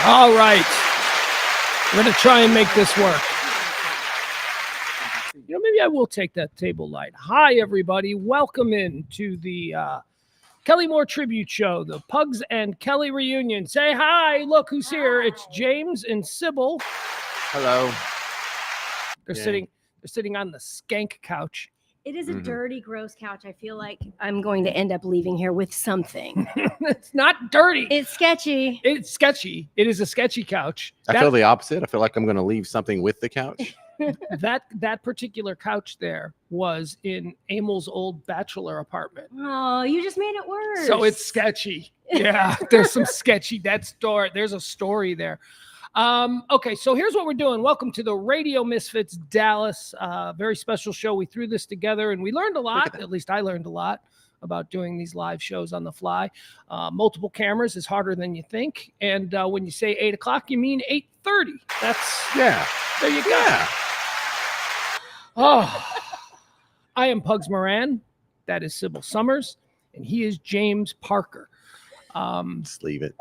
All right. We're going to try and make this work. Maybe I will take that table light. Hi, everybody. Welcome in to the Kelly Mohr Tribute Show, the Pugs and Kelly reunion. Say hi. Look who's here. It's James and Sybil. Hello. They're sitting on the skank couch. It is a dirty, gross couch. I feel like I'm going to end up leaving here with something. It's not dirty. It's sketchy. It's sketchy. It is a sketchy couch. I feel the opposite. I feel like I'm going to leave something with the couch. That particular couch there was in Emil's old bachelor apartment. Oh, you just made it worse. So it's sketchy. Yeah, there's some sketchy. There's a story there. Okay, so here's what we're doing. Welcome to the Radio Misfits Dallas. Very special show. We threw this together and we learned a lot. At least I learned a lot about doing these live shows on the fly. Multiple cameras is harder than you think. And when you say 8 o'clock, you mean 8:30. There you go. Yeah. Oh, I am Pugs Moran. That is Sybil Summers. And he is James Parker. Just leave it.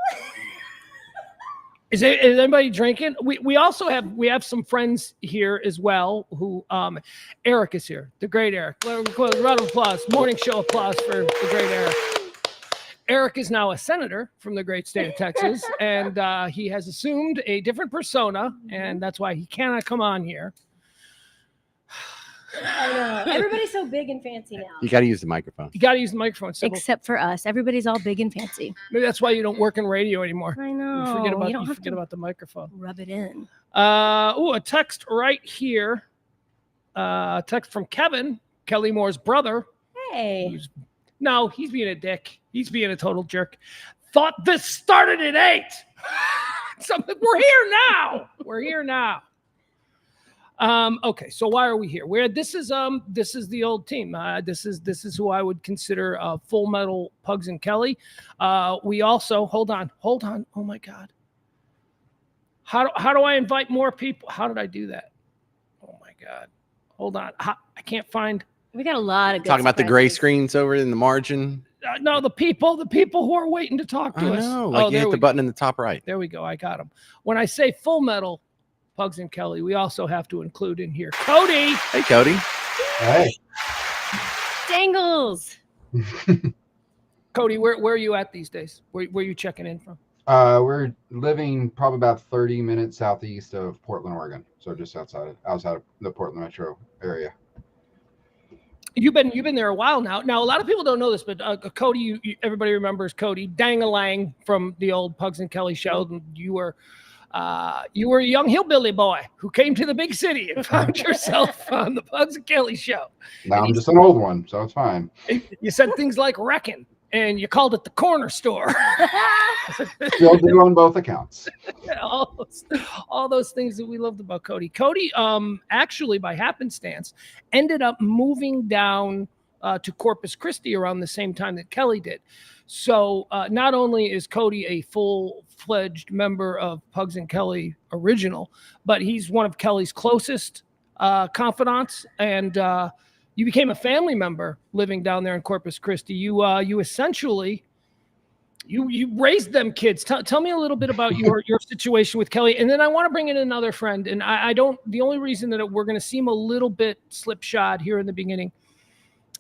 Is anybody drinking? We also have some friends here as well who Eric is here, the great Eric. Round of applause, morning show applause for the great Eric. Eric is now a senator from the great state of Texas, and he has assumed a different persona, and that's why he cannot come on here. I know. Everybody's so big and fancy now. You got to use the microphone. You got to use the microphone. Sybil. Except for us. Everybody's all big and fancy. Maybe that's why you don't work in radio anymore. I know. You forget about the microphone. Rub it in. A text right here. Text from Kevin, Kelly Mohr's brother. Hey. No, he's being a dick. He's being a total jerk. Thought this started at 8. We're here now. Okay, so why are we here? This is the old team. This is who I would consider Full Metal Pugs and Kelly. We also hold on. Oh my God. How do I invite more people? How did I do that? Oh my God. Hold on. I can't find. We got a lot of good talking about the gray surprises. screens over in the margin. No, the people who are waiting to talk to us. No, like you hit the button in the top right. There we go. I got them. When I say Full Metal Pugs and Kelly, we also have to include in here Cody. Hey, Cody. Hey. Dangles. Cody, where are you at these days? Where are you checking in from? We're living probably about 30 minutes southeast of Portland, Oregon. So just outside of the Portland metro area. You've been there a while now. Now, a lot of people don't know this, but Cody, everybody remembers Cody Dang-a-lang from the old Pugs and Kelly show. And you were a young hillbilly boy who came to the big city and found yourself on the Pugs and Kelly show. Now I'm just an old one, so it's fine. You said things like wrecking, and you called it the corner store. Still do on both accounts. all those things that we loved about Cody. Cody, actually, by happenstance, ended up moving down to Corpus Christi around the same time that Kelly did. So not only is Cody a full-fledged member of Pugs and Kelly original, but he's one of Kelly's closest confidants, and you became a family member living down there in Corpus Christi. You essentially you raised them kids. Tell me a little bit about your situation with Kelly, and then I want to bring in another friend. And I don't. The only reason that we're going to seem a little bit slipshod here in the beginning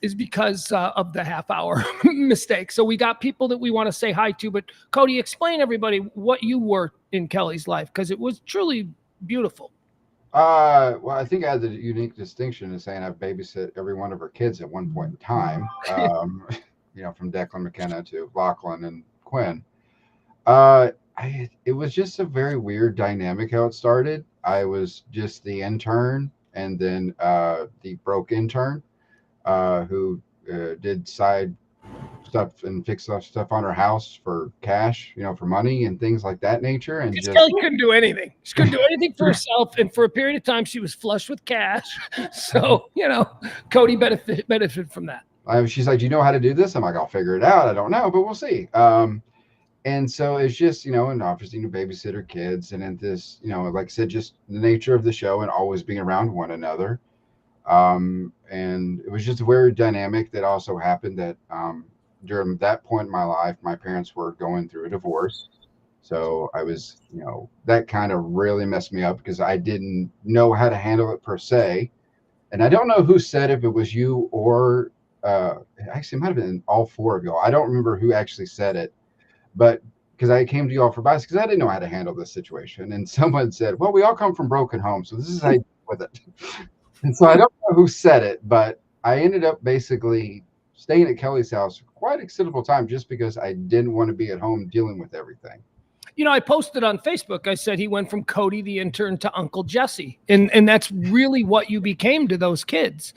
is because of the half-hour mistake. So we got people that we want to say hi to. But Cody, explain everybody what you were in Kelly's life, because it was truly beautiful. Well, I think I had the unique distinction of saying I've babysat every one of her kids at one point in time. From Declan McKenna to Lachlan and Quinn. It was just a very weird dynamic how it started. I was just the intern, and then the broke intern who did side stuff and fix stuff on her house for cash, for money and things like that nature. And just Kelly couldn't do anything. She couldn't do anything for herself, and for a period of time, she was flush with cash. So Cody benefited from that. She's like, "Do you know how to do this?" I'm like, "I'll figure it out. I don't know, but we'll see." And so it's just, and obviously babysitter kids, and then this, like I said, just the nature of the show and always being around one another. And it was just a weird dynamic that also happened that during that point in my life, my parents were going through a divorce. So I was, that kind of really messed me up because I didn't know how to handle it per se. And I don't know who said if it was you or actually it might have been all four of y'all. I don't remember who actually said it, but because I came to y'all for advice because I didn't know how to handle this situation. And someone said, well, we all come from broken homes, so this is how you deal with it. And so I don't know who said it, but I ended up basically staying at Kelly's house for quite a considerable time just because I didn't want to be at home dealing with everything. I posted on Facebook, I said he went from Cody the intern to Uncle Jesse. And that's really what you became to those kids.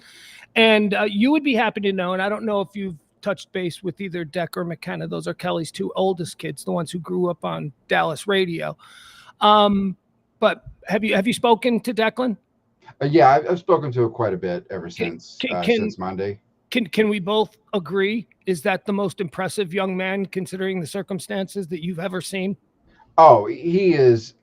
And you would be happy to know, and I don't know if you've touched base with either Deck or McKenna. Those are Kelly's two oldest kids, the ones who grew up on Dallas radio. But have you spoken to Declan? Yeah, I've spoken to it quite a bit ever since Monday. Can we both agree? Is that the most impressive young man, considering the circumstances, that you've ever seen? Oh, he is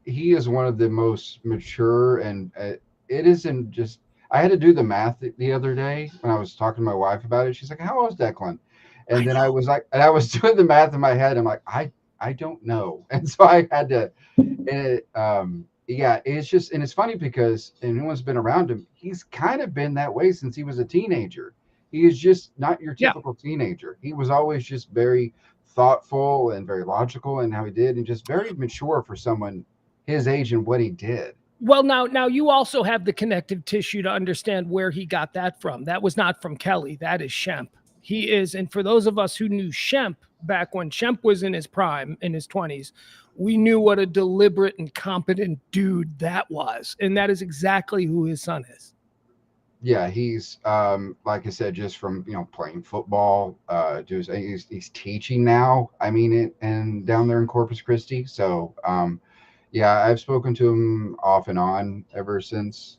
one of the most mature, and it isn't just. I had to do the math the other day when I was talking to my wife about it. She's like, "How old is Declan?" And then I was like, and I was doing the math in my head. I'm like, I don't know, and so I had to. And yeah, it's just, and it's funny because anyone's been around him, he's kind of been that way since he was a teenager. He is just not your typical teenager. He was always just very thoughtful and very logical in how he did, and just very mature for someone his age and what he did. Well, now you also have the connective tissue to understand where he got that from. That was not from Kelly. That is Shemp. He is, and for those of us who knew Shemp back when Shemp was in his prime, in his 20s, we knew what a deliberate and competent dude that was. And that is exactly who his son is. Yeah, he's like I said, just from playing football, he's teaching now. I mean, and down there in Corpus Christi. So yeah, I've spoken to him off and on ever since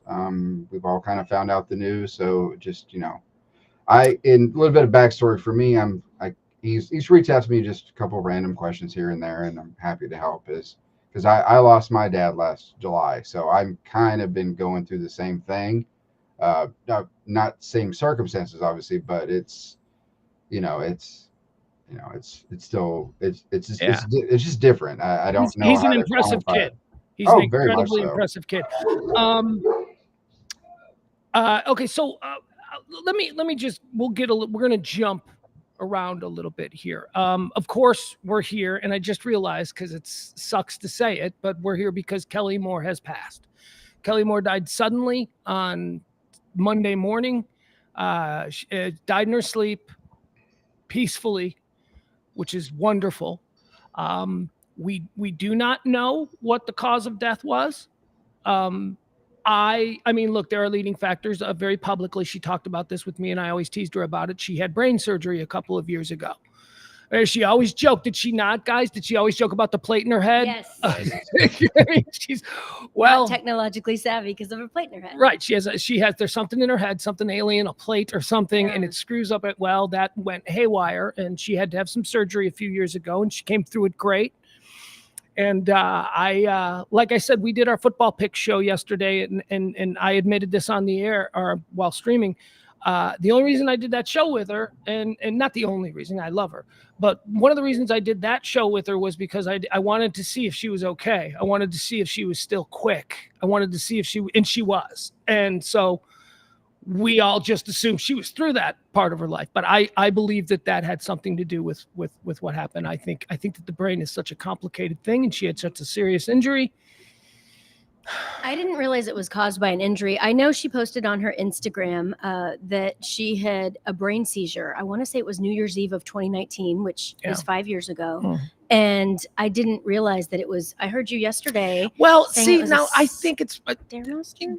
we've all kind of found out the news. So just in a little bit of backstory for me, he's reached out to me just a couple of random questions here and there, and I'm happy to help. Because I lost my dad last July, so I'm kind of been going through the same thing. Not same circumstances, obviously, but it's still it's just different. I don't know. He's an impressive kid. He's an incredibly impressive kid. Okay, so let me just we're gonna jump around a little bit here. Of course, we're here, and I just realized, because it sucks to say it, but we're here because Kelly Mohr has passed. Kelly Mohr died suddenly on Monday morning. She died in her sleep, peacefully, which is wonderful. We do not know what the cause of death was. I mean, look, there are leading factors. Very publicly, she talked about this with me, and I always teased her about it. She had brain surgery a couple of years ago. She always joked, did she not, guys? Did she always joke about the plate in her head? Yes. She's not technologically savvy because of a plate in her head. Right. There's something in her head, something alien, a plate or something, and it screws up it. Well, that went haywire, and she had to have some surgery a few years ago, and she came through it great. And like I said, we did our football pick show yesterday, and I admitted this on the air or while streaming. The only reason I did that show with her, and not the only reason, I love her, but one of the reasons I did that show with her was because I wanted to see if she was okay. I wanted to see if she was still quick. I wanted to see if she was. And so we all just assumed she was through that part of her life. But I believe that had something to do with what happened. I think that the brain is such a complicated thing, and she had such a serious injury. I didn't realize it was caused by an injury. I know she posted on her Instagram that she had a brain seizure. I want to say it was New Year's Eve of 2019, which was 5 years ago. Mm. And I didn't realize that it was, I heard you yesterday. Well, see, now I think it's,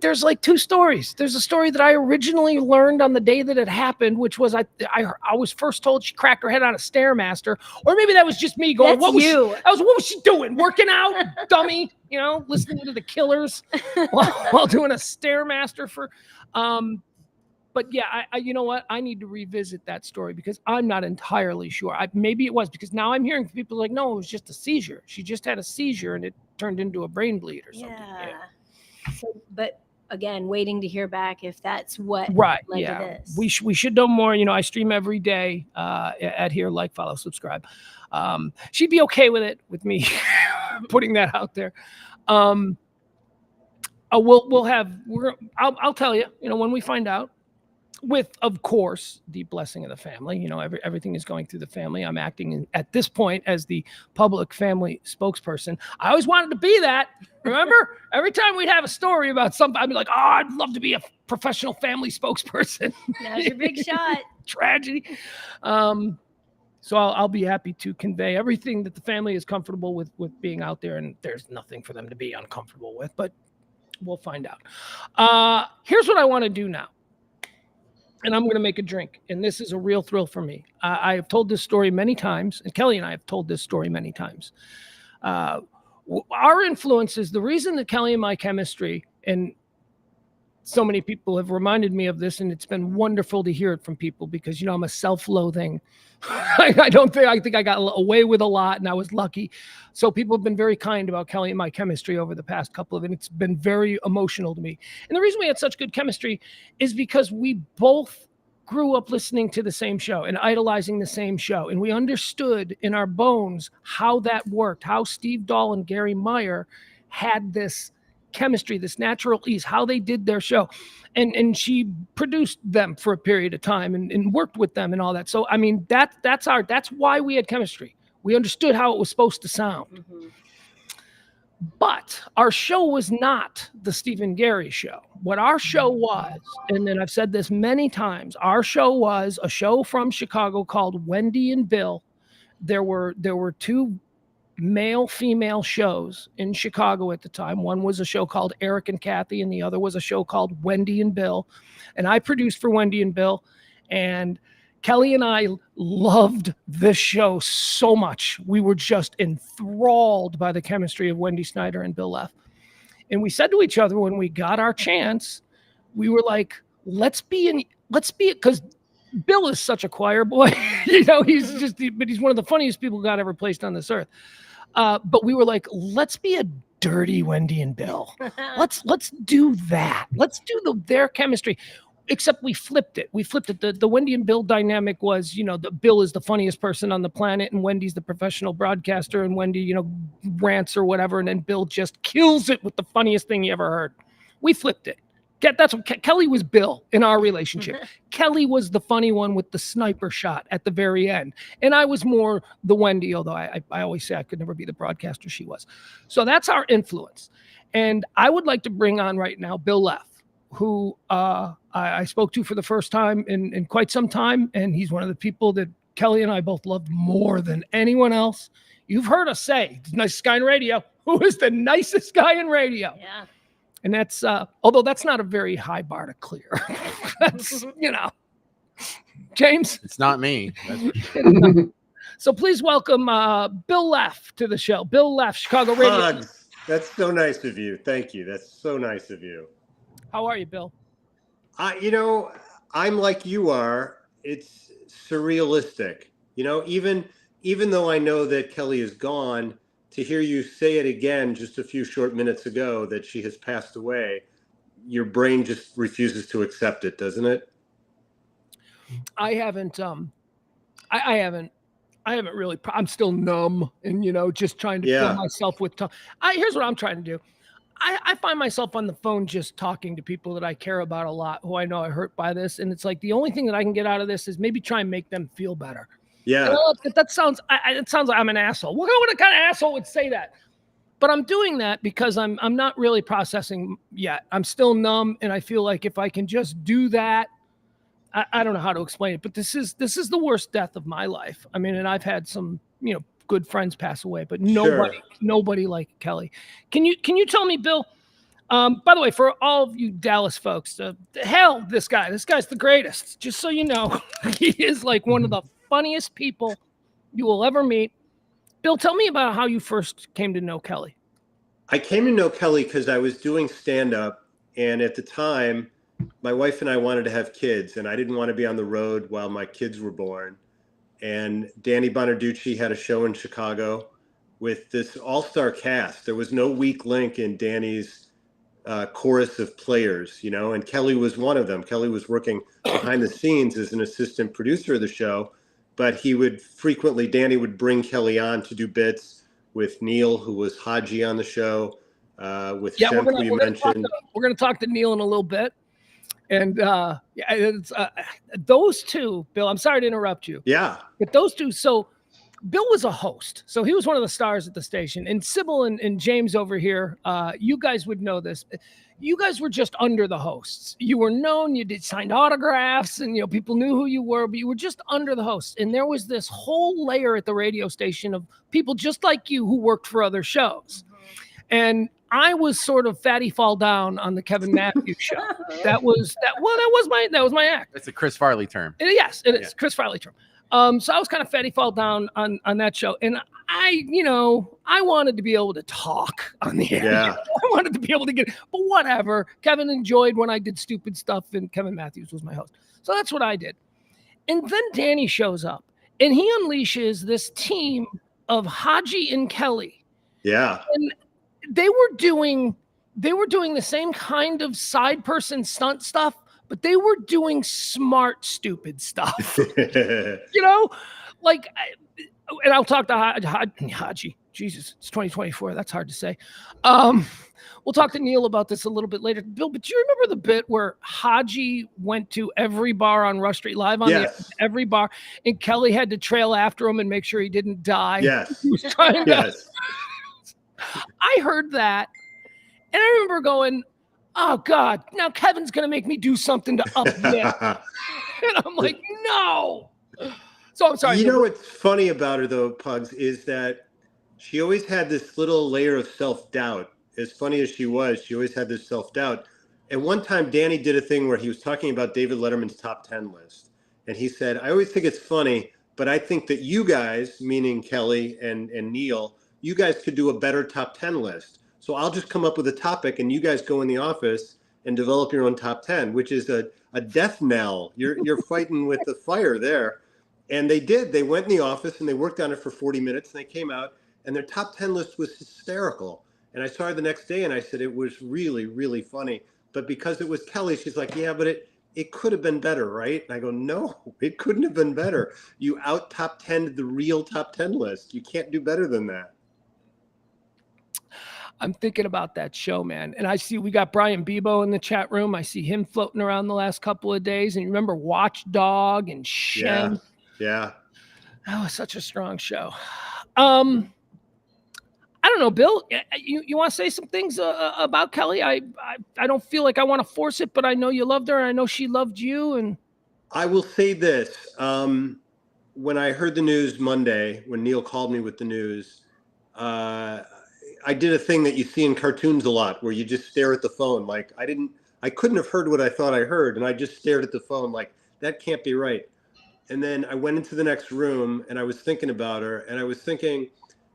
there's like two stories. There's a story that I originally learned on the day that it happened, which was I was first told she cracked her head on a Stairmaster, or maybe that was just me going, what was she doing? Working out, dummy, listening to the Killers while doing a Stairmaster for, but yeah, you know what? I need to revisit that story because I'm not entirely sure. Maybe it was, because now I'm hearing from people like, no, it was just a seizure. She just had a seizure and it turned into a brain bleed or something. Yeah. So, but again, waiting to hear back if that's what led to this. We should know more. I stream every day at here, like, follow, subscribe. She'd be okay with it, with me putting that out there. I'll tell you, when we find out, with, of course, the blessing of the family. Everything is going through the family. I'm acting at this point as the public family spokesperson. I always wanted to be that. Remember? Every time we'd have a story about something, I'd be like, oh, I'd love to be a professional family spokesperson. Now's your big shot. Tragedy. So I'll be happy to convey everything that the family is comfortable with being out there, and there's nothing for them to be uncomfortable with, but we'll find out. Here's what I want to do now. And I'm going to make a drink. And this is a real thrill for me. I have told this story many times, and Kelly and I have told this story many times. Our influence is the reason that Kelly and my chemistry, and so many people have reminded me of this, and it's been wonderful to hear it from people because, I'm a self-loathing. I think I got away with a lot, and I was lucky. So people have been very kind about Kelly and my chemistry over the past couple of, and it's been very emotional to me. And the reason we had such good chemistry is because we both grew up listening to the same show and idolizing the same show. And we understood in our bones how that worked, how Steve Dahl and Gary Mohr had this chemistry, this natural ease, how they did their show. And she produced them for a period of time and worked with them and all that. So, I mean, that's why we had chemistry. We understood how it was supposed to sound. Mm-hmm. But our show was not the Steve and Gary show. What our show was, and then I've said this many times, our show was a show from Chicago called Wendy and Bill. There were two male-female shows in Chicago at the time. One was a show called Eric and Kathy, and the other was a show called Wendy and Bill. And I produced for Wendy and Bill. And Kelly and I loved this show so much. We were just enthralled by the chemistry of Wendy Snyder and Bill Leff. And we said to each other when we got our chance, we were like, let's be because Bill is such a choir boy. But he's one of the funniest people God ever placed on this earth. But we were like, let's be a dirty Wendy and Bill. Let's do that. Let's do their chemistry. Except we flipped it. The Wendy and Bill dynamic was, the Bill is the funniest person on the planet, and Wendy's the professional broadcaster, and Wendy, rants or whatever, and then Bill just kills it with the funniest thing you ever heard. We flipped it. That's what Kelly was Bill in our relationship. Kelly was the funny one with the sniper shot at the very end. And I was more the Wendy, although I always say I could never be the broadcaster she was. So that's our influence. And I would like to bring on right now Bill Leff, who I spoke to for the first time in quite some time. And he's one of the people that Kelly and I both loved more than anyone else. You've heard us say, the nicest guy in radio. Who is the nicest guy in radio? Yeah. And that's, although that's not a very high bar to clear. That's, James. It's not me. So please welcome Bill Leff to the show. Bill Leff, Chicago Radio. Pugs. That's so nice of you. Thank you. That's so nice of you. How are you, Bill? I'm like you are. It's surrealistic. Even though I know that Kelly is gone, to hear you say it again just a few short minutes ago that she has passed away, your brain just refuses to accept it, doesn't it? I haven't really, I'm still numb and, just trying to fill myself with time. Here's what I'm trying to do. I find myself on the phone just talking to people that I care about a lot, who I know are hurt by this. And it's like, the only thing that I can get out of this is maybe try and make them feel better. Yeah. It sounds like I'm an asshole. What kind of asshole would say that? But I'm doing that because I'm not really processing yet. I'm still numb. And I feel like if I can just do that, I don't know how to explain it, but this is the worst death of my life. I mean, and I've had some, good friends pass away, but nobody like Kelly. Can you tell me, Bill, by the way, for all of you Dallas folks, this guy's the greatest, just so you know. He is like one of the funniest people you will ever meet. Bill, tell me about how you first came to know Kelly. I came to know Kelly because I was doing stand-up, and at the time, my wife and I wanted to have kids, and I didn't want to be on the road while my kids were born. And Danny Bonaducci had a show in Chicago with this all-star cast. There was no weak link in Danny's chorus of players, and Kelly was one of them. Kelly was working behind the scenes as an assistant producer of the show. but Danny would bring Kelly on to do bits with Neil, who was Haji on the show, with Shemp, who you mentioned. We're going to talk to Neil in a little bit. And it's those two, Bill, I'm sorry to interrupt you. Yeah. But those two, so Bill was a host. So he was one of the stars at the station. And Sybil and James over here, you guys would know this. You guys were just under the hosts. You were known, you signed autographs, and people knew who you were, but you were just under the hosts. And there was this whole layer at the radio station of people just like you who worked for other shows. And I was sort of fatty fall down on the Kevin Matthews show. That was my act. That's a Chris Farley term. Yes, it is. Chris Farley term. So I was kind of fatty fall down on that show. And I wanted to be able to talk on the air. Yeah. I wanted to be able to but whatever. Kevin enjoyed when I did stupid stuff, and Kevin Matthews was my host. So that's what I did. And then Danny shows up, and he unleashes this team of Haji and Kelly. Yeah. And they were doing the same kind of side person stunt stuff, but they were doing smart, stupid stuff. And I'll talk to Haji. Jesus, it's 2024. That's hard to say. We'll talk to Neil about this a little bit later. Bill, but do you remember the bit where Haji went to every bar on Rush Street Live every bar, and Kelly had to trail after him and make sure he didn't die? Yes. He was trying yes. I heard that, and I remember going, oh, God, now Kevin's going to make me do something to up this. And I'm like, no. So I'm sorry. You know what's funny about her, though, Pugs, is that she always had this little layer of self-doubt. As funny as she was, she always had this self-doubt. And one time, Danny did a thing where he was talking about David Letterman's top 10 list. And he said, I always think it's funny, but I think that you guys, meaning Kelly and Neil, you guys could do a better top 10 list. So I'll just come up with a topic and you guys go in the office and develop your own top 10, which is a death knell. You're fighting with the fire there. And they did. They went in the office and they worked on it for 40 minutes and they came out and their top 10 list was hysterical. And I saw her the next day and I said, it was really, really funny. But because it was Kelly, she's like, yeah, but it could have been better, right? And I go, no, it couldn't have been better. You out top 10'd the real top 10 list. You can't do better than that. I'm thinking about that show, man. And I see we got Brian Bebo in the chat room. I see him floating around the last couple of days. And you remember Watchdog and Shen? Yeah. That was such a strong show. I don't know, Bill, you want to say some things about Kelly? I don't feel like I want to force it, but I know you loved her and I know she loved you. And I will say this. When I heard the news Monday, when Neil called me with the news, I did a thing that you see in cartoons a lot where you just stare at the phone. Like I couldn't have heard what I thought I heard. And I just stared at the phone like, that can't be right. And then I went into the next room and I was thinking about her and I was thinking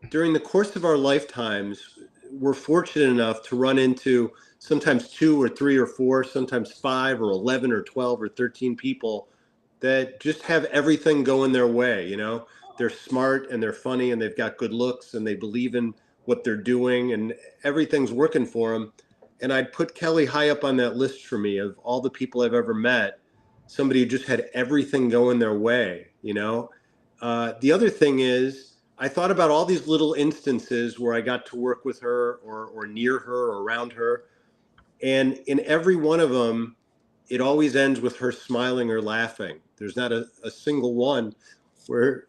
during the course of our lifetimes, we're fortunate enough to run into sometimes 2 or 3 or 4, sometimes 5 or 11 or 12 or 13 people that just have everything going their way. They're smart and they're funny and they've got good looks and they believe in what they're doing and everything's working for them. And I'd put Kelly high up on that list for me of all the people I've ever met, somebody who just had everything going their way, The other thing is I thought about all these little instances where I got to work with her or near her or around her. And in every one of them, it always ends with her smiling or laughing. There's not a single one where,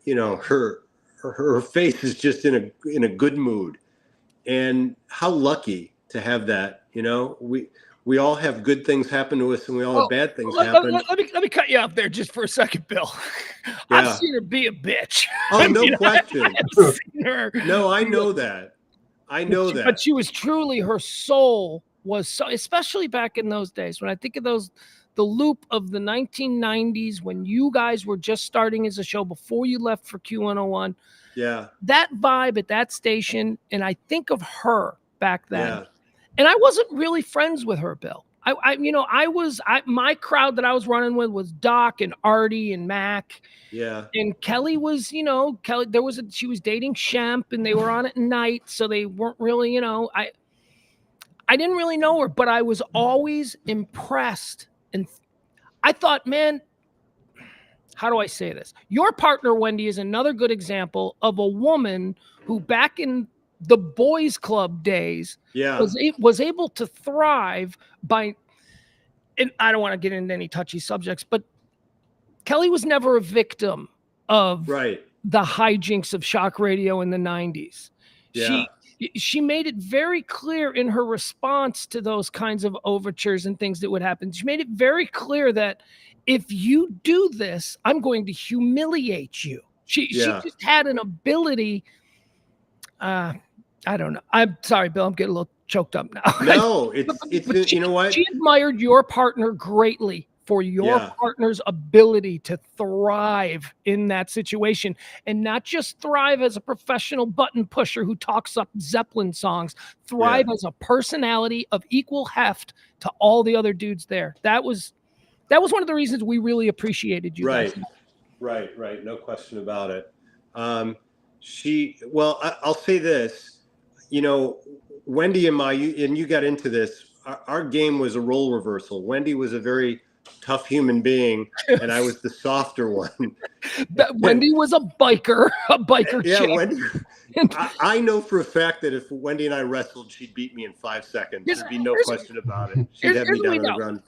her face is just in a good mood. And how lucky to have that, we all have good things happen to us and we all have bad things happen. Let me cut you off there just for a second, Bill. Yeah. I've seen her be a bitch. Oh, no question. I've seen her. No, I know that. But she was truly, her soul was so, especially back in those days. When I think of the loop of the 1990s, when you guys were just starting as a show before you left for Q101. Yeah. That vibe at that station. And I think of her back then. Yeah. And I wasn't really friends with her, Bill. My crowd that I was running with was Doc and Artie and Mac. Yeah. And Kelly was, she was dating Shemp and they were on at night. So they weren't really, I didn't really know her, but I was always impressed. And I thought, man, how do I say this? Your partner, Wendy, is another good example of a woman who back in the boys club days was able to thrive by, and I don't want to get into any touchy subjects, but Kelly was never a victim of the hijinks of shock radio in the 90s. Yeah. She made it very clear in her response to those kinds of overtures and things that would happen. She made it very clear that if you do this, I'm going to humiliate you. She just had an ability. I don't know. I'm sorry, Bill. I'm getting a little choked up now. No, it's you know what? She admired your partner greatly for your partner's ability to thrive in that situation, and not just thrive as a professional button pusher who talks up Zeppelin songs, thrive as a personality of equal heft to all the other dudes there. That was one of the reasons we really appreciated you. Right. No question about it. I'll say this, Wendy and you got into this, our game was a role reversal. Wendy was a very tough human being, and I was the softer one. Wendy was a biker chick. Wendy. I know for a fact that if Wendy and I wrestled, she'd beat me in 5 seconds. There'd be no question about it. She'd have me down on the ground.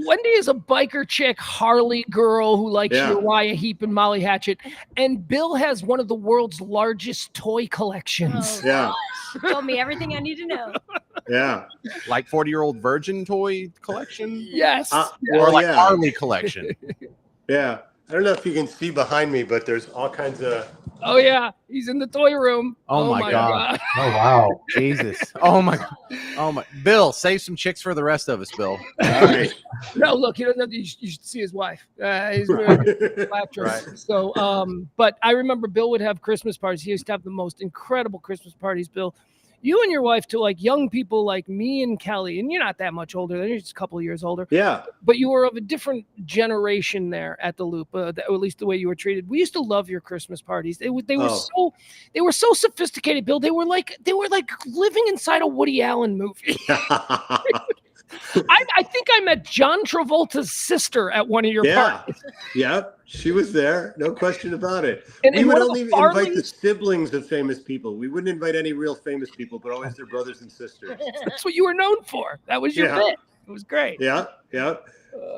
Wendy is a biker chick, Harley girl who likes Uriah Heep and Molly Hatchet, and Bill has one of the world's largest toy collections. Told me everything I need to know. Yeah, like 40-year-old virgin toy collection. Yes, or like Harley collection. Yeah, I don't know if you can see behind me, but there's all kinds of. Oh yeah, he's in the toy room. Oh my god. Oh wow. Jesus. Oh my god. Oh my. Bill, save some chicks for the rest of us, Bill. All right. No, look, you should see his wife. He's really So, but I remember Bill would have Christmas parties. He used to have the most incredible Christmas parties, Bill. You and your wife to like young people like me and Kelly, and you're not that much older, you're just a couple of years older. Yeah. But you were of a different generation there at the Loop, or at least the way you were treated. We used to love your Christmas parties. They were so sophisticated, Bill. They were like living inside a Woody Allen movie. I think I met John Travolta's sister at one of your parties. Yeah, she was there. No question about it. And we would only invite the siblings of famous people. We wouldn't invite any real famous people, but always their brothers and sisters. That's what you were known for. That was your bit. It was great. Yeah.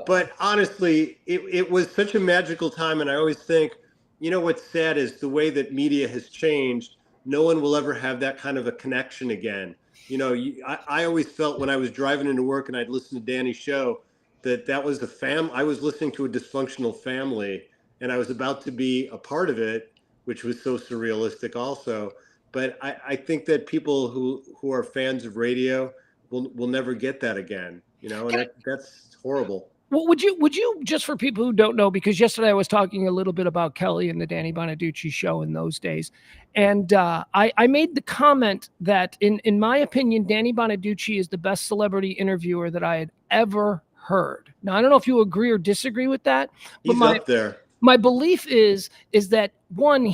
But honestly, it was such a magical time. And I always think, what's sad is the way that media has changed. No one will ever have that kind of a connection again. I always felt when I was driving into work and I'd listen to Danny's show that was I was listening to a dysfunctional family, and I was about to be a part of it, which was so surrealistic also. But I think that people who are fans of radio will never get that again, and that's horrible. Well, would you just for people who don't know, because yesterday I was talking a little bit about Kelly and the Danny Bonaducci show in those days, and I made the comment that in my opinion, Danny Bonaducci is the best celebrity interviewer that I had ever heard. Now, I don't know if you agree or disagree with that, but He's up there. My belief is that one,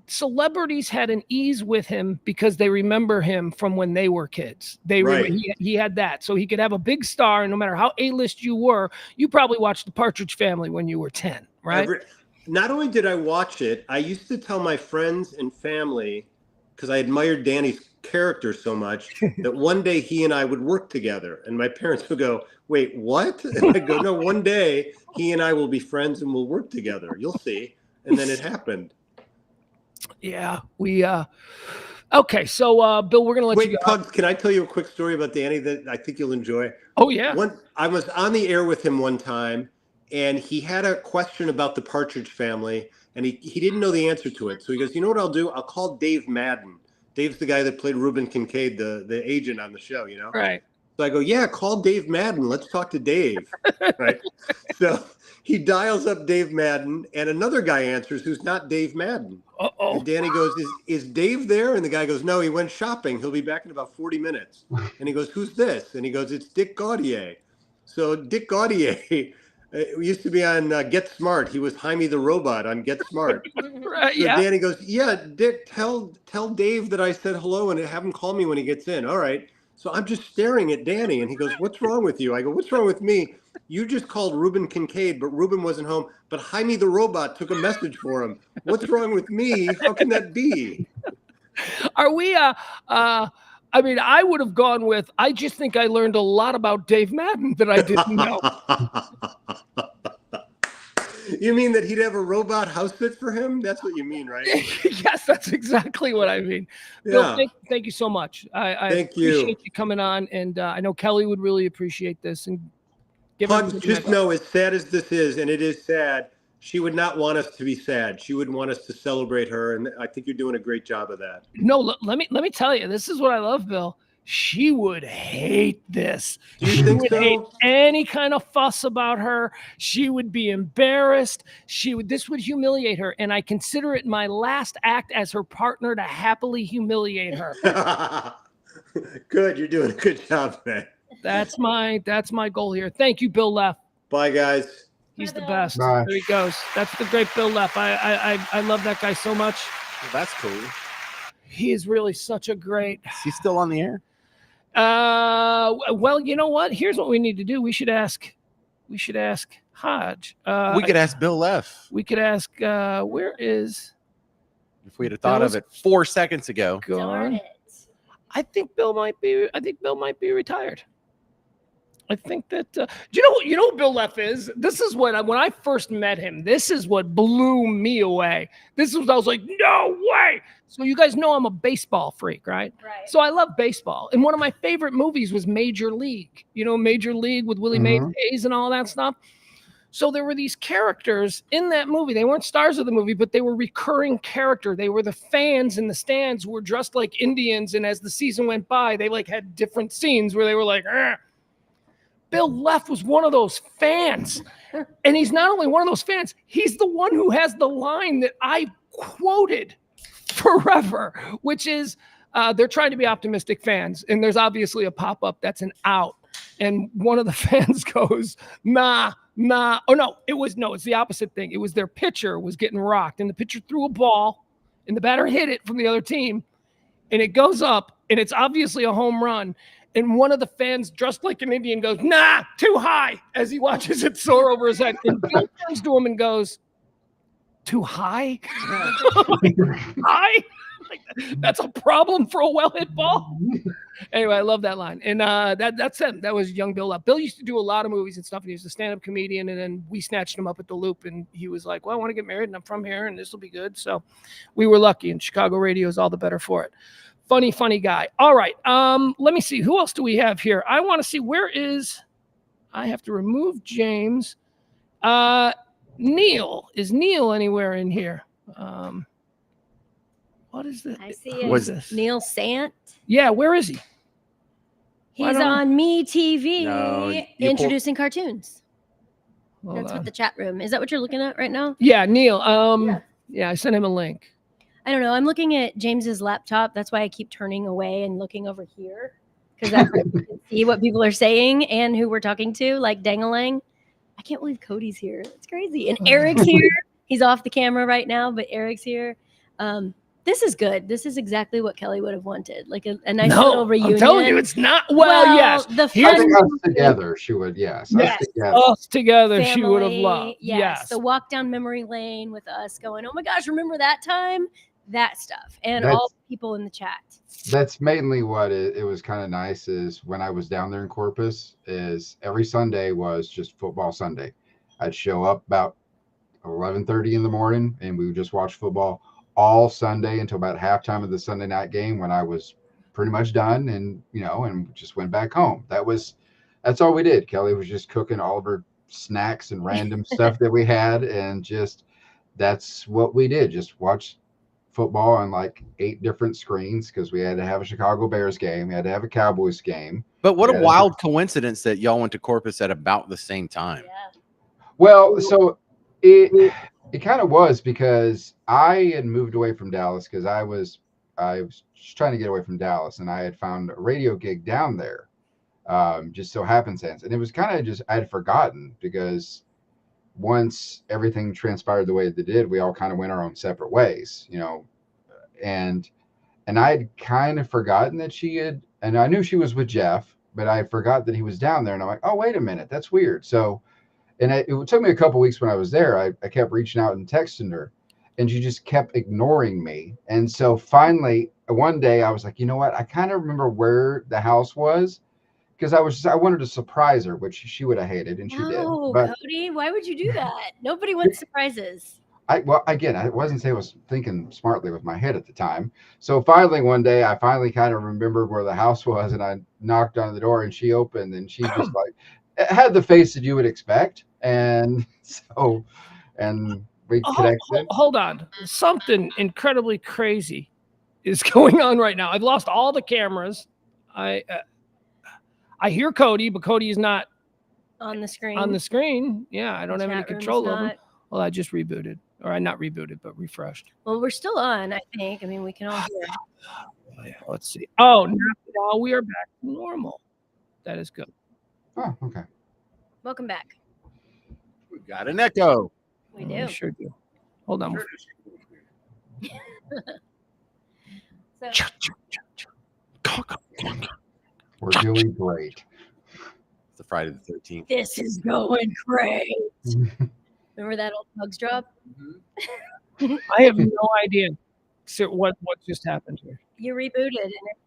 celebrities had an ease with him because they remember him from when they were kids. He had that, so he could have a big star, and no matter how A-list you were, you probably watched the Partridge Family when you were 10, right? Not only did I watch it, I used to tell my friends and family, because I admired Danny's character so much, that one day he and I would work together, and my parents would go, "Wait, what?" And I go, "No, one day he and I will be friends and we'll work together. You'll see." And then it happened. Yeah, okay, so Bill, we're gonna let you go. Pugs, can I tell you a quick story about Danny that I think you'll enjoy? Oh yeah. I was on the air with him one time, and he had a question about the Partridge Family, and he didn't know the answer to it. So he goes, "You know what I'll do? I'll call Dave Madden." Dave's the guy that played Reuben Kincaid, the agent on the show, Right. So I go, "Yeah, call Dave Madden. Let's talk to Dave." Right. So he dials up Dave Madden, and another guy answers who's not Dave Madden. Uh-oh. And Danny goes, is Dave there? And the guy goes, "No, he went shopping. He'll be back in about 40 minutes. And he goes, "Who's this?" And he goes, "It's Dick Gaudier." So Dick Gaudier used to be on Get Smart. He was Jaime the Robot on Get Smart. Right, so Danny goes, "Yeah, Dick, tell Dave that I said hello and have him call me when he gets in." All right. So I'm just staring at Danny, and he goes, "What's wrong with you?" I go, "What's wrong with me? You just called Ruben Kincaid, but Ruben wasn't home. But Jaime the robot took a message for him. What's wrong with me? How can that be?" Are we I mean, I would have gone with, I just think I learned a lot about Dave Madden that I didn't know. You mean that he'd have a robot house sit for him? That's what you mean, right? Yes, that's exactly what I mean. Yeah. Bill, thank you so much. I Thank appreciate you. you coming on, and I know Kelly would really appreciate this. And give Pugs, everybody my just know, as sad as this is, and it is sad, she would not want us to be sad. She would want us to celebrate her, and I think you're doing a great job of that. No, let me tell you, this is what I love, Bill. She would hate this. Do you She think would so? hate any kind of fuss about her. She would be embarrassed. This would humiliate her. And I consider it my last act as her partner to happily humiliate her. Good, you're doing a good job, man. That's my goal here. Thank you, Bill Leff. Bye, guys. He's Bye, the Bill. best. Bye. There he goes. That's the great Bill Leff. I love that guy so much. Well, that's cool. He is really such a great. Is he still on the air? Well, you know what? Here's what we need to do. We should ask Hodge. We could ask Bill Leff We could ask. Where is if we'd have thought of it 4 seconds ago. Darn gone? it. I think Bill might be retired. I think that you know who Bill Leff is. This is when I first met him. This is what blew me away. I was like, no way. So you guys know I'm a baseball freak, right? Right. So I love baseball, and one of my favorite movies was Major League. You know, Major League with Willie Mays and all that stuff. So there were these characters in that movie. They weren't stars of the movie, but they were recurring character. They were the fans in the stands who were dressed like Indians, and as the season went by, they like had different scenes where they were like, "Argh." Bill Leff was one of those fans. And he's not only one of those fans, he's the one who has the line that I quoted forever, which is they're trying to be optimistic fans. And there's obviously a pop-up that's an out. And one of the fans goes, nah. Oh, no, it's the opposite thing. It was their pitcher was getting rocked, and the pitcher threw a ball, and the batter hit it from the other team, and it goes up, and it's obviously a home run. And one of the fans, dressed like an Indian, goes, nah, too high, as he watches it soar over his head. And Bill turns to him and goes, too high? High? Like, that's a problem for a well-hit ball? Anyway, I love that line. And that's him. That was young Bill Leff. Bill used to do a lot of movies and stuff, and he was a stand-up comedian, and then we snatched him up at the Loop, and he was like, well, I want to get married, and I'm from here, and this will be good. So we were lucky, and Chicago radio is all the better for it. Funny guy. All right. Let me see. Who else do we have here? I want to see I have to remove James. Neil. Is Neil anywhere in here? What is this? I see Who is it. this? Neil Sant. Yeah, where is he? Why He's don't I- on Me TV No, you introducing cartoons. Hold That's on. what the chat room. Is that what you're looking at right now? Yeah, Neil. Yeah, I sent him a link. I don't know. I'm looking at James's laptop. That's why I keep turning away and looking over here, because that's where you can see what people are saying and who we're talking to, like Dangalang. I can't believe Cody's here. It's crazy. And Eric's here. He's off the camera right now, but Eric's here. This is good. This is exactly what Kelly would have wanted, like a nice little reunion. I'm telling you, it's not. Well, yes. The I Here's- think fun us together, she would. Yes. Yes. Us together. Us together, she would have family, loved. Yes. Yes. The walk down memory lane with us going, oh my gosh, remember that time? That stuff. And That's- all the people in the chat. That's mainly what it was kind of nice is when I was down there in Corpus is every Sunday was just football Sunday. I'd show up about 11:30 in the morning and we would just watch football all Sunday until about halftime of the Sunday night game when I was pretty much done and just went back home. That's all we did. Kelly was just cooking all of her snacks and random stuff that we had, and just that's what we did. Just watch football on like 8 different screens because we had to have a Chicago Bears game, we had to have a Cowboys game. But what Yeah. a wild coincidence that y'all went to Corpus at about the same time. Yeah. Well, so it kind of was because I had moved away from Dallas because I was just trying to get away from Dallas, and I had found a radio gig down there. Just so happenstance, and it was kind of just I had forgotten because once everything transpired the way it did, we all kind of went our own separate ways, and And I had kind of forgotten that she had, and I knew she was with Jeff, but I forgot that he was down there. And I'm like, oh, wait a minute, that's weird. So, and it took me a couple weeks when I was there. I kept reaching out and texting her, and she just kept ignoring me. And so finally, one day I was like, you know what? I kind of remember where the house was, because I wanted to surprise her, which she would have hated, and she did. No, But Cody, why would you do that? Nobody wants surprises. well, again, I wasn't saying I was thinking smartly with my head at the time. So finally, one day, I finally kind of remembered where the house was, and I knocked on the door, and she opened, and she just like it had the face that you would expect, and so, and we connected. Hold on. Something incredibly crazy is going on right now. I've lost all the cameras. I hear Cody, but Cody is not On the screen. on the screen. Yeah, I don't have any Chat room's control over him. not- Well, I just rebooted, or I not rebooted, but refreshed. Well, we're still on, I think. I mean, we can all hear. Oh, yeah, let's see. Oh, now we are back to normal. That is good. Oh, okay. Welcome back. We got an echo. We We do. sure do. Hold on. So, We're doing great. It's the Friday the 13th. this is going great. Remember that old Pugs drop? I have no idea what just happened here. You rebooted and it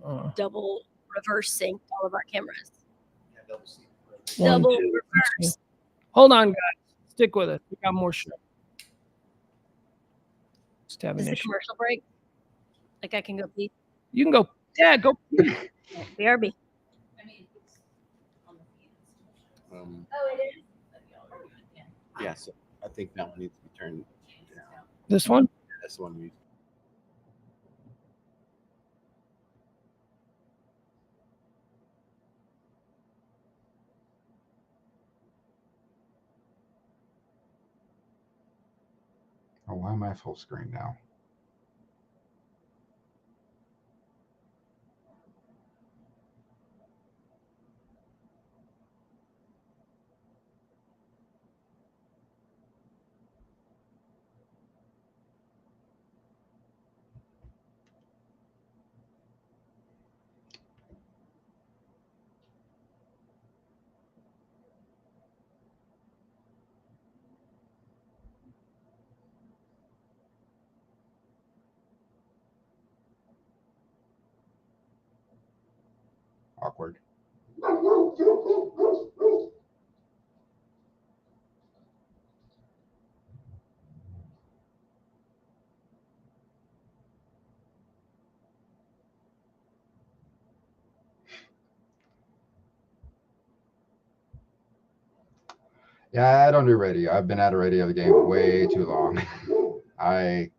Uh, double reverse synced all of our cameras. one, Double two, reverse. three. Hold on, guys. Stick with it. We got more shit. Just have Is an the issue. commercial break? Like I can go pee. You can go. Yeah, go. BRB. Oh, it is. Yeah, so I think that one needs to be turned down. This one. That's the one we. Oh, why am I full screen now? Awkward. Yeah, I don't do radio. I've been out of radio the game way too long. I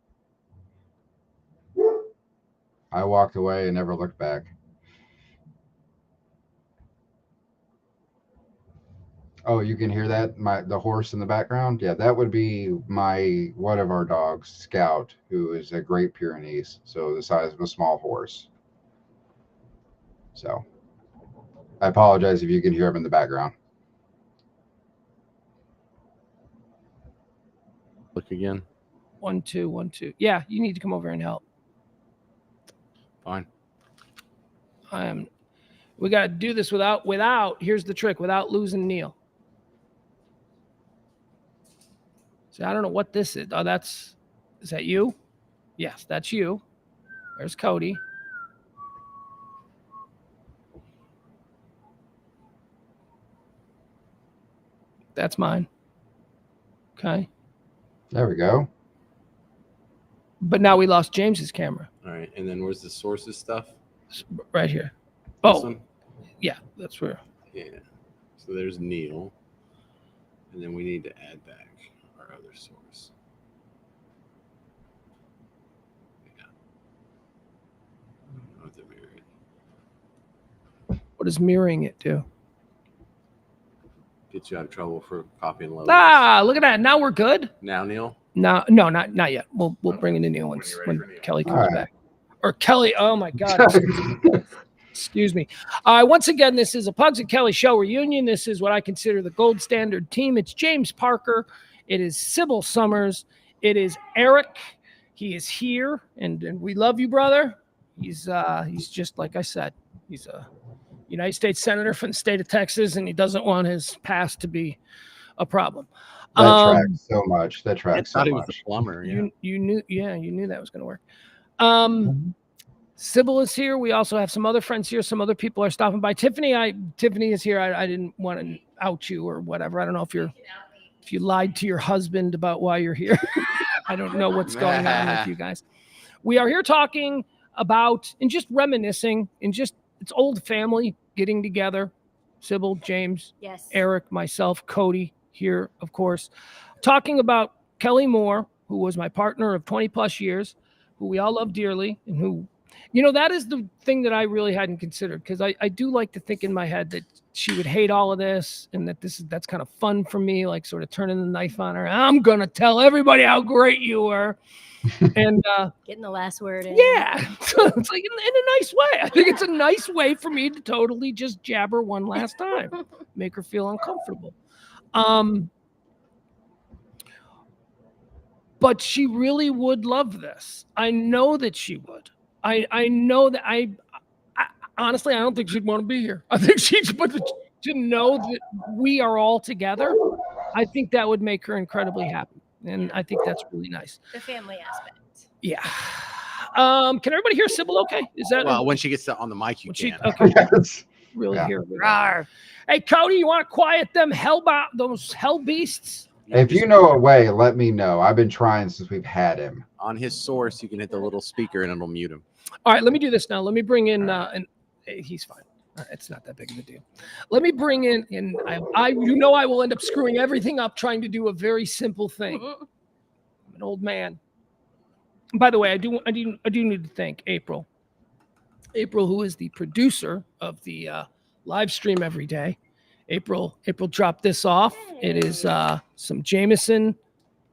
walked away and never looked back. Oh, you can hear that? The horse in the background? Yeah, that would be one of our dogs, Scout, who is a Great Pyrenees, so the size of a small horse. So I apologize if you can hear him in the background. Look again. 1 2 1 2. Yeah, you need to come over and help. Fine. We got to do this without. Here's the trick: without losing Neil. See, I don't know what this is. Oh, is that you? Yes, that's you. There's Cody. That's mine. Okay. There we go. But now we lost James's camera. All right. And then where's the sources stuff? Right here. This Oh, one? yeah, that's where. Yeah. So there's Neil. And then we need to add back our other source. Yeah. I don't know if they're married. What does mirroring it do? Get you out of trouble for copying logos. Ah, look at that. Now we're good. Now, Neil? No, not yet. We'll bring in the new ones when Kelly comes All right. back. Or Kelly. Oh my God. Excuse me. Once again, this is a Pugs and Kelly show reunion. This is what I consider the gold standard team. It's James Parker. It is Sybil Summers. It is Eric. He is here, and we love you, brother. He's just like I said. He's a United States Senator from the state of Texas, and he doesn't want his past to be a problem. That tracks so much. That tracks so Thought he was the much. plumber. Yeah. You knew that was going to work. Sybil is here. We also have some other friends here. Some other people are stopping by. Tiffany is here. I didn't want to out you or whatever. I don't know if you lied to your husband about why you're here. I don't know what's going on with you guys. We are here talking about and just reminiscing and just it's old family getting together. Sybil, James, Yes. Eric, myself, Cody here, of course, talking about Kelly Mohr, who was my partner of 20 plus years, who we all love dearly, and who, that is the thing that I really hadn't considered, because I do like to think in my head that she would hate all of this and that that's kind of fun for me, like sort of turning the knife on her. I'm going to tell everybody how great you were. And getting the last word in. Yeah. It's like in a nice way. I think it's a nice way for me to totally just jab her one last time, make her feel uncomfortable. But she really would love this. I know that she would. I know that I honestly, I don't think she'd want to be here. I think but to know that we are all together, I think that would make her incredibly happy. And I think that's really nice. The family aspect. Yeah. Can everybody hear Sybil okay? Is that Well, when she gets on the mic, you can. Okay. Yes. Really Yeah. hear it. Hey, Cody, you want to quiet them those hell beasts? If you know a way, let me know. I've been trying since we've had him. On his source, you can hit the little speaker and it'll mute him. All right, let me do this now. Let me bring in he's fine. It's not that big of a deal. Let me bring in, and I will end up screwing everything up trying to do a very simple thing. I'm an old man. By the way, I do need to thank April. April, who is the producer of the live stream every day. April dropped this off. It is some Jameson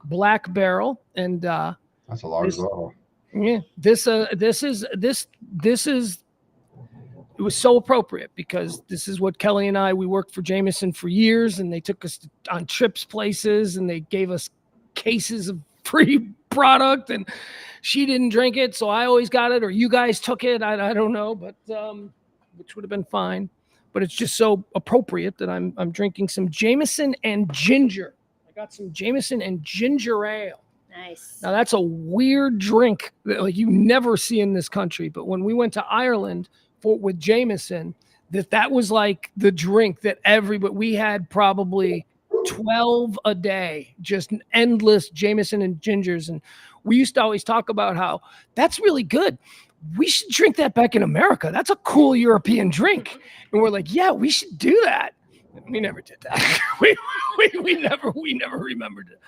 Black Barrel, and That's a large bottle. yeah, this is it was so appropriate because this is what Kelly and we worked for Jameson for years, and they took us on trips places, and they gave us cases of free product, and she didn't drink it, so I always got it, or you guys took it. I don't know, but which would have been fine. But it's just so appropriate that I'm drinking some Jameson and ginger. I got some Jameson and ginger ale. Nice. Now that's a weird drink that like you never see in this country. But when we went to Ireland with Jameson, that was like the drink that we had probably 12 a day, just endless Jameson and gingers. And we used to always talk about how that's really good. We should drink that back in America. That's a cool European drink. And we're like, yeah, we should do that. We never did that. we never remembered it.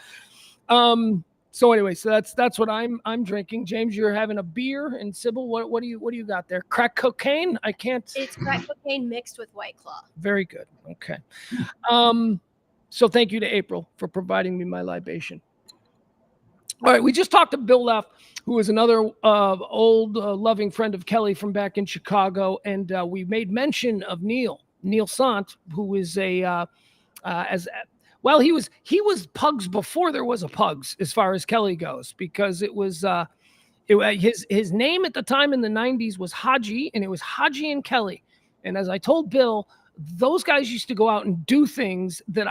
So anyway, so that's what I'm drinking. James, you're having a beer, and Sybil, what do you got there? Crack cocaine? I can't. It's crack cocaine mixed with White Claw. Very good. Okay. So thank you to April for providing me my libation. All right, we just talked to Bill Leff, who is another old loving friend of Kelly from back in Chicago, and we made mention of Neil Sant, who is he was Pugs before there was a Pugs, as far as Kelly goes, because it was his name at the time in the 90s was Haji, and it was Haji and Kelly. And as I told Bill, those guys used to go out and do things that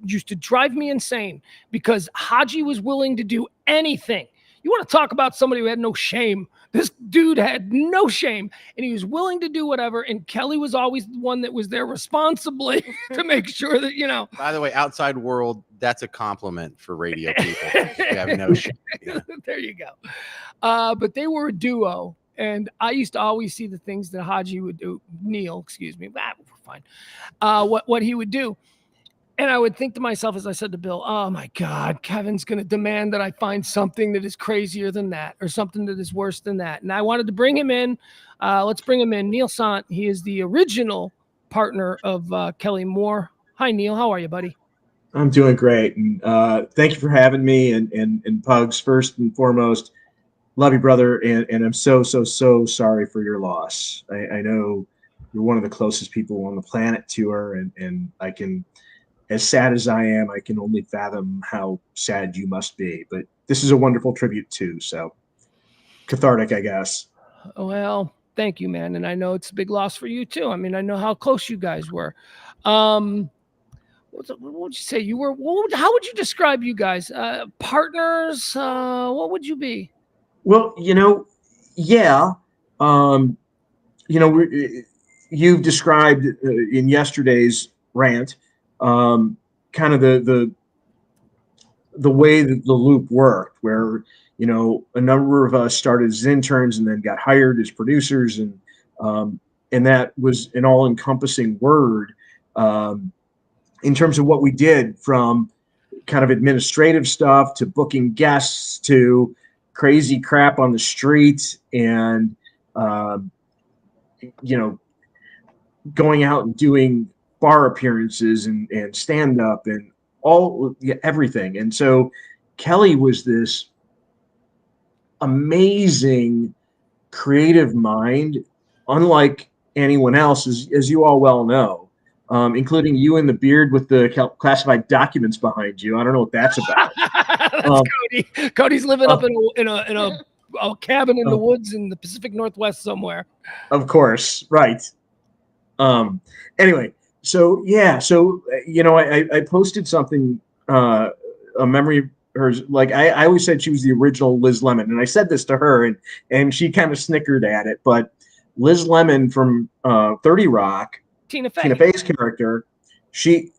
used to drive me insane, because Haji was willing to do anything. You want to talk about somebody who had no shame? This dude had no shame, and he was willing to do whatever. And Kelly was always the one that was there responsibly to make sure that, By the way, outside world, that's a compliment for radio people. You have no shame. Yeah. There you go. But they were a duo, and I used to always see the things that Haji would do. Neil, excuse me. We're fine. What he would do. And I would think to myself, as I said to Bill, oh my God, Kevin's going to demand that I find something that is crazier than that, or something that is worse than that. And I wanted to bring him in. Let's bring him in. Neil Sant. He is the original partner of Kelly Mohr. Hi, Neil. How are you, buddy? I'm doing great. And thank you for having me. And Pugs, first and foremost, love you, brother. And I'm so sorry for your loss. I know you're one of the closest people on the planet to her. And I can, as sad as I am, I can only fathom how sad you must be. But this is a wonderful tribute too. So cathartic, I guess. Well, thank you, man. And I know it's a big loss for you too. I mean, I know how close you guys were. What would you say you were? How would you describe you guys? Partners? What would you be? Well, yeah. You've described in yesterday's rant, kind of the way that the loop worked, where a number of us started as interns and then got hired as producers, and that was an all-encompassing word in terms of what we did, from kind of administrative stuff to booking guests to crazy crap on the street, and going out and doing bar appearances and stand up and everything. And so Kelly was this amazing creative mind, unlike anyone else, as you all well know, including you and the beard with the classified documents behind you. I don't know what that's about. That's Cody. Cody's living up in a cabin in the woods in the Pacific Northwest somewhere. Of course, right. Anyway, so yeah, I posted something, a memory of hers. Like I always said she was the original Liz Lemon, and I said this to her, and she kind of snickered at it. But Liz Lemon from 30 Rock, Tina Fey's character, she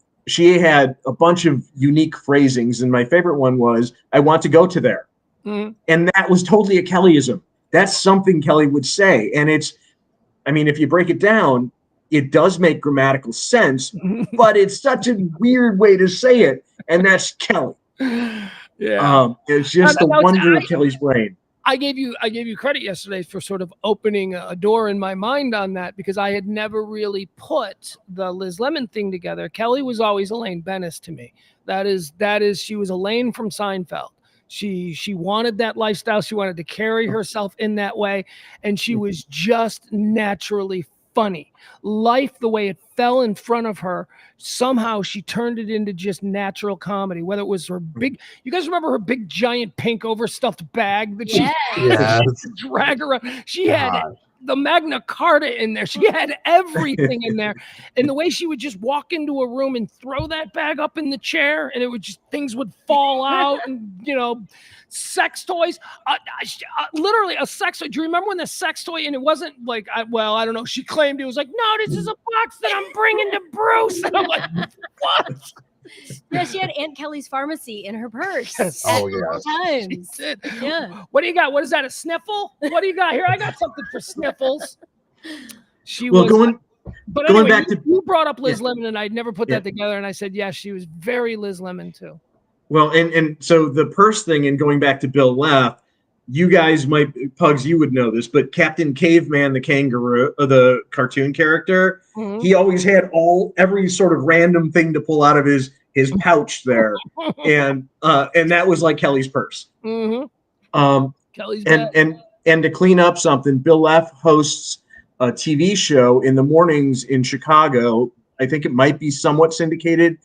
had a bunch of unique phrasings, and my favorite one was, "I want to go to there," and that was totally a Kellyism. That's something Kelly would say, and if you break it down, it does make grammatical sense, but it's such a weird way to say it, and that's Kelly. Yeah, it's just the wonder of Kelly's brain. I gave you credit yesterday for sort of opening a door in my mind on that, because I had never really put the Liz Lemon thing together. Kelly was always Elaine Bennis to me. That is, she was Elaine from Seinfeld. She wanted that lifestyle. She wanted to carry herself in that way, and she was just naturally funny. Life, the way it fell in front of her, somehow she turned it into just natural comedy. Whether it was her big, you guys remember her big giant pink overstuffed bag that she drag around? She had the Magna Carta in there. She had everything in there. And the way she would just walk into a room and throw that bag up in the chair, and it would just, things would fall out, and sex toys, literally a sex toy. Do you remember when the sex toy, and it wasn't like, I don't know, she claimed it was like, no, this is a box that I'm bringing to Bruce. And I'm like, what? Yeah, she had Aunt Kelly's pharmacy in her purse. Yes. At Oh, yeah. all times. Yeah. What do you got? What is that? A sniffle? What do you got here? I got something for sniffles. Going back to, you brought up Liz Lemon, and I'd never put that together, and I said, yes, she was very Liz Lemon too. Well, and so the purse thing, and going back to Bill Leff, you guys might, Pugs, you would know this, but Captain Caveman, the kangaroo, the cartoon character, he always had every sort of random thing to pull out of his pouch there, and that was like Kelly's purse. Kelly's and to clean up something, Bill Leff hosts a TV show in the mornings in Chicago. I think it might be somewhat syndicated.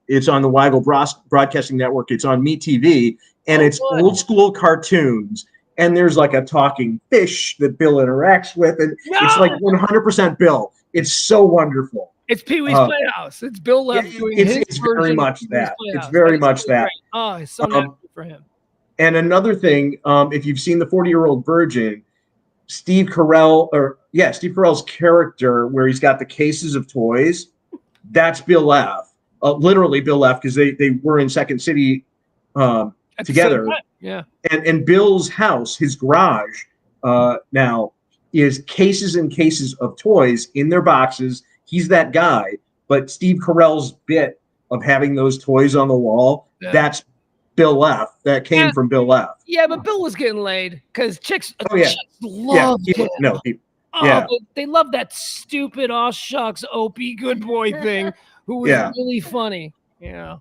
It's on the Weigel Broadcasting Network. It's on MeTV, and it's old school cartoons. And there's like a talking fish that Bill interacts with, and it's like 100% Bill. It's so wonderful. It's Pee-wee's Playhouse. It's Bill Leff doing his It's very much that. Playhouse. It's very much that. Great. Oh, it's so natural for him. And another thing, if you've seen the 40-Year-Old Virgin, Steve Carell's character, where he's got the cases of toys, that's Bill Leff. Literally Bill Leff, because they were in Second City together. Yeah. And Bill's house, his garage, now is cases and cases of toys in their boxes. He's that guy. But Steve Carell's bit of having those toys on the wall, that's Bill Leff. That came from Bill Leff. Yeah, but Bill was getting laid, because chicks loved him. They love that stupid "aw shucks, Opie, good boy" thing. Who was really funny. Yeah.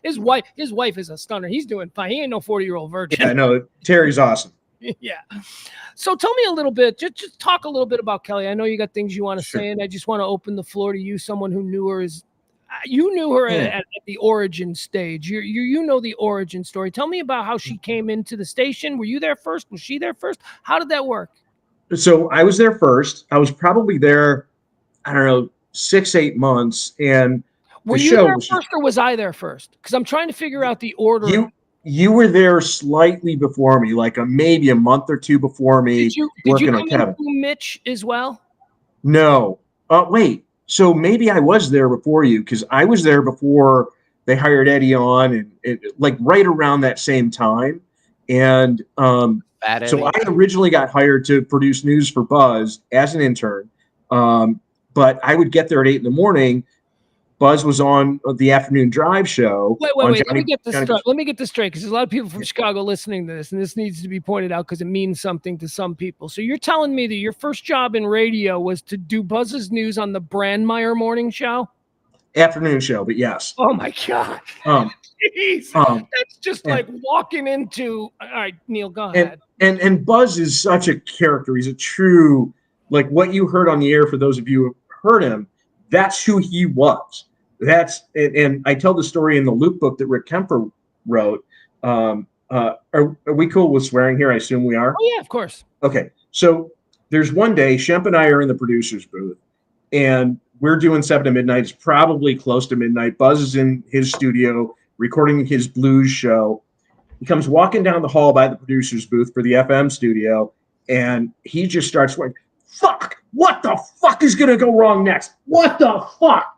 His wife is a stunner. He's doing fine. He ain't no 40-year-old virgin. Yeah, no, Terry's awesome. Yeah. So tell me a little bit, just talk a little bit about Kelly. I know you got things you want to say, and I just want to open the floor to you, someone who knew her as you knew her Yeah. at the origin stage. You know the origin story. Tell me about how she came into the station. Were you there first? Was she there first? How did that work? So I was there first. I was probably there, I don't know, 6-8 months, and Were the you show there was first, or was I there first? Because I'm trying to figure out the order. you were there slightly before me, like maybe a month or two before me. Did you working come on Kevin. into Mitch as well? No. Wait. So maybe I was there before you, because I was there before they hired Eddie on, and like right around that same time. And so I originally got hired to produce news for Buzz as an intern. But I would get there at 8 a.m. Buzz was on the afternoon drive show. Wait. Let me get this straight. Let me get this straight, because there's a lot of people from Chicago listening to this, and this needs to be pointed out because it means something to some people. So you're telling me that your first job in radio was to do Buzz's news on the Brandmeier morning show? Afternoon show, but yes. Oh my God. Jeez. That's just like walking into. All right, Neil, go ahead. And Buzz is such a character. He's a true, like what you heard on the air, for those of you who heard him, that's who he was. And I tell the story in the Loop book that Rick Kemper wrote. Are we cool with swearing here? I assume we are. Oh yeah, of course. Okay. So there's one day, Shemp and I are in the producer's booth, and we're doing 7 to midnight. It's probably close to midnight. Buzz is in his studio recording his blues show. He comes walking down the hall by the producer's booth for the FM studio, and he just starts swearing, "Fuck! What the fuck is going to go wrong next? What the fuck?"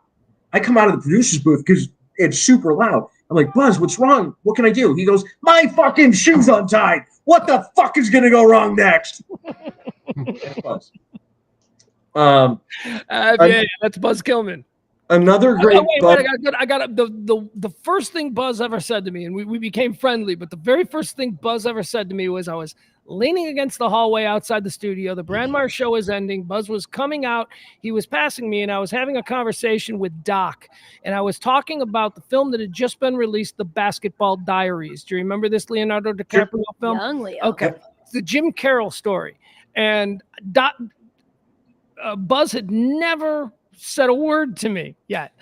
I come out of the producer's booth because it's super loud. I'm like, "Buzz, what's wrong? What can I do?" He goes, "My fucking shoe's untied. What the fuck is going to go wrong next?" Buzz. Yeah, that's Buzz Kilman. Another great. Wait, I got the first thing Buzz ever said to me, and we became friendly, but the very first thing Buzz ever said to me was, I was leaning against the hallway outside the studio. The Brandmeier show was ending. Buzz was coming out. He was passing me, and I was having a conversation with Doc, and I was talking about the film that had just been released, The Basketball Diaries. Do you remember this Leonardo DiCaprio film? Young Leo. Okay. It's the Jim Carroll story. And Buzz had never said a word to me yet.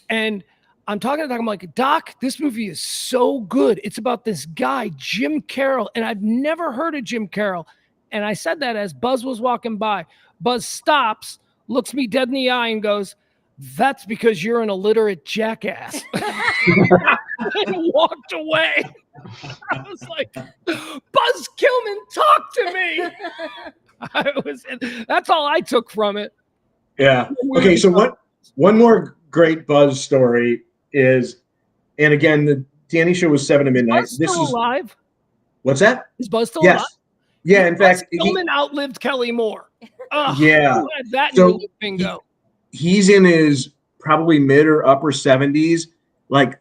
And I'm talking to Doc. I'm like, "Doc, this movie is so good. It's about this guy, Jim Carroll. And I've never heard of Jim Carroll." And I said that as Buzz was walking by. Buzz stops, looks me dead in the eye, and goes, "That's because you're an illiterate jackass." And walked away. I was like, "Buzz Kilman, talk to me." That's all I took from it. Yeah. Okay. So one more great Buzz story is, and again, the Danny show was 7 to midnight. Is Buzz still alive? What's that? Is Buzz still alive? Yeah. In fact, Kilman outlived Kelly Mohr. Yeah. Who had that in your bingo? He's in his probably mid or upper 70s, like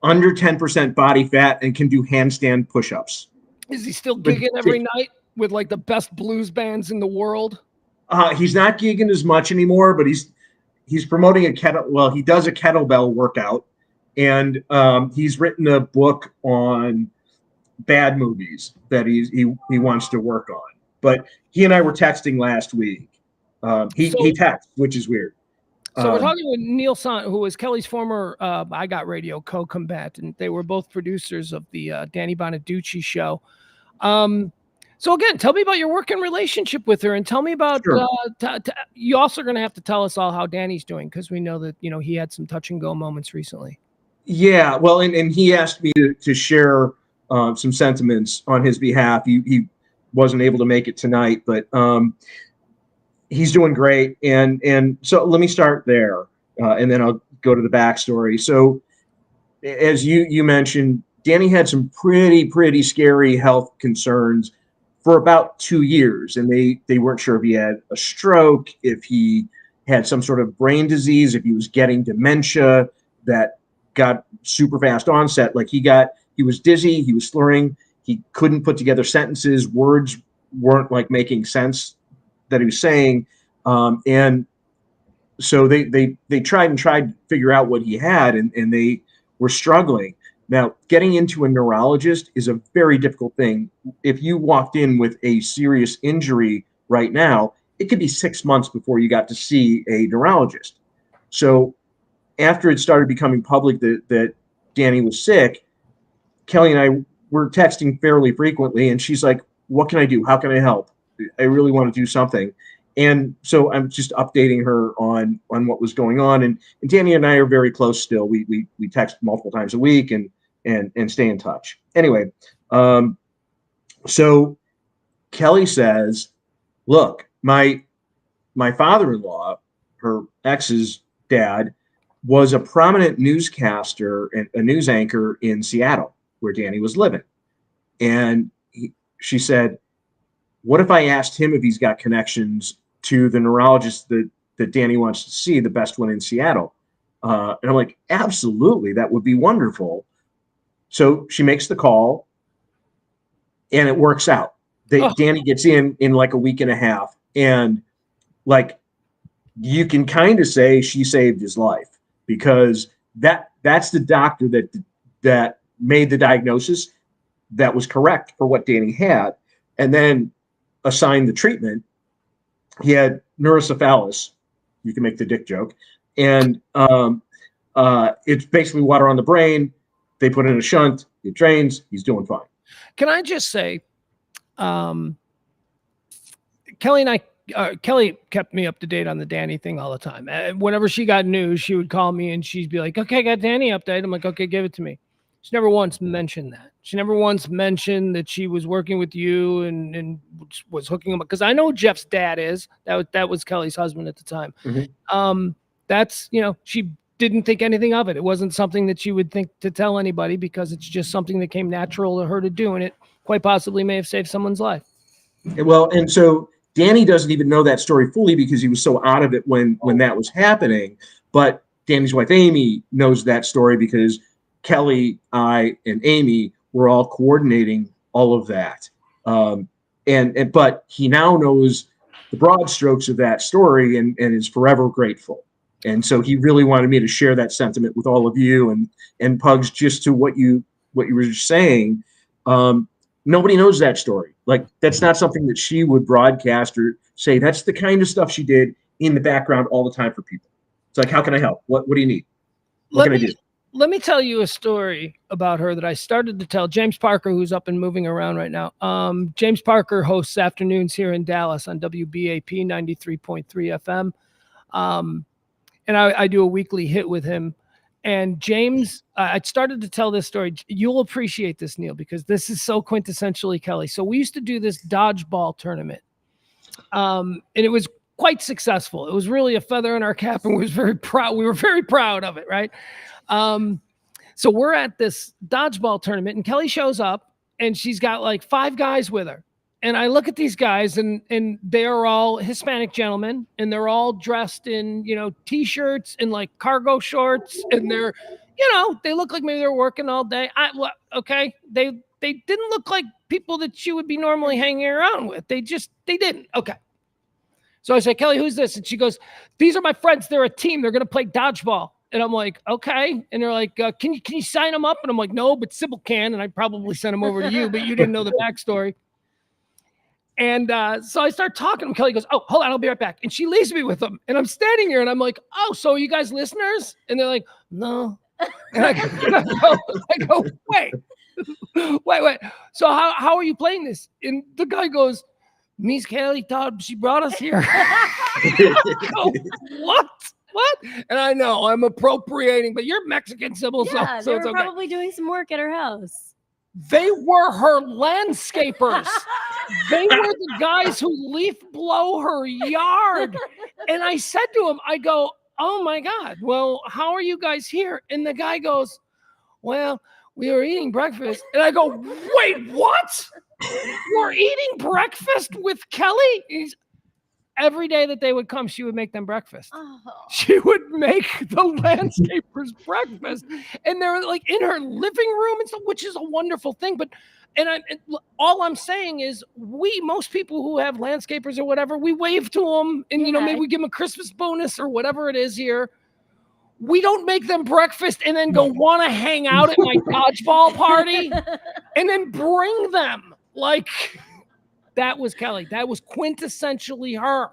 under 10% body fat, and can do handstand push-ups. Is he still gigging every night with like the best blues bands in the world? He's not gigging as much anymore, but he's promoting he does a kettlebell workout, and he's written a book on bad movies that he wants to work on. But he and I were texting last week. He texts, which is weird. So we're talking with Neil Son, who was Kelly's former I Got Radio co-combatant. They were both producers of the Danny Bonaducci show. So again, tell me about your working relationship with her, and tell me about. Sure. You also are going to have to tell us all how Danny's doing, because we know that he had some touch and go moments recently. Yeah, well, and he asked me to share some sentiments on his behalf. He wasn't able to make it tonight, but he's doing great. And so let me start there, and then I'll go to the backstory. So as you mentioned, Danny had some pretty scary health concerns for about 2 years, and they weren't sure if he had a stroke, if he had some sort of brain disease, if he was getting dementia that got super fast onset. Like he was dizzy, he was slurring, he couldn't put together sentences, words weren't like making sense that he was saying, and so they tried to figure out what he had, and they were struggling. Now, getting into a neurologist is a very difficult thing. If you walked in with a serious injury right now, it could be 6 months before you got to see a neurologist. So after it started becoming public that Danny was sick, Kelly and I were texting fairly frequently, and she's like, "What can I do? How can I help? I really want to do something." And so I'm just updating her on what was going on. And Danny and I are very close still. We text multiple times a week and stay in touch. Anyway, so Kelly says, "Look, my father-in-law, her ex's dad, was a prominent newscaster and a news anchor in Seattle, where Danny was living. And she said, what if I asked him if he's got connections to the neurologist that Danny wants to see, the best one in Seattle?" And I'm like, absolutely, that would be wonderful. So she makes the call, and it works out. Danny gets in like a week and a half, and like you can kind of say she saved his life, because that's the doctor that made the diagnosis that was correct for what Danny had, and then assigned the treatment. He had neurocephalus. You can make the dick joke, and it's basically water on the brain. They put in a shunt. It drains. He's doing fine. Can I just say, Kelly and I, Kelly kept me up to date on the Danny thing all the time. Whenever she got news, she would call me and she'd be like, "Okay, I got Danny update." I'm like, "Okay, give it to me." She never once mentioned that. She never once mentioned that she was working with you and was hooking him up. Because I know who Jeff's dad is. That was Kelly's husband at the time. Mm-hmm. That's, she didn't think anything of it. It wasn't something that she would think to tell anybody, because it's just something that came natural to her to do, and it quite possibly may have saved someone's life. Well, and so Danny doesn't even know that story fully because he was so out of it when that was happening. But Danny's wife, Amy, knows that story because Kelly, I, and Amy were all coordinating all of that. But he now knows the broad strokes of that story and is forever grateful. And so he really wanted me to share that sentiment with all of you and Pugs, just to what you were just saying. Nobody knows that story. Like, that's not something that she would broadcast or say. That's the kind of stuff she did in the background all the time for people. It's like, how can I help? What do you need? What can I do? Let me tell you a story about her that I started to tell James Parker, who's up and moving around right now. James Parker hosts afternoons here in Dallas on WBAP 93.3 FM. And I do a weekly hit with him. And James, I started to tell this story. You'll appreciate this, Neil, because this is so quintessentially Kelly. So we used to do this dodgeball tournament. And it was quite successful. It was really a feather in our cap, and we were very proud of it, right? So we're at this dodgeball tournament, and Kelly shows up, and she's got like 5 guys with her. And I look at these guys, and they are all Hispanic gentlemen, and they're all dressed in, t-shirts and like cargo shorts, and they're, they look like maybe they're working all day. Okay. They didn't look like people that you would be normally hanging around with. They didn't. Okay. So I say, "Kelly, who's this?" And she goes, "These are my friends. They're a team. They're going to play dodgeball." And I'm like, "Okay." And they're like, can you sign them up?" And I'm like, "No, but Sybil can." And I probably sent them over to you, but you didn't know the backstory. And so I start talking to him. Kelly goes, "Oh, hold on, I'll be right back." And she leaves me with them. And I'm standing here and I'm like, "Oh, so are you guys listeners?" And they're like, "No." And I go, wait. So how are you playing this? And the guy goes, "Miss Kelly thought she brought us here." I go, what? And I know I'm appropriating, but you're Mexican, Sybil, Yeah, so they it's were okay. probably doing some work at her house. They were her landscapers. They were the guys who leaf blow her yard. And I said to him, I go, "Oh my God, well, how are you guys here?" And the guy goes, "Well, we were eating breakfast." And I go, "Wait, what? You're eating breakfast with Kelly?" Every day that they would come, she would make them breakfast. Oh. She would make the landscapers breakfast, and they're like in her living room and stuff, which is a wonderful thing. But all I'm saying is, most people who have landscapers or whatever, we wave to them, and maybe we give them a Christmas bonus or whatever it is here. We don't make them breakfast and then go want to hang out at my dodgeball party and then bring them. Like, that was Kelly. That was quintessentially her.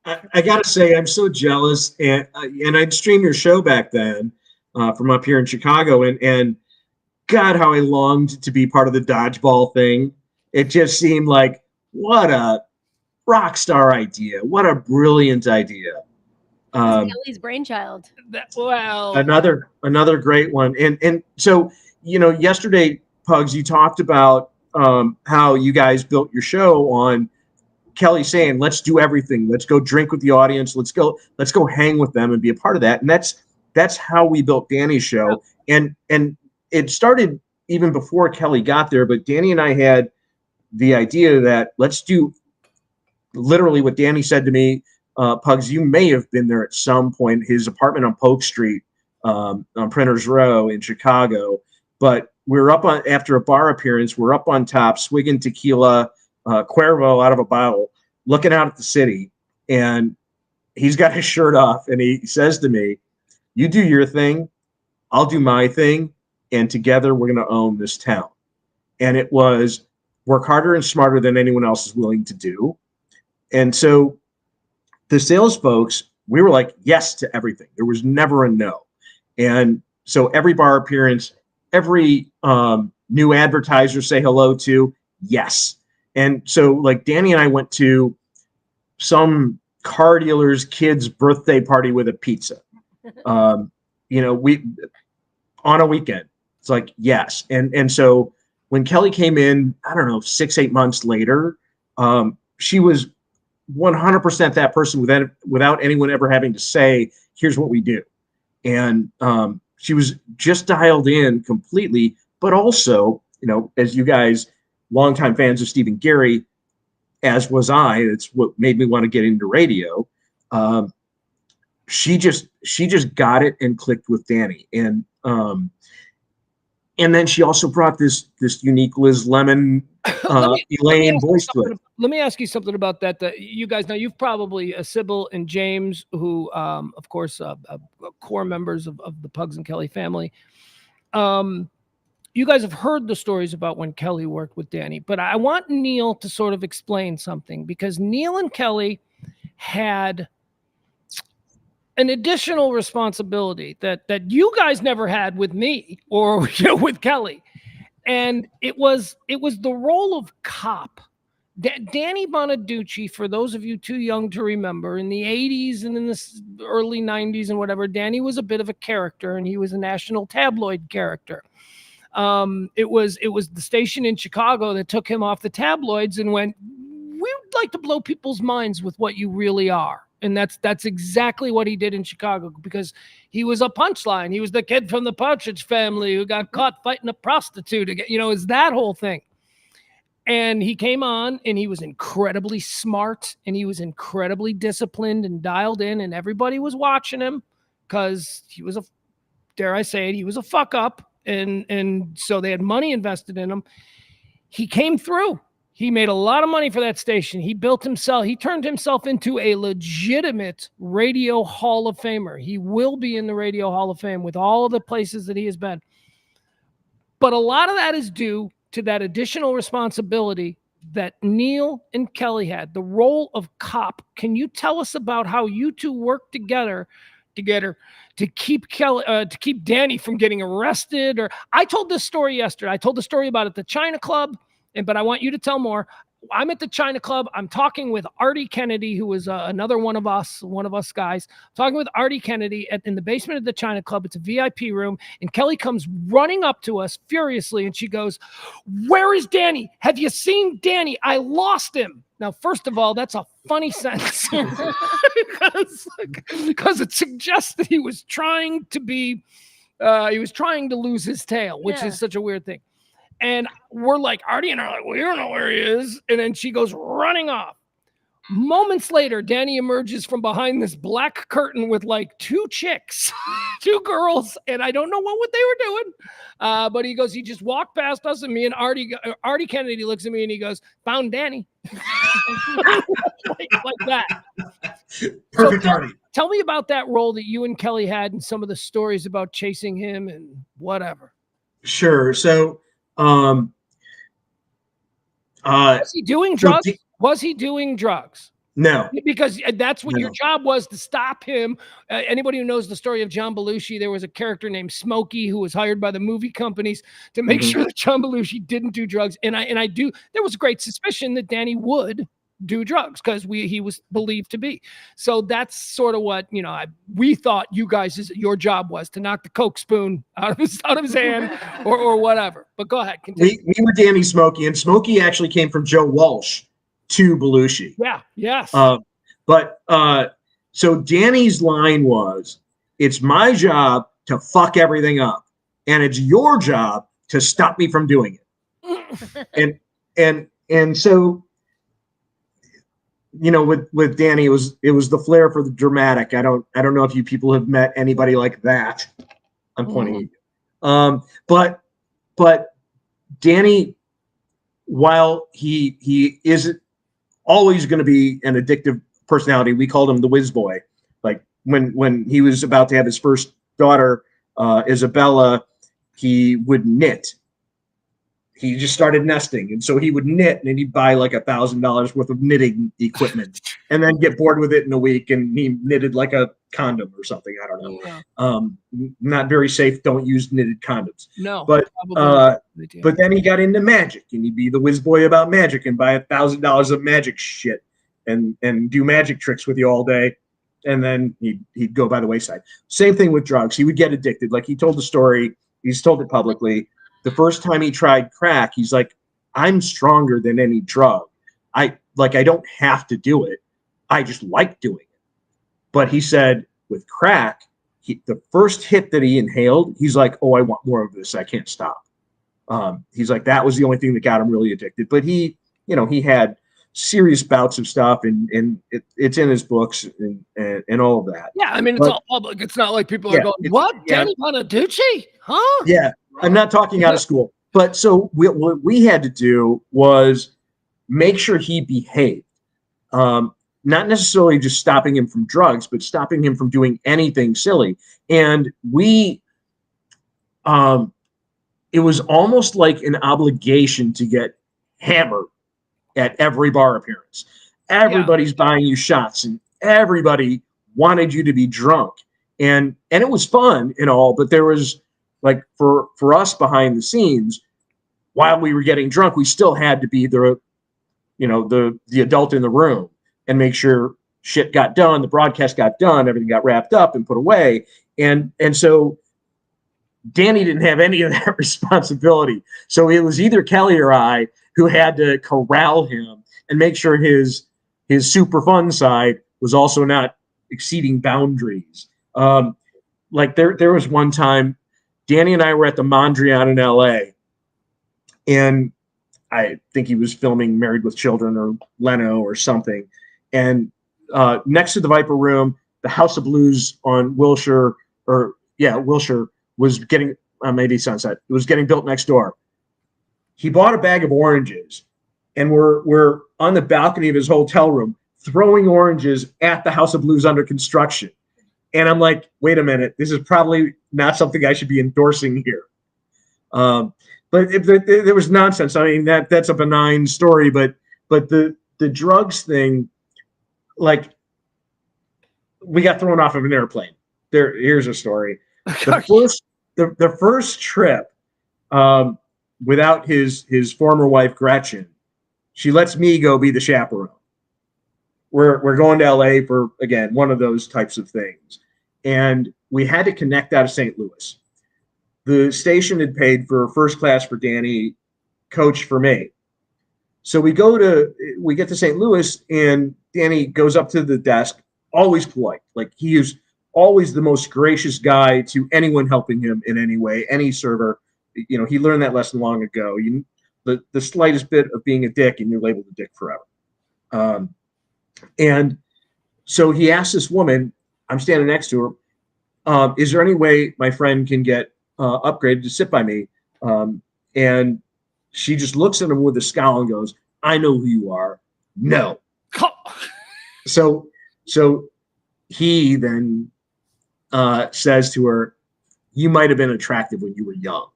I gotta say, I'm so jealous, and I'd stream your show back then from up here in Chicago, and God, how I longed to be part of the dodgeball thing. It just seemed like what a rock star idea, what a brilliant idea. Kelly's brainchild. Well, Another great one, and so yesterday, Pugs, you talked about how you guys built your show on Kelly saying, "Let's do everything. Let's go drink with the audience. Let's go hang with them and be a part of that." And that's how we built Danny's show. And it started even before Kelly got there. But Danny and I had the idea that let's do literally what Danny said to me. Pugs, you may have been there at some point. His apartment on Polk Street, on Printers Row in Chicago. But we're up on after a bar appearance. We're up on top, swigging tequila. Cuervo out of a bottle, looking out at the city, and he's got his shirt off, and he says to me, "You do your thing, I'll do my thing, and together we're going to own this town." And it was work harder and smarter than anyone else is willing to do. And so the sales folks, we were like yes to everything. There was never a no. And so every bar appearance, every new advertiser say hello to, yes. And so, like, Danny and I went to some car dealer's kid's birthday party with a pizza. We on a weekend. It's like, yes. And so when Kelly came in, I don't know, 6-8 months later, she was 100% that person without anyone ever having to say, "Here's what we do." And she was just dialed in completely. But also, as you guys, longtime fans of Stephen Gary, as was I. It's what made me want to get into radio. She just got it and clicked with Danny, and then she also brought this unique Liz Lemon, Elaine voice to it. Let me ask you something about that. You guys know you've probably Sybil and James, who of course core members of the Pugs and Kelly family. You guys have heard the stories about when Kelly worked with Danny, but I want Neil to sort of explain something, because Neil and Kelly had an additional responsibility that you guys never had with me or with Kelly. And it was the role of cop. Danny Bonaducci, for those of you too young to remember, in the 80s and in the early 90s and whatever, Danny was a bit of a character, and he was a national tabloid character. It was the station in Chicago that took him off the tabloids and went, "We'd like to blow people's minds with what you really are." And that's exactly what he did in Chicago, because he was a punchline. He was the kid from the Partridge Family who got caught fighting a prostitute again. It's that whole thing. And he came on, and he was incredibly smart, and he was incredibly disciplined and dialed in, and everybody was watching him because he was dare I say it, he was a fuck up. And so they had money invested in him. He came through. He made a lot of money for that station. He turned himself into a legitimate radio Hall of Famer. He will be in the Radio Hall of Fame with all of the places that he has been. But a lot of that is due to that additional responsibility that Neil and Kelly had, the role of cop. Can you tell us about how you two worked together to keep Danny from getting arrested? Or I told this story yesterday. I told the story about at the China Club, but I want you to tell more. I'm at the China Club. I'm talking with Artie Kennedy, who was another one of us guys. I'm talking with Artie Kennedy in the basement of the China Club. It's a VIP room. And Kelly comes running up to us furiously, and she goes, "Where is Danny? Have you seen Danny? I lost him." Now, first of all, that's a funny sentence because it suggests that he was trying to lose his tail, which is such a weird thing. And we're like, Artie and I are like, "Well, you don't know where he is." And then she goes running off. Moments later, Danny emerges from behind this black curtain with like two chicks, two girls, and I don't know what they were doing. But he just walked past us, and me and Artie Kennedy looks at me and he goes, "Found Danny." like that. Perfect, so Artie. Tell me about that role that you and Kelly had and some of the stories about chasing him and whatever. Sure. So, was he doing drugs? Was he doing drugs? No. Because that's what your No. job was, to stop him. Anybody who knows the story of John Belushi, there was a character named Smokey who was hired by the movie companies to make sure that John Belushi didn't do drugs. And I do. There was a great suspicion that Danny would do drugs because he was believed to be. So that's sort of what we thought your job was, to knock the Coke spoon out of his hand or whatever. But go ahead, continue. We were Danny Smokey, and Smokey actually came from Joe Walsh to Belushi. Yeah. Yes. So Danny's line was, "It's my job to fuck everything up, and it's your job to stop me from doing it." and so, with Danny, it was the flair for the dramatic. I don't know if you people have met anybody like that. I'm pointing at you. But Danny, while he is always going to be an addictive personality, we called him the whiz boy. Like when he was about to have his first daughter, Isabella, he would knit. He just started nesting, and so he would knit, and then he'd buy like $1,000 worth of knitting equipment, and then get bored with it in a week, and he knitted like a condom or something. I don't know. Yeah. Not very safe. Don't use knitted condoms. No. But then he got into magic, and he'd be the whiz boy about magic and buy $1,000 of magic shit and do magic tricks with you all day, and then he'd go by the wayside. Same thing with drugs. He would get addicted. Like he told the story. He's told it publicly. The first time he tried crack, he's like, "I'm stronger than any drug. I don't have to do it. I just like doing it." But he said with crack, the first hit that he inhaled, he's like, "Oh, I want more of this. I can't stop." He's like, that was the only thing that got him really addicted. But he had serious bouts of stuff, and it's in his books and all of that. Yeah, I mean, it's all public. It's not like people are going, "What? Danny Bonaducci? Huh?" Yeah, I'm not talking out of school. But so what we had to do was make sure he behaved. Not necessarily just stopping him from drugs, but stopping him from doing anything silly. And it was almost like an obligation to get hammered at every bar appearance. Everybody's buying you shots, and everybody wanted you to be drunk. And it was fun and all, but there was, like, for us behind the scenes, while we were getting drunk, we still had to be the adult in the room and make sure shit got done, the broadcast got done, everything got wrapped up and put away. And so Danny didn't have any of that responsibility. So it was either Kelly or I who had to corral him and make sure his super fun side was also not exceeding boundaries. Like there was one time, Danny and I were at the Mondrian in LA, and I think he was filming Married with Children or Leno or something. And next to the Viper Room, the House of Blues on Wilshire was getting, maybe Sunset, it was getting built next door. He bought a bag of oranges, and we're on the balcony of his hotel room throwing oranges at the House of Blues under construction. And I'm like, wait a minute, this is probably not something I should be endorsing here. But there was nonsense. I mean, that's a benign story, but the drugs thing, like, we got thrown off of an airplane. Here's a story. The first trip, without his former wife Gretchen, she lets me go be the chaperone. We're going to LA for, again, one of those types of things. And we had to connect out of St. Louis. The station had paid for first class for Danny, coach for me. So we get to St. Louis, and Danny goes up to the desk, always polite. Like, he is always the most gracious guy to anyone helping him in any way, any server. He learned that lesson long ago. The slightest bit of being a dick, and you're labeled a dick forever. And so he asked this woman, I'm standing next to her, is there any way my friend can get upgraded to sit by me? And she just looks at him with a scowl and goes, I know who you are. No. So he then says to her, you might have been attractive when you were young.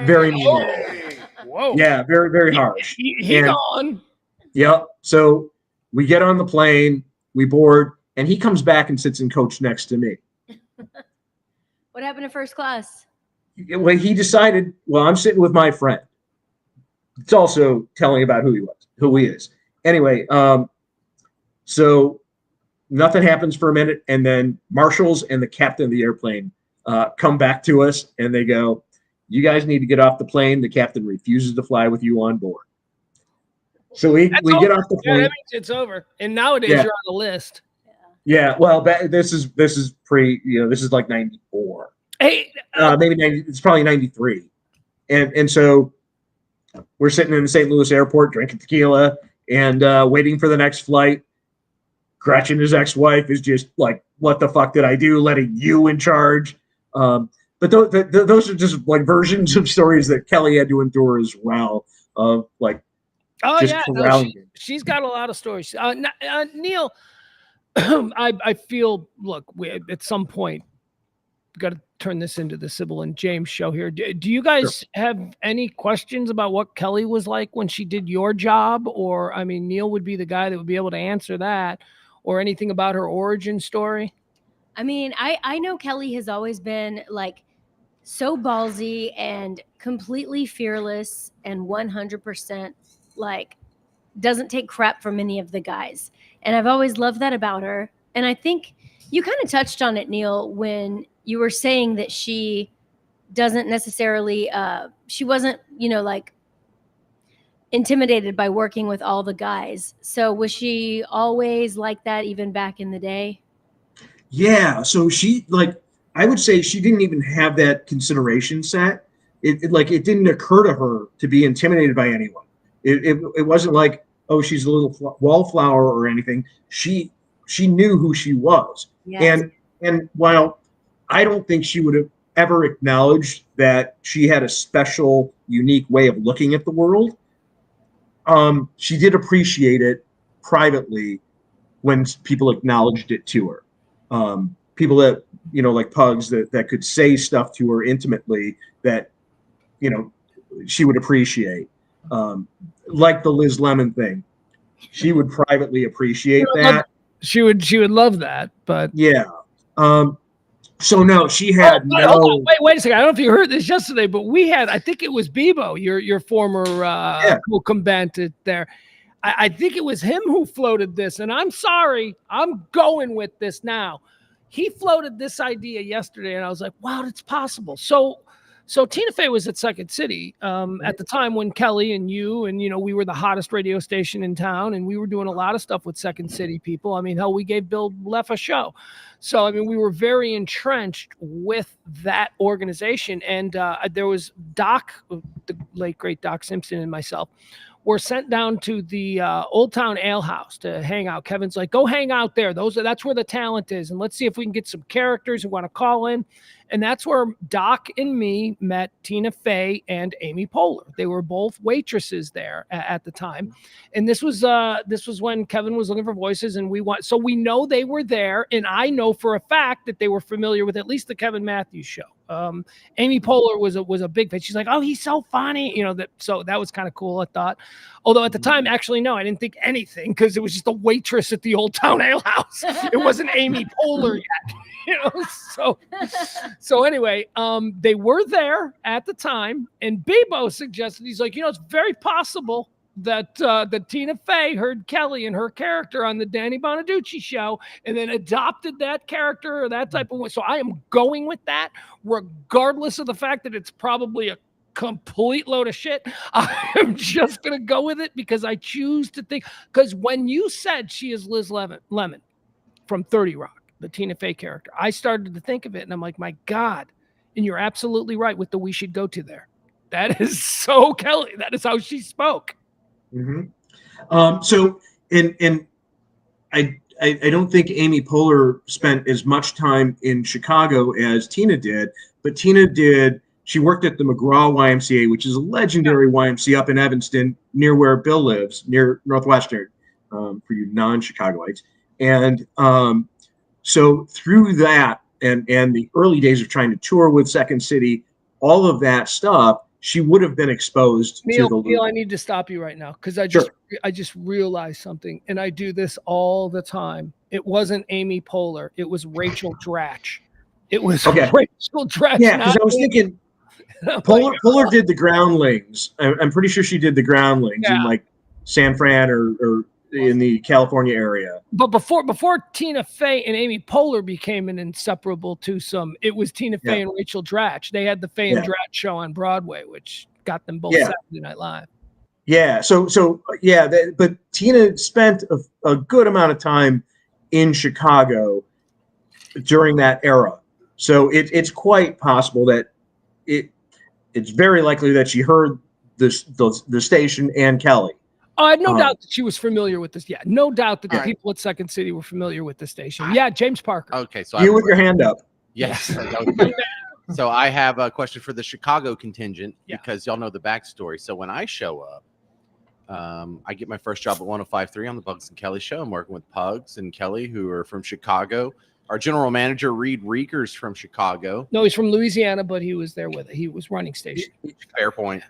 Very mean. Whoa. Yeah, very, very harsh. He gone. Yep. So we get on the plane, we board, and he comes back and sits in coach next to me. What happened to first class? Well, he decided, well, I'm sitting with my friend. It's also telling about who he is. Anyway, so nothing happens for a minute, and then marshals and the captain of the airplane come back to us, and they go, "You guys need to get off the plane. The captain refuses to fly with you on board." So we get off the plane. Yeah, that means it's over. And nowadays you're on the list. Yeah, well, this is pre, this is like 94. Hey, maybe 90. It's probably 93, and so we're sitting in the St. Louis airport drinking tequila and waiting for the next flight. Gretchen, his ex-wife, is just like, "What the fuck did I do, letting you in charge?" But those are just like versions of stories that Kelly had to endure as well. Of like, she's got a lot of stories. Neil, I feel, look, at some point, we've got to turn this into the Sybil and James show here. Do you guys have any questions about what Kelly was like when she did your job? Or, I mean, Neil would be the guy that would be able to answer that, or anything about her origin story. I mean, I know Kelly has always been like so ballsy and completely fearless and 100% like doesn't take crap from any of the guys. And I've always loved that about her. And I think you kind of touched on it, Neil, when you were saying that she doesn't necessarily, she wasn't, like intimidated by working with all the guys. So was she always like that even back in the day? Yeah. So she, like, I would say she didn't even have that consideration set. It didn't occur to her to be intimidated by anyone. It wasn't like, oh, she's a little wallflower or anything. She knew who she was. Yes. And while I don't think she would have ever acknowledged that she had a special, unique way of looking at the world, she did appreciate it privately when people acknowledged it to her. People that, like Pugs, that could say stuff to her intimately that, she would appreciate. Like the Liz Lemon thing. She would privately appreciate that. She would love that, but yeah. So no, she had hold on, wait a second. I don't know if you heard this yesterday, but we had, I think it was Bebo, your former co-combatant there. I think it was him who floated this, and I'm sorry, I'm going with this now. He floated this idea yesterday, and I was like, wow, that's possible. So Tina Fey was at Second City at the time when Kelly and you and, we were the hottest radio station in town, and we were doing a lot of stuff with Second City people. I mean, hell, we gave Bill Leff a show. So, I mean, we were very entrenched with that organization. And there was Doc, the late, great Doc Simpson, and myself were sent down to the Old Town Ale House to hang out. Kevin's like, go hang out there. That's where the talent is. And let's see if we can get some characters who want to call in. And that's where Doc and me met Tina Fey and Amy Poehler. They were both waitresses there at the time. And this was when Kevin was looking for voices, and so we know they were there. And I know for a fact that they were familiar with at least the Kevin Matthews show. Amy Poehler was a big fan. She's like, oh, he's so funny. So that was kind of cool, I thought. Although at the time, actually, no, I didn't think anything, because it was just a waitress at the Old Town Ale House. It wasn't Amy Poehler yet, So anyway, they were there at the time, and Bebo suggested, he's like, it's very possible that Tina Fey heard Kelly and her character on the Danny Bonaducci show and then adopted that character or that type of way. So I am going with that, regardless of the fact that it's probably a complete load of shit. I am just going to go with it because I choose to think, because when you said she is Liz Lemon from 30 Rock, the Tina Fey character, I started to think of it, and I'm like, my God. And you're absolutely right with the "we should go to" there. That is so Kelly. That is how she spoke. Mm-hmm. So, and I don't think Amy Poehler spent as much time in Chicago as Tina did, but Tina did. She worked at the McGraw YMCA, which is a legendary YMCA up in Evanston, near where Bill lives, near Northwestern, for you non-Chicagoites. And so through that and the early days of trying to tour with Second City, all of that stuff, she would have been exposed Neil, to the Neil, loop. I need to stop you right now because I Sure. just realized something, and I do this all the time. It wasn't Amy Poehler. It was Rachel Dratch. It was Okay. Rachel Dratch. Yeah, because not I was Amy. thinking I'm Poehler, like, Poehler did the Groundlings. I'm pretty sure she did the Groundlings in Yeah. like San Fran or in the California area. But before Tina Fey and Amy Poehler became an inseparable twosome, it was Tina Fey and Rachel Dratch. They had the Fey and Yeah. Dratch show on Broadway, which got them both Yeah. Saturday Night Live. Yeah. So yeah, but Tina spent a good amount of time in Chicago during that era. So it's quite possible that it's very likely that she heard the station and Kelly. I had no doubt that she was familiar with this. Yeah, no doubt that the Alright. people at Second City were familiar with the station. Yeah, James Parker. Okay, so You with your hand up. Yes. So I have a question for the Chicago contingent Yeah. because y'all know the backstory. So when I show up, I get my first job at 105.3 on the Pugs and Kelly show. I'm working with Pugs and Kelly, who are from Chicago. Our general manager, Reed Reeker's from Chicago. No, he's from Louisiana, but he was there with it. He was running station. Fair point.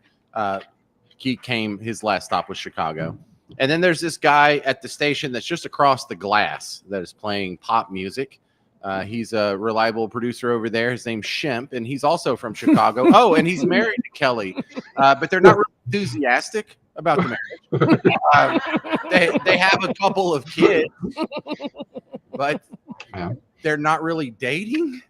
He came, his last stop was Chicago. And then there's this guy at the station that's just across the glass that is playing pop music. He's a reliable producer over there. His name's Shemp, and he's also from Chicago. Oh, and he's married to Kelly, but they're not really enthusiastic about the marriage. They have a couple of kids, but they're not really dating.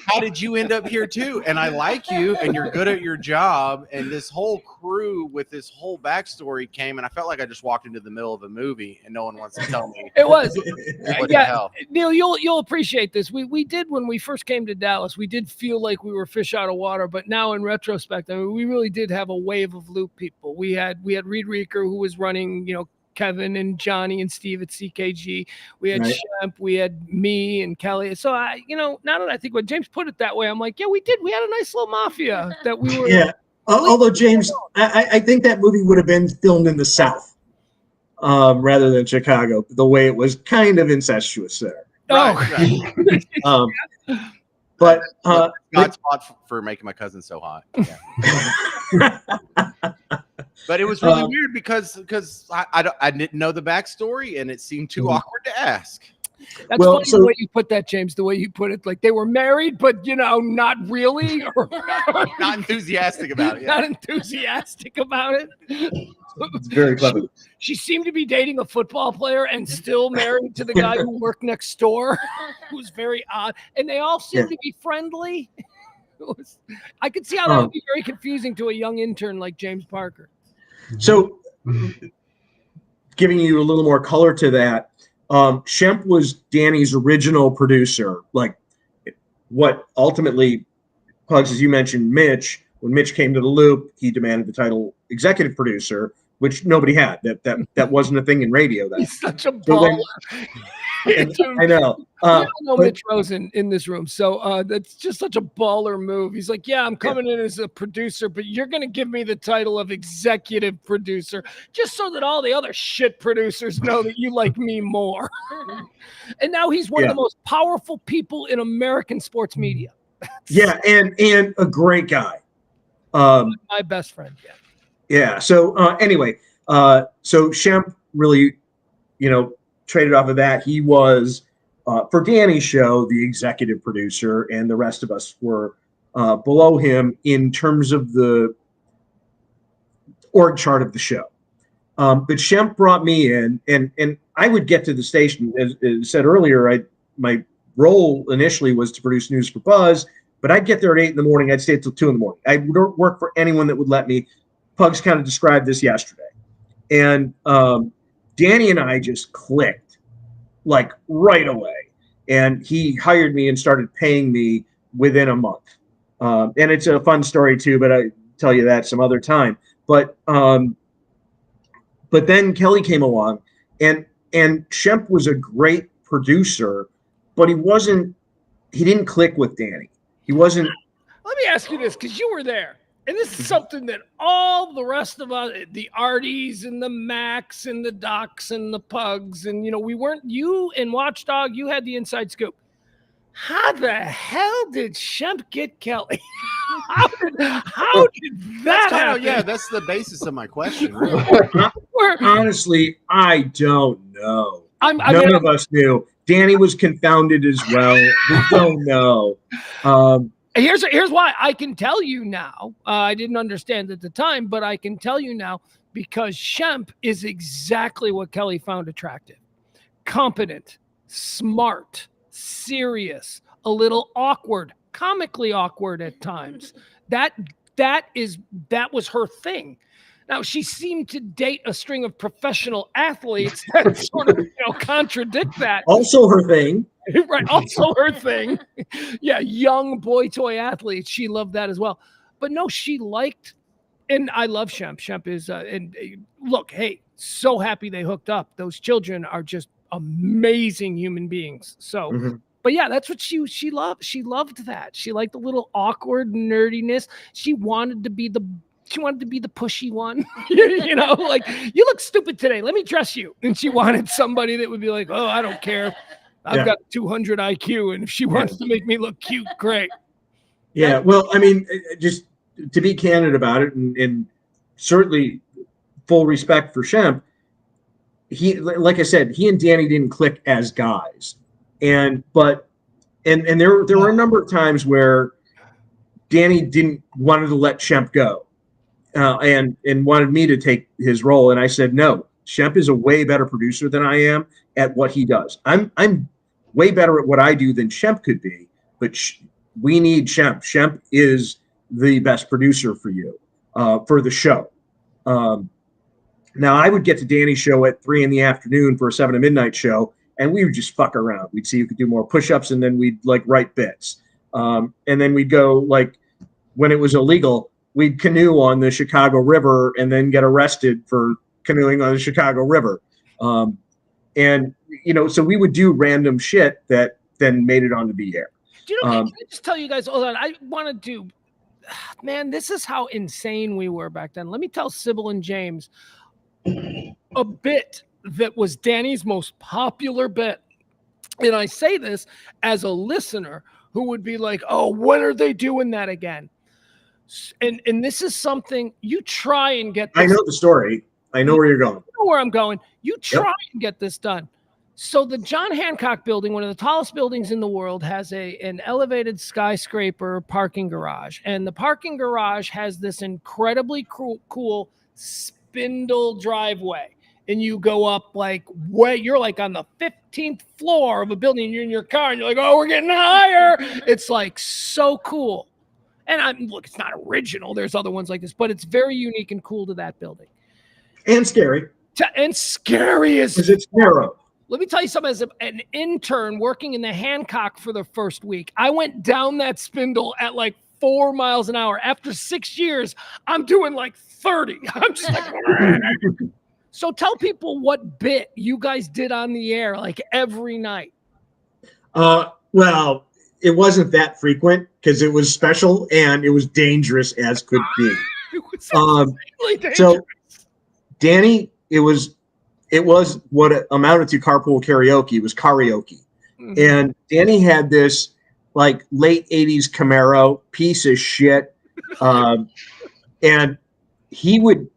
How did you end up here too? And I like you, and you're good at your job. And this whole crew with this whole backstory came, and I felt like I just walked into the middle of a movie, and no one wants to tell me. It was. What the Yeah, hell? Neil, you'll appreciate this. We did when we first came to Dallas. We did feel like we were fish out of water, but now in retrospect, I mean, we really did have a wave of loop people. We had Reed Reeker, who was running, Kevin and Johnny and Steve at CKG. We had Shemp, we had me and Kelly. So now that I think when James put it that way, I'm like, yeah, we did. We had a nice little mafia that we were. Yeah. Although James, I think that movie would have been filmed in the South rather than Chicago. The way it was kind of incestuous there. Right. But God's fault for making my cousin so hot. Yeah. But it was really weird because I didn't know the backstory, and it seemed too awkward to ask. That's funny the way you put that, James. The way you put it, like they were married, but not really, or Not enthusiastic about it. Yeah. not enthusiastic about it. it's very clever. She seemed to be dating a football player and still married to the guy who worked next door, who was very odd. And they all seemed to be friendly. I could see how that would be very confusing to a young intern like James Parker. So, giving you a little more color to that, Shemp was Danny's original producer. Like, what ultimately, Pugs, as you mentioned, Mitch. When Mitch came to the Loop, he demanded the title executive producer, which nobody had. That wasn't a thing in radio then. He's such a baller. I know. We all know Mitch Rosen in this room, so that's just such a baller move. He's like, yeah, I'm coming in as a producer, but you're going to give me the title of executive producer just so that all the other shit producers know that you like me more. And now he's one of the most powerful people in American sports media. Yeah, and a great guy. My best friend. Yeah. So anyway, so Shemp really, traded off of that. He was for Danny's show the executive producer, and the rest of us were below him in terms of the org chart of the show. But Shemp brought me in, and I would get to the station. As said earlier, my role initially was to produce news for Buzz, but I'd get there at 8 in the morning. I'd stay until 2 in the morning. I would work for anyone that would let me. Pugs kind of described this yesterday. And Danny and I just clicked like right away. And he hired me and started paying me within a month. And it's a fun story too, but I tell you that some other time. But then Kelly came along, and Shemp was a great producer, but he didn't click with Danny. He wasn't. Let me ask you this, because you were there. And this is something that all the rest of us, the Arties and the Macs and the Docs and the Pugs, and we weren't, you and Watchdog, you had the inside scoop. how the hell did Shemp get Kelly? how did that happen? Yeah, that's the basis of my question. Really. Honestly, I don't know. I None mean, of us knew. Danny was confounded as well. We don't know. Here's why I can tell you now. I didn't understand at the time, but I can tell you now because Shemp is exactly what Kelly found attractive. Competent, smart, serious, a little awkward, comically awkward at times. That was her thing. Now she seemed to date a string of professional athletes that sort of contradict that. Also her thing. Right. Also her thing. Yeah. Young boy toy athletes. She loved that as well. But no, she liked, and I love Shemp. Shemp is, and look, hey, so happy they hooked up. Those children are just amazing human beings. So, but yeah, that's what she loved. She loved that. She liked the little awkward nerdiness. She wanted to be the pushy one, like, you look stupid today. Let me dress you. And she wanted somebody that would be like, oh, I don't care. I've got 200 IQ. And if she wants to make me look cute, great. Yeah. Well, I mean, just to be candid about it and certainly full respect for Shemp, he, like I said, he and Danny didn't click as guys. And there were a number of times where Danny wanted to let Shemp go. And wanted me to take his role, and I said no. Shemp is a way better producer than I am at what he does. I'm way better at what I do than Shemp could be, but we need Shemp. Shemp is the best producer for you, for the show. Now I would get to Danny's show at 3 p.m. for a 7 to midnight show, and we would just fuck around. We'd see who could do more push-ups, and then we'd like write bits, and then we'd go like when it was illegal. We'd canoe on the Chicago River and then get arrested for canoeing on the Chicago River. And, so we would do random shit that then made it onto the air. Do you know, can I just tell you guys, hold on, I want to man, this is how insane we were back then. Let me tell Sybil and James a bit that was Danny's most popular bit. And I say this as a listener who would be like, oh, when are they doing that again? And this is something you try and get this. I know the story. I know where you're going. You know where I'm going. You try and get this done. So the John Hancock building, one of the tallest buildings in the world, has an elevated skyscraper parking garage. And the parking garage has this incredibly cool spindle driveway. And you go up you're like on the 15th floor of a building. You're in your car and you're like, oh, we're getting higher. It's like so cool. And look, it's not original. There's other ones like this, but it's very unique and cool to that building. And scary. And scary as because it's narrow. Let me tell you something. As an intern working in the Hancock for the first week, I went down that spindle at like 4 miles an hour. After 6 years, I'm doing like 30. I'm just like, so tell people what bit you guys did on the air like every night. Well, it wasn't that frequent because it was special and it was dangerous as could be. It was dangerous. So, Danny, it was what amounted to carpool karaoke. It was karaoke. Mm-hmm. And Danny had this like late 80s Camaro piece of shit. And he would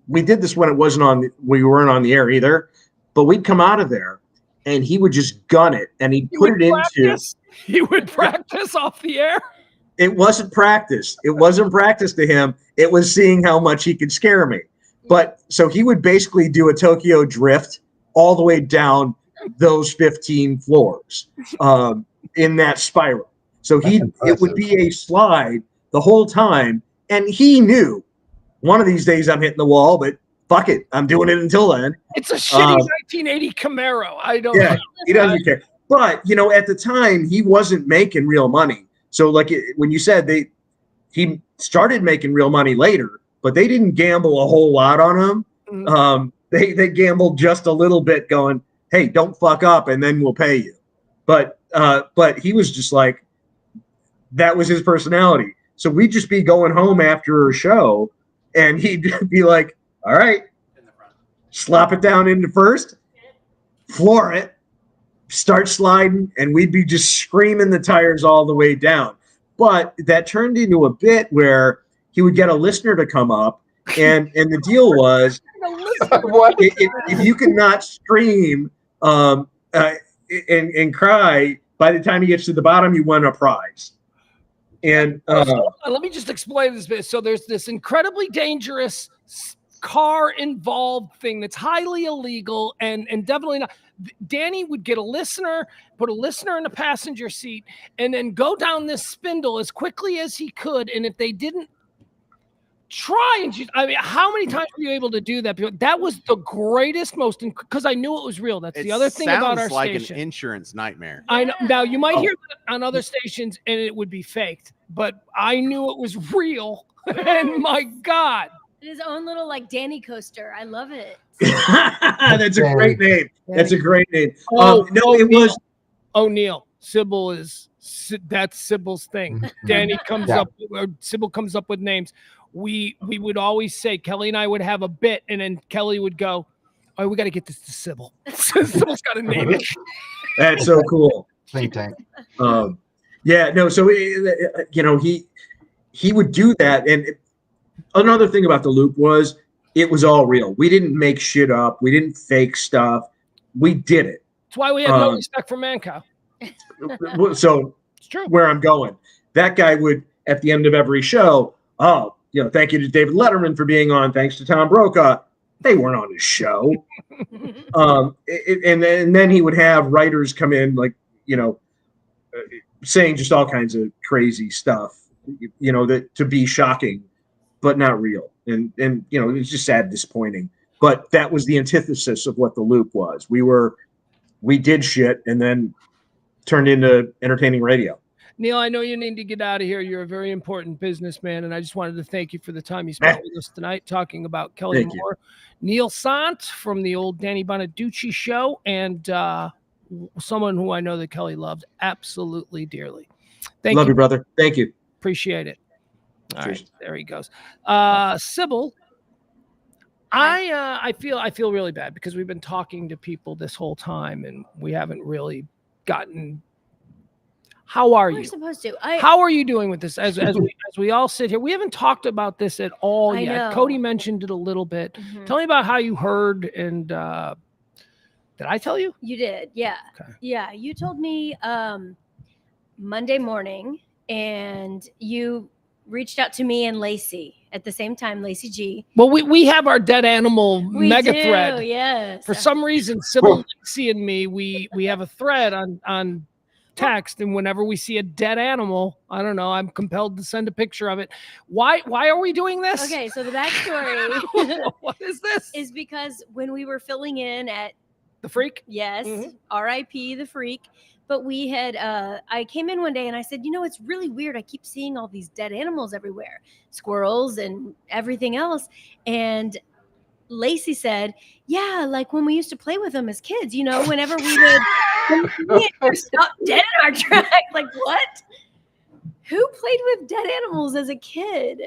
we did this when we weren't on the air either, but we'd come out of there and he would just gun it and he'd put it into. He would practice off the air. It wasn't practice. It wasn't practice to him. It was seeing how much he could scare me. But so he would basically do a Tokyo drift all the way down those 15 floors in that spiral. So it would be a slide the whole time. And he knew one of these days I'm hitting the wall, but fuck it. I'm doing it until then. It's a shitty 1980 Camaro. I don't know. He doesn't care. But, at the time, he wasn't making real money. So, when you said he started making real money later, but they didn't gamble a whole lot on him. Mm-hmm. They gambled just a little bit going, hey, don't fuck up, and then we'll pay you. But he was just like, that was his personality. So we'd just be going home after a show, and he'd be like, all right, slap it down into first, floor it, start sliding, and we'd be just screaming the tires all the way down. But that turned into a bit where he would get a listener to come up, and the deal was, What? if you could not scream and cry, by the time he gets to the bottom, you won a prize. And So, let me just explain this bit. So there's this incredibly dangerous car involved thing that's highly illegal and definitely not. Danny would get a listener, put a listener in the passenger seat, and then go down this spindle as quickly as he could. And if they didn't try and I mean, how many times were you able to do that? That was the greatest, most, because I knew it was real. That's the other thing about our like station. An insurance nightmare. I know. Now you might hear that on other stations and it would be faked, but I knew it was real. And my God. His own little like Danny coaster. I love it. that's a great name. That's a great name. Oh, no, it Neil. was. Oh, Neil. Sybil that's Sybil's thing. Danny comes up, or Sybil comes up with names. We would always say, Kelly and I would have a bit, and then Kelly would go, "All right, we got to get this to Sybil. Sybil's got to name it." That's so cool. Think tank. Yeah, no. So he would do that, and another thing about the loop was it was all real. We didn't make shit up. We didn't fake stuff. We did it. That's why we have no respect for Mancow. So It's true. where I'm going, that guy would at the end of every show, thank you to David Letterman for being on. Thanks to Tom Brokaw. They weren't on his show. And then he would have writers come in, like, saying just all kinds of crazy stuff, that to be shocking, but not real. And it's just sad, disappointing. But that was the antithesis of what the loop was. We did shit and then turned into entertaining radio. Neil, I know you need to get out of here. You're a very important businessman, and I just wanted to thank you for the time you spent with us tonight talking about Kelly Mohr. Neil Sant from the old Danny Bonaducci show, and someone who I know that Kelly loved absolutely dearly. Love you, brother. Thank you. Appreciate it. All Cheers. right, there he goes. Sybil, I feel really bad because we've been talking to people this whole time, and we haven't really gotten. How are you? We're supposed to. How are you doing with this? As we all sit here, we haven't talked about this at all yet. know. Cody mentioned it a little bit. Mhm. Tell me about how you heard, and did I tell you? You did, yeah. Okay. Yeah, you told me Monday morning, and you reached out to me and Lacey at the same time, Lacey G. Well, we have our dead animal mega thread. Yes. For some reason, Sybil, Lacey, and me, we have a thread on text, and whenever we see a dead animal, I don't know, I'm compelled to send a picture of it. Why are we doing this? Okay, so the backstory What is this? is because when we were filling in at The Freak? Yes, Mhm. R.I.P. the Freak. But we had, I came in one day and I said, it's really weird. I keep seeing all these dead animals everywhere, squirrels and everything else. And Lacey said, yeah, like when we used to play with them as kids, whenever we would stop dead in our track. Like, what? Who played with dead animals as a kid?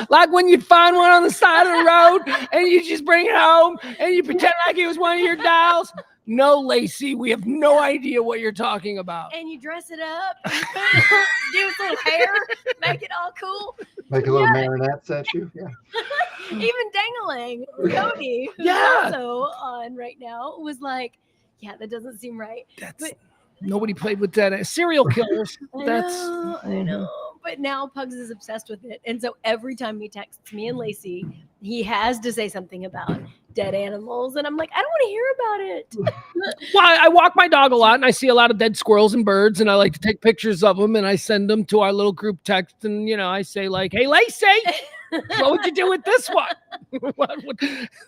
Like when you find one on the side of the road and you just bring it home and you pretend like it was one of your dolls. No, Lacey, we have no idea what you're talking about. And you dress it up, do its little hair, make it all cool. Make a little marionette statue. Yeah. Even Dangling, Cody, who's also on right now, was like, yeah, that doesn't seem right. Nobody played with that. Serial killers. I know. But now Pugs is obsessed with it. And so every time he texts me and Lacey, he has to say something about dead animals. And I'm like, I don't want to hear about it. Well, I walk my dog a lot and I see a lot of dead squirrels and birds, and I like to take pictures of them and I send them to our little group text. And, I say like, hey, Lacey, what would you do with this one?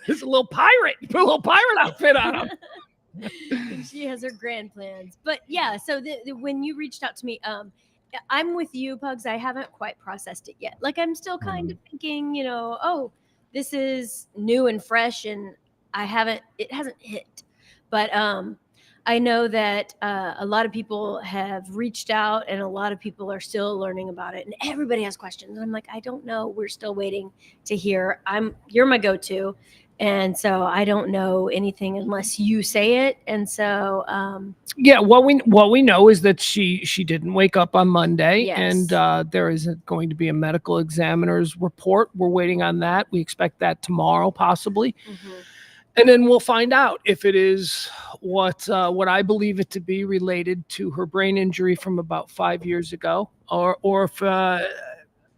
There's a little pirate. Put a little pirate outfit on him. She has her grand plans. But yeah, so when you reached out to me, I'm with you, Pugs. I haven't quite processed it yet. Like, I'm still kind of thinking, this is new and fresh, and it hasn't hit. But I know that a lot of people have reached out, and a lot of people are still learning about it, and everybody has questions. And I'm like, I don't know. We're still waiting to hear. You're my go-to. And so I don't know anything unless you say it. And so yeah, what we know is that she didn't wake up on Monday, Yes. and there is going to be a medical examiner's report. We're waiting on that. We expect that tomorrow, possibly, and then we'll find out if it is what I believe it to be, related to her brain injury from about 5 years ago, or if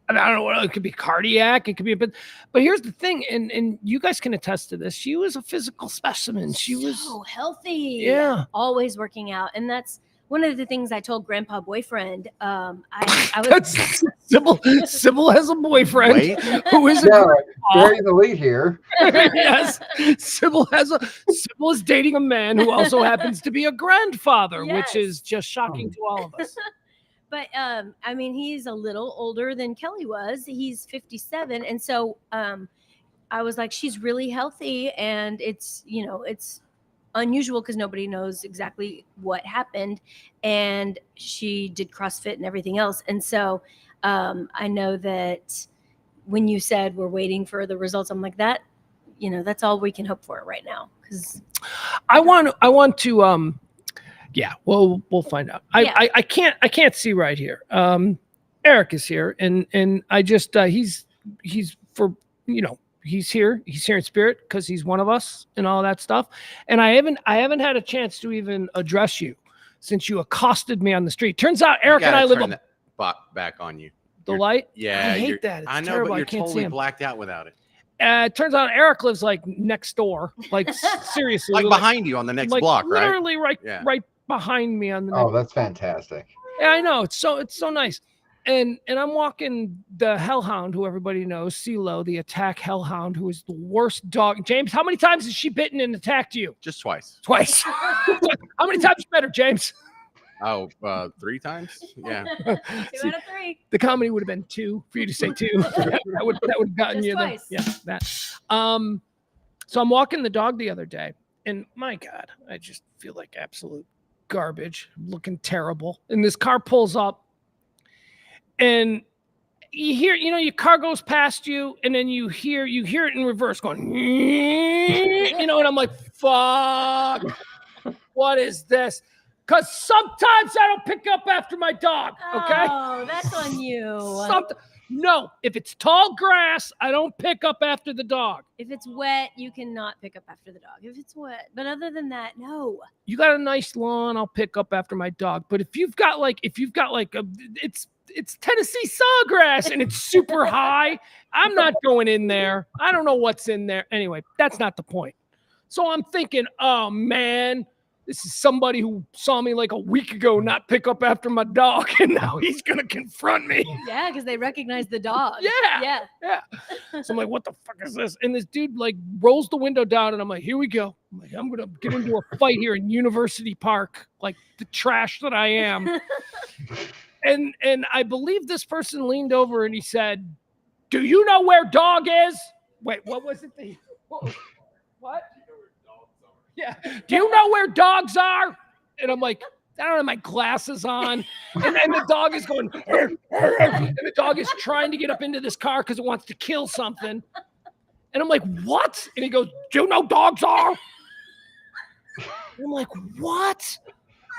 I don't know what it could be, cardiac. It could be, but here's the thing, and you guys can attest to this. She was a physical specimen. She was so healthy. Yeah. Always working out. And that's one of the things I told Grandpa Boyfriend. I was That's Sybil has a boyfriend Wait. who is a Yeah, grandpa. bury the lead here. Yes, Sybil is dating a man who also happens to be a grandfather, which Yes. is just shocking to all of us. But I mean, he's a little older than Kelly was. He's 57, and so I was like, she's really healthy, and it's unusual because nobody knows exactly what happened, and she did CrossFit and everything else, and so I know that when you said we're waiting for the results, I'm like, that, that's all we can hope for right now, because I want to yeah, well, we'll find out. Yeah. I can't see right here. Eric is here, and I just he's for he's here in spirit because he's one of us and all that stuff. And I haven't had a chance to even address you since you accosted me on the street. Turns out Eric and I live Turn that back on you. the light. Yeah, I hate that. It's I know, terrible. but I you're can't see totally him. blacked out without it. It turns out Eric lives like next door, like seriously, Like behind you on the next block, right? Literally right behind me on the next. Oh, that's fantastic. Yeah, I know. It's so nice. And I'm walking the hellhound, who everybody knows, CeeLo, the attack hellhound, who is the worst dog. James, how many times has she bitten and attacked you? Just twice. Twice. How many times you met her, James? Oh, 3 times? Yeah. 2 out of 3. The comedy would have been 2 for you to say 2. that would have gotten Just you there. twice. Yeah, that. So I'm walking the dog the other day, and my God, I just feel like absolute garbage, looking terrible. And this car pulls up, and you hear, your car goes past you, and then you hear it in reverse going, and I'm like, fuck, what is this? Because sometimes I don't pick up after my dog, okay? Oh, that's on you. No, if it's tall grass, I don't pick up after the dog. If it's wet, you cannot pick up after the dog. If it's wet, but other than that, no. You got a nice lawn, I'll pick up after my dog. But if you've got like it's Tennessee sawgrass and it's super high, I'm not going in there. I don't know what's in there. Anyway, that's not the point. So I'm thinking, oh man, this is somebody who saw me like a week ago not pick up after my dog, and now he's gonna confront me. Yeah, because they recognize the dog. Yeah. So I'm like, what the fuck is this? And this dude like rolls the window down, and I'm like, here we go. I'm like, I'm gonna get into a fight here in University Park, like the trash that I am. And I believe this person leaned over and he said, "Do you know where dog is?" Wait, what was it? What? Yeah. Do you know where dogs are? And I'm like, I don't have my glasses on. And then the dog is going, and the dog is trying to get up into this car because it wants to kill something. And I'm like, what? And he goes, do you know dogs are? And I'm like, what?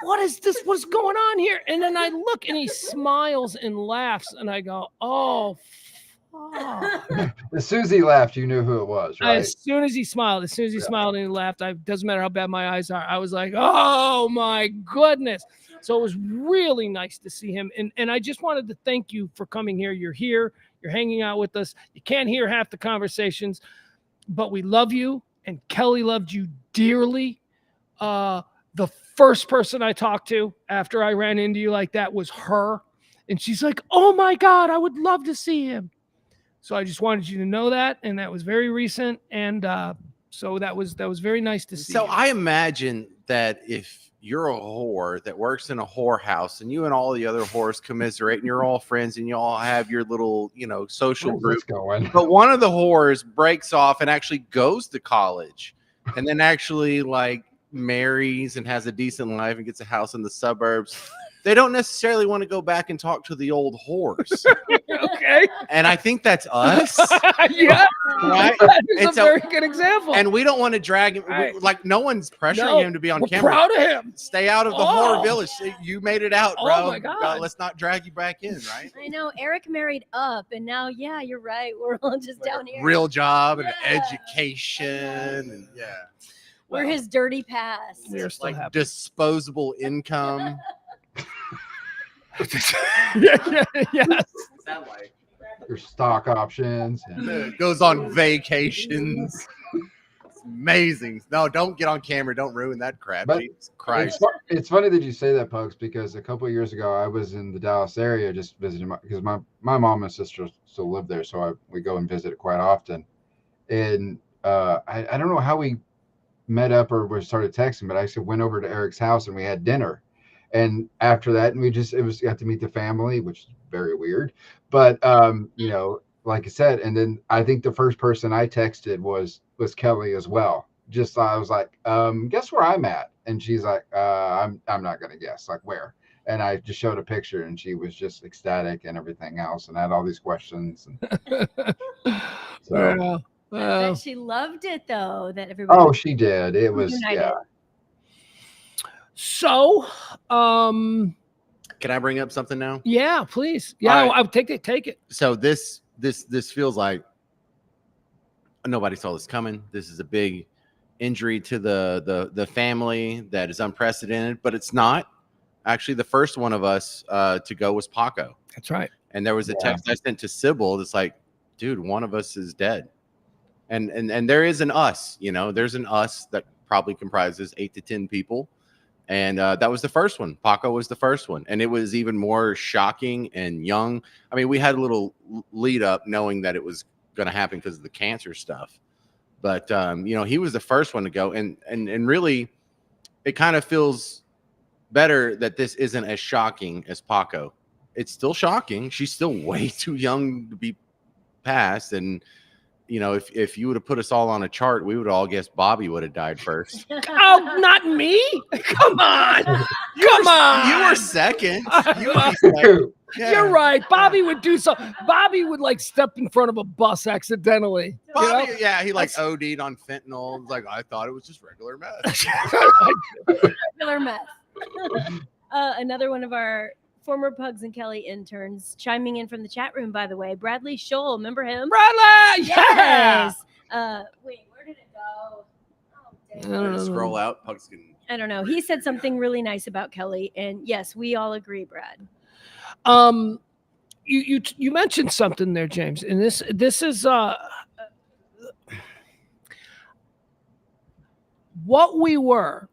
What is this? What's going on here? And then I look and he smiles and laughs. And I go, oh, fuck. As soon as he laughed, you knew who it was, right? As soon as he smiled and he laughed, doesn't matter how bad my eyes are. I was like, oh my goodness. So it was really nice to see him. And I just wanted to thank you for coming here. You're hanging out with us. You can't hear half the conversations, but we love you. And Kelly loved you dearly. The first person I talked to after I ran into you like that was her. And she's like, oh my God, I would love to see him. So I just wanted you to know that, and that was very recent, and so that was very nice to see. So I imagine that if you're a whore that works in a whorehouse, and you and all the other whores commiserate, and you're all friends, and you all have your little, social group going. But one of the whores breaks off and actually goes to college, and then actually like marries and has a decent life and gets a house in the suburbs. they don't necessarily want to go back and talk to the old horse. Okay. And I think that's us. Yeah. Right? That is And a very good example. And we don't want to drag him. Right. Like, no one's pressuring No, him to be on we're camera. proud of him. Stay out of the horror village. You made it out, Oh, bro. my God. Let's not drag you back in, right? I know Eric married up, and now, yeah, you're right. We're all just down here. Real job and Yeah. education. And We're his dirty past. We're still like happy. disposable income. Yes. Your stock options. And It goes on vacations. It's amazing. No, don't get on camera. Don't ruin that crap. But Jesus Christ. it's funny that you say that, Pugs, because a couple of years ago I was in the Dallas area just visiting because my mom and sister still live there, so we go and visit quite often. And I don't know how we met up or we started texting, but I actually went over to Eric's house and we had dinner. And after that, we got to meet the family, which is very weird. But like I said, and then I think the first person I texted was Kelly as well. Just I was like, guess where I'm at? And she's like, I'm not gonna guess, like where. And I just showed a picture and she was just ecstatic and everything else and had all these questions. And so I bet she loved it though, that everybody. oh, she did. It was united. yeah. So, Can I bring up something now? yeah, please. Yeah, All right. I'll take it. So this feels like nobody saw this coming. This is a big injury to the family that is unprecedented, but it's not. Actually, the first one of us to go was Paco. That's right. And there was a text I sent to Sybil that's like, dude, one of us is dead. And there is an us, there's an us that probably comprises 8 to 10 people. And that was the first one. Paco was the first one. And it was even more shocking and young. I mean, we had a little lead up knowing that it was going to happen because of the cancer stuff. But, he was the first one to go. And really, it kind of feels better that this isn't as shocking as Paco. It's still shocking. She's still way too young to be passed. And, if you would have put us all on a chart, we would all guess Bobby would have died first. Oh, not me? Come on. Come on. You were second. You would be second. Yeah. You're right. Bobby would do so. Bobby would like step in front of a bus accidentally. Bobby, he OD'd on fentanyl. It's like, I thought it was just regular meth. Regular meth. Another one of our former Pugs and Kelly interns chiming in from the chat room, by the way. Bradley Scholl, remember him? Bradley! Yes. Wait, where did it go? Oh, dang. I don't know. Scroll out. Pugs can. I don't know. He said something really nice about Kelly, and yes, we all agree, Brad. You mentioned something there, James, and this is what we were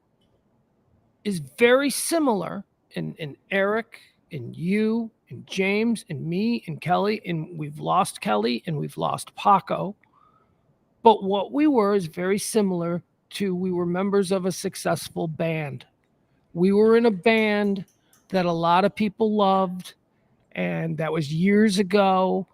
is very similar in Eric and you and James and me and Kelly, and we've lost Kelly and we've lost Paco. But what we were is very similar to we were members of a successful band. We were in a band that a lot of people loved, and that was years ago.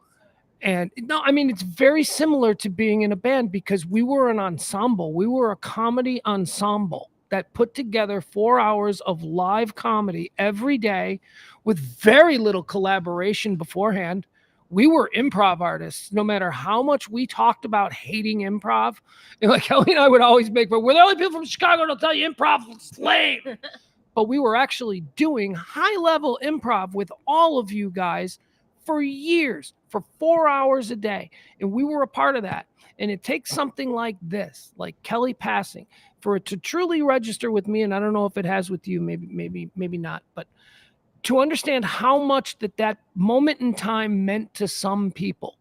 And no, I mean, it's very similar to being in a band because we were an ensemble. We were a comedy ensemble that put together 4 hours of live comedy every day with very little collaboration beforehand. We were improv artists, no matter how much we talked about hating improv. And like Kelly and I would always make, but we're the only people from Chicago that'll tell you improv is lame. But we were actually doing high-level improv with all of you guys for years, for 4 hours a day. And we were a part of that. And it takes something like this, like Kelly passing, for it to truly register with me. And I don't know if it has with you, maybe not, but to understand how much that moment in time meant to some people.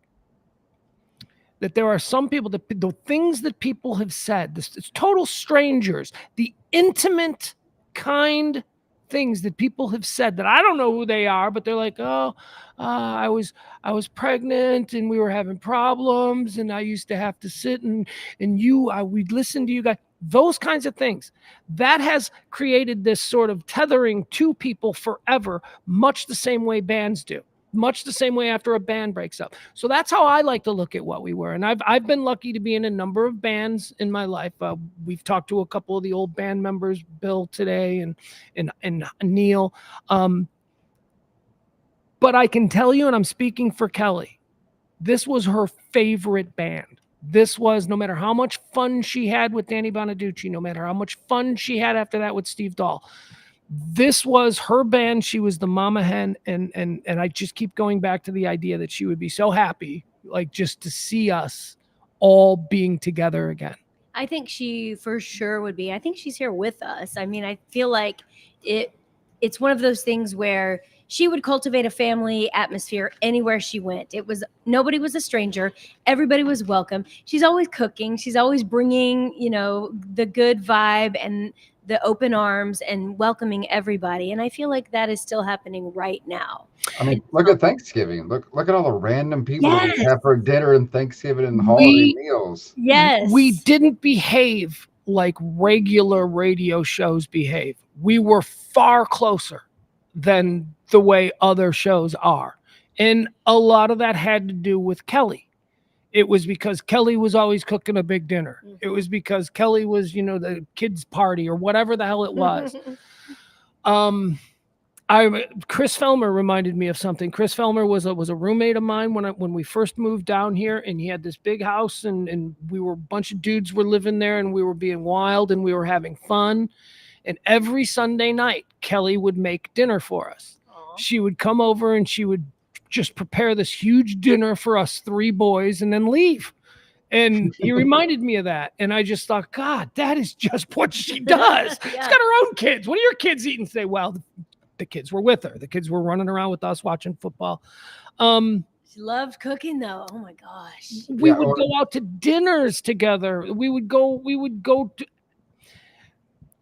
That there are some people that the things that people have said, it's total strangers, the intimate kind things that people have said that I don't know who they are, but they're like, I was pregnant and we were having problems and I used to have to sit and we'd listen to you guys. Those kinds of things that has created this sort of tethering to people forever, much the same way bands do. much the same way after a band breaks up. So that's how I like to look at what we were. And I've been lucky to be in a number of bands in my life. We've talked to a couple of the old band members, Bill today and Neil. But I can tell you, and I'm speaking for Kelly, this was her favorite band. This was, no matter how much fun she had with Danny Bonaducci, no matter how much fun she had after that with Steve Dahl, this was her band. She was the mama hen. And I just keep going back to the idea that she would be so happy, like, just to see us all being together again. I think she for sure would be. I think she's here with us. I mean, I feel like it's one of those things where she would cultivate a family atmosphere anywhere she went. Nobody was a stranger. Everybody was welcome. She's always cooking. She's always bringing, the good vibe and the open arms and welcoming everybody. And I feel like that is still happening right now. I mean, look at Thanksgiving. Look at all the random people that we have for dinner and Thanksgiving and holiday meals. Yes. We didn't behave like regular radio shows behave. We were far closer than the way other shows are. And a lot of that had to do with Kelly. It was because Kelly was always cooking a big dinner. Mm-hmm. It was because Kelly was, the kids' party or whatever the hell it was. Chris Felmer reminded me of something. Chris Felmer was a roommate of mine when we first moved down here, and he had this big house, and we were a bunch of dudes were living there, and we were being wild, and we were having fun. And every Sunday night, Kelly would make dinner for us. Aww. She would come over and she would just prepare this huge dinner for us 3 boys and then leave. And he reminded me of that. And I just thought, God, that is just what she does. Yeah. She's got her own kids. What are your kids eating? Say, well, the kids were with her. The kids were running around with us watching football. She loved cooking though. Oh my gosh. We would go out to dinners together. We would go to,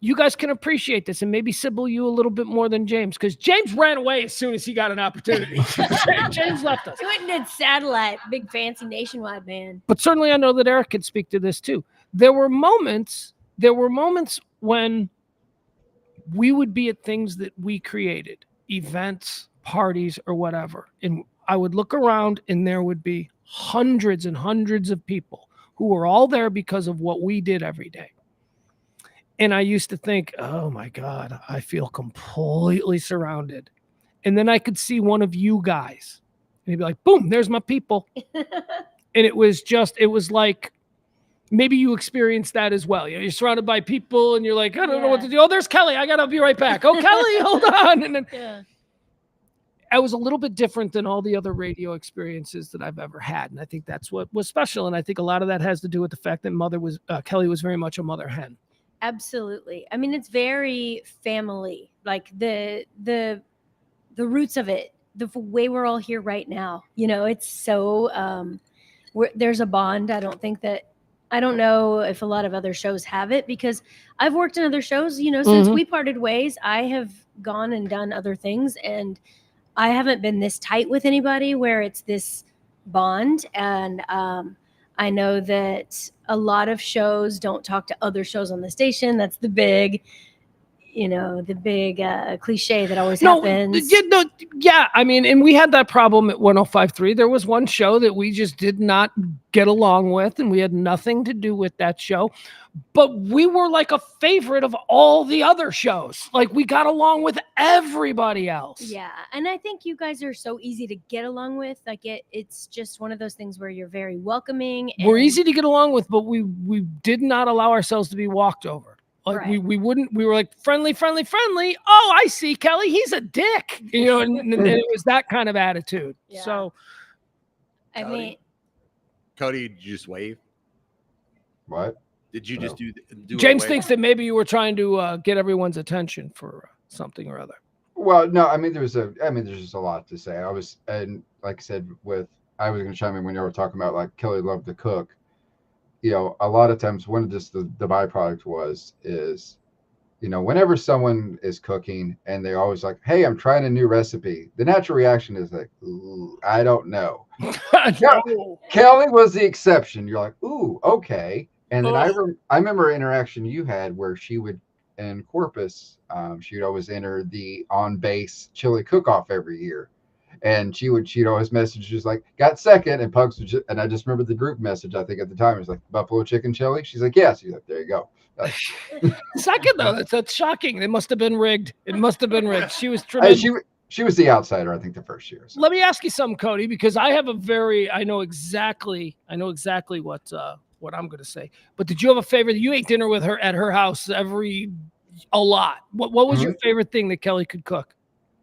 you guys can appreciate this, and maybe Sybil, you a little bit more than James, because James ran away as soon as he got an opportunity. James left us. He went and did Satellite, big fancy nationwide band. But certainly I know that Eric could speak to this too. There were moments when we would be at things that we created, events, parties, or whatever. And I would look around and there would be hundreds and hundreds of people who were all there because of what we did every day. And I used to think, oh my God, I feel completely surrounded. And then I could see one of you guys and he'd be like, boom, there's my people. And it was like, maybe you experienced that as well. You're surrounded by people and you're like, I don't know what to do. Oh, there's Kelly. I got to be right back. Oh, Kelly, hold on. And then I was a little bit different than all the other radio experiences that I've ever had. And I think that's what was special. And I think a lot of that has to do with the fact that Kelly was very much a mother hen. Absolutely. I mean, it's very family, like the roots of it, the way we're all here right now. It's so, there's a bond. I don't know if a lot of other shows have it, because I've worked in other shows, since we parted ways. I have gone and done other things, and I haven't been this tight with anybody where it's this bond. And I know that a lot of shows don't talk to other shows on the station. That's the big cliche that always happens. Yeah. I mean, and we had that problem at 105.3. There was one show that we just did not get along with, and we had nothing to do with that show. But we were like a favorite of all the other shows. Like, we got along with everybody else. Yeah. And I think you guys are so easy to get along with. Like, it's just one of those things where you're very welcoming. We're easy to get along with, but we did not allow ourselves to be walked over. Like, right. we were like friendly. Oh, I see, Kelly. He's a dick, and it was that kind of attitude. Yeah. So, Cody, did you just wave? What? Did you just do James thinks that maybe you were trying to get everyone's attention for something or other. Well, no, I mean, there's just a lot to say. And like I said, I was going to chime in when you were talking about, like, Kelly loved to cook. A lot of times when just the byproduct is, whenever someone is cooking and they're always like, hey, I'm trying a new recipe, the natural reaction is like, ooh, I don't know. No. Kelly was the exception. You're like, ooh, okay. And then I remember an interaction you had where she would, in Corpus, she would always enter the on-base chili cook-off every year. And she'd always message just like, got second, and Pugs would and I just remember the group message, I think at the time, it was like, buffalo chicken chili. She's like, yes. She's like, there you go. Like, Second though, that's shocking. It must have been rigged. It must have been rigged. She was tremendous. She was the outsider, I think, the first year. So. Let me ask you something, Cody, because I know exactly what I'm going to say. But did you have a favorite? You ate dinner with her at her house a lot. What was your favorite thing that Kelly could cook?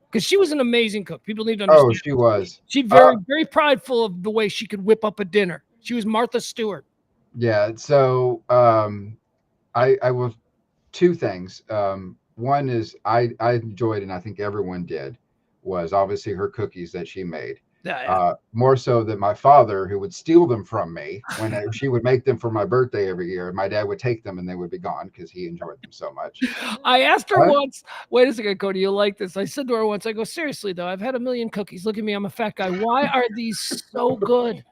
Because she was an amazing cook. People need to understand. Oh, she was. She very prideful of the way she could whip up a dinner. She was Martha Stewart. Yeah. So I will two things. One is I enjoyed, and I think everyone did, was obviously her cookies that she made. Yeah. More so than my father, who would steal them from me when she would make them for my birthday every year. My dad would take them and they would be gone because he enjoyed them so much. I asked her once, wait a second, Cody, you'll like this. I said to her once, I go, seriously though, I've had a million cookies. Look at me, I'm a fat guy. Why are these so good?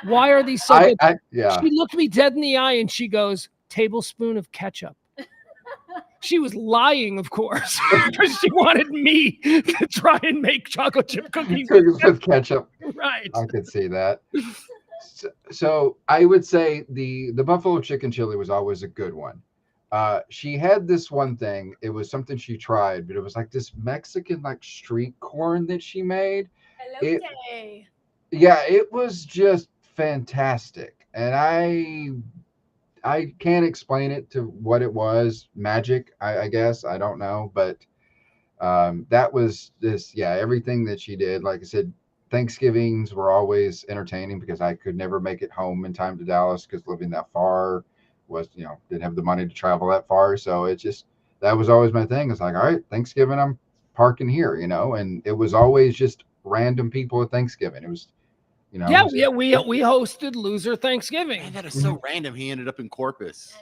Why are these so good? Yeah. She looked me dead in the eye and she goes, tablespoon of ketchup. She was lying, of course, because she wanted me to try and make chocolate chip cookies with ketchup. Right. I could see that. So I would say the buffalo chicken chili was always a good one. She had this one thing. It was something she tried, but it was like this Mexican like street corn that she made. Yeah, it was just fantastic. And I can't explain it to what it was. Magic, I guess. I don't know. But that was everything that she did. Like I said, Thanksgivings were always entertaining because I could never make it home in time to Dallas because living that far was, didn't have the money to travel that far. So that was always my thing. It's like, all right, Thanksgiving, I'm parking here, and it was always just random people at Thanksgiving. It was, we hosted Loser Thanksgiving. Man, that is so random. He ended up in Corpus.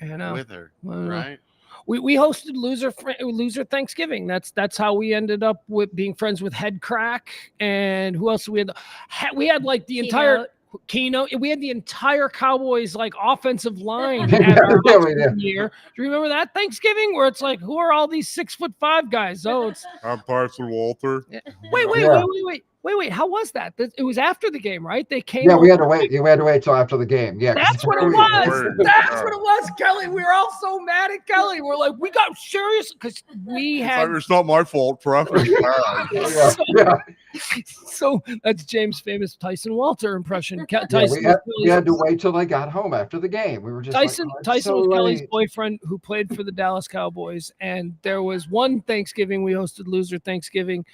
I know. With her, right? We hosted Loser Thanksgiving. That's how we ended up with being friends with Head Crack, and who else we had like the entire keynote. We had the entire Cowboys like offensive line at our year. Do you remember that Thanksgiving where it's like, who are all these 6'5" guys? Oh, it's I'm Parson Walter. Wait, how was that? It was after the game, right? They came. Yeah, we had to wait. We had to wait till after the game. Yeah, that's what it was. That's what it was, Kelly. We were all so mad at Kelly. We're like, we got serious because we had. It's not my fault. So that's James' famous Tyson Walter impression. Tyson, we had to wait till they got home after the game. We were just Tyson was Kelly's boyfriend who played for the Dallas Cowboys, and there was one Thanksgiving we hosted Loser Thanksgiving,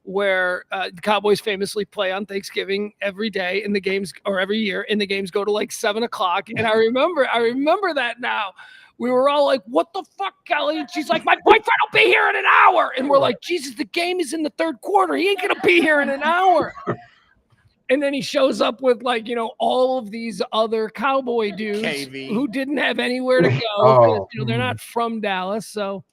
where the Cowboys famously play on Thanksgiving every day in the games, or every year, and the games go to like 7:00. And I remember that now. We were all like, what the fuck, Kelly? And she's like, my boyfriend will be here in an hour. And we're like, Jesus, the game is in the third quarter. He ain't going to be here in an hour. And then he shows up with like, all of these other Cowboy dudes KV. Who didn't have anywhere to go. They're not from Dallas. So,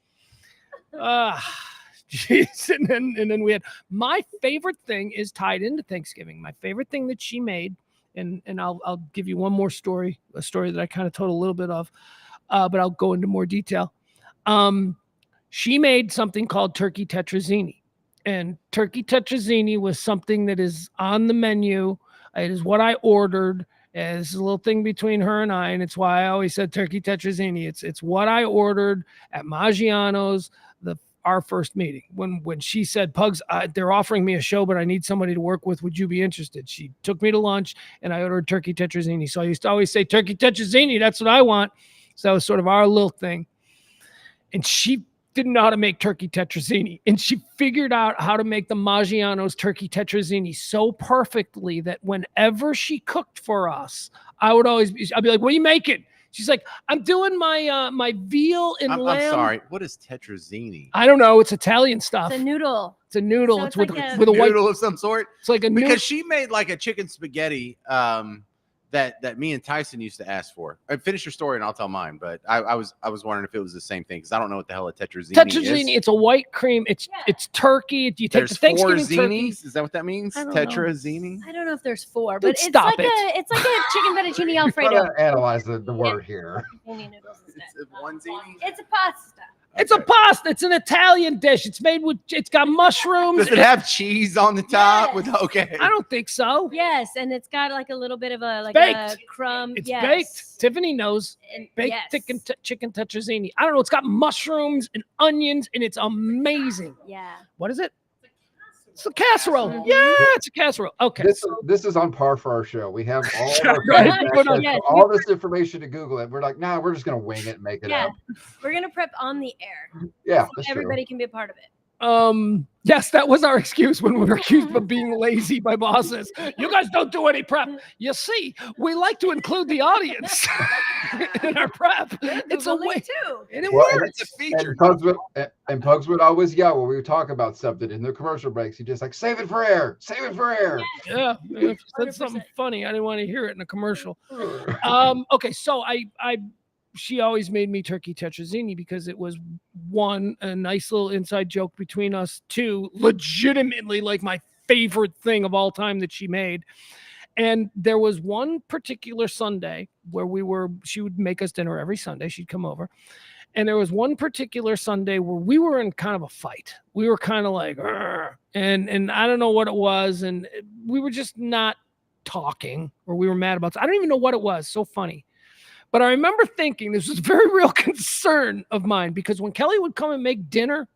jeez. And then we had, my favorite thing is tied into Thanksgiving. My favorite thing that she made, and I'll give you one more story, a story that I kind of told a little bit of, but I'll go into more detail. She made something called turkey tetrazzini, and turkey tetrazzini was something that is on the menu. It is what I ordered. It's a little thing between her and I, and it's why I always said turkey tetrazzini. It's what I ordered at Maggiano's, our first meeting. When she said, Pugs, they're offering me a show, but I need somebody to work with. Would you be interested? She took me to lunch, and I ordered turkey tetrazzini. So I used to always say, turkey tetrazzini, that's what I want. So that was sort of our little thing. And she didn't know how to make turkey tetrazzini. And she figured out how to make the Maggiano's turkey tetrazzini so perfectly that whenever she cooked for us, I'd be like, what are you making? She's like, I'm doing my my veal and lamb. I'm sorry. What is tetrazzini? I don't know. It's Italian stuff. It's a noodle. It's a noodle. So it's with a white noodle of some sort. It's like a noodle. Because she made like a chicken spaghetti that me and Tyson used to ask for. Finish your story and I'll tell mine. But I was wondering if it was the same thing because I don't know what the hell a tetrazzini is. Tetrazzini, it's a white cream. It's turkey. You take the Thanksgiving turkey. Is that what that means? Tetrazzini? I don't know if there's 4, but it's stop like it. it's like a chicken fettuccine alfredo. Analyze the word here. It's one zini? It's a pasta. It's a pasta. It's an Italian dish. It's made with. It's got mushrooms. Does it have cheese on the top? Yes. With okay. I don't think so. Yes, and it's got like a little bit of a Baked. crumb. It's yes. baked. Tiffany knows. And, Baked yes. chicken tetrazzini. I don't know. It's got mushrooms and onions, and it's amazing. Yeah. What is it? It's a casserole. Mhm. Yeah, it's a casserole. Okay. This is on par for our show. We have all Yeah, our right. access to Yes, all this information to Google it. We're like, nah, we're just gonna wing it and make it Yeah. up. We're gonna prep on the air. Yeah, So that's everybody can be a part of it. Yes, that was our excuse when we were accused of being lazy by bosses. You guys don't do any prep. You see, we like to include the audience in our prep. It's a Googling way too. and it Well, works. It's a true. feature. And Pugs would always yell when we would talk about something in the commercial breaks. He just like, save it for air, save it for air. Yeah, if you said 100%. something funny, I didn't want to hear it in a commercial. Okay, so she always made me turkey tetrazzini because it was one, a nice little inside joke between us, two, legitimately like my favorite thing of all time that she made. And there was one particular Sunday where she would make us dinner every Sunday. She'd come over. And there was one particular Sunday where we were in kind of a fight. We were kind of like, "Arr," and I don't know what it was. And we were just not talking, or we were mad about I don't even know what it was. So funny. But I remember thinking this was a very real concern of mine, because when Kelly would come and make dinner,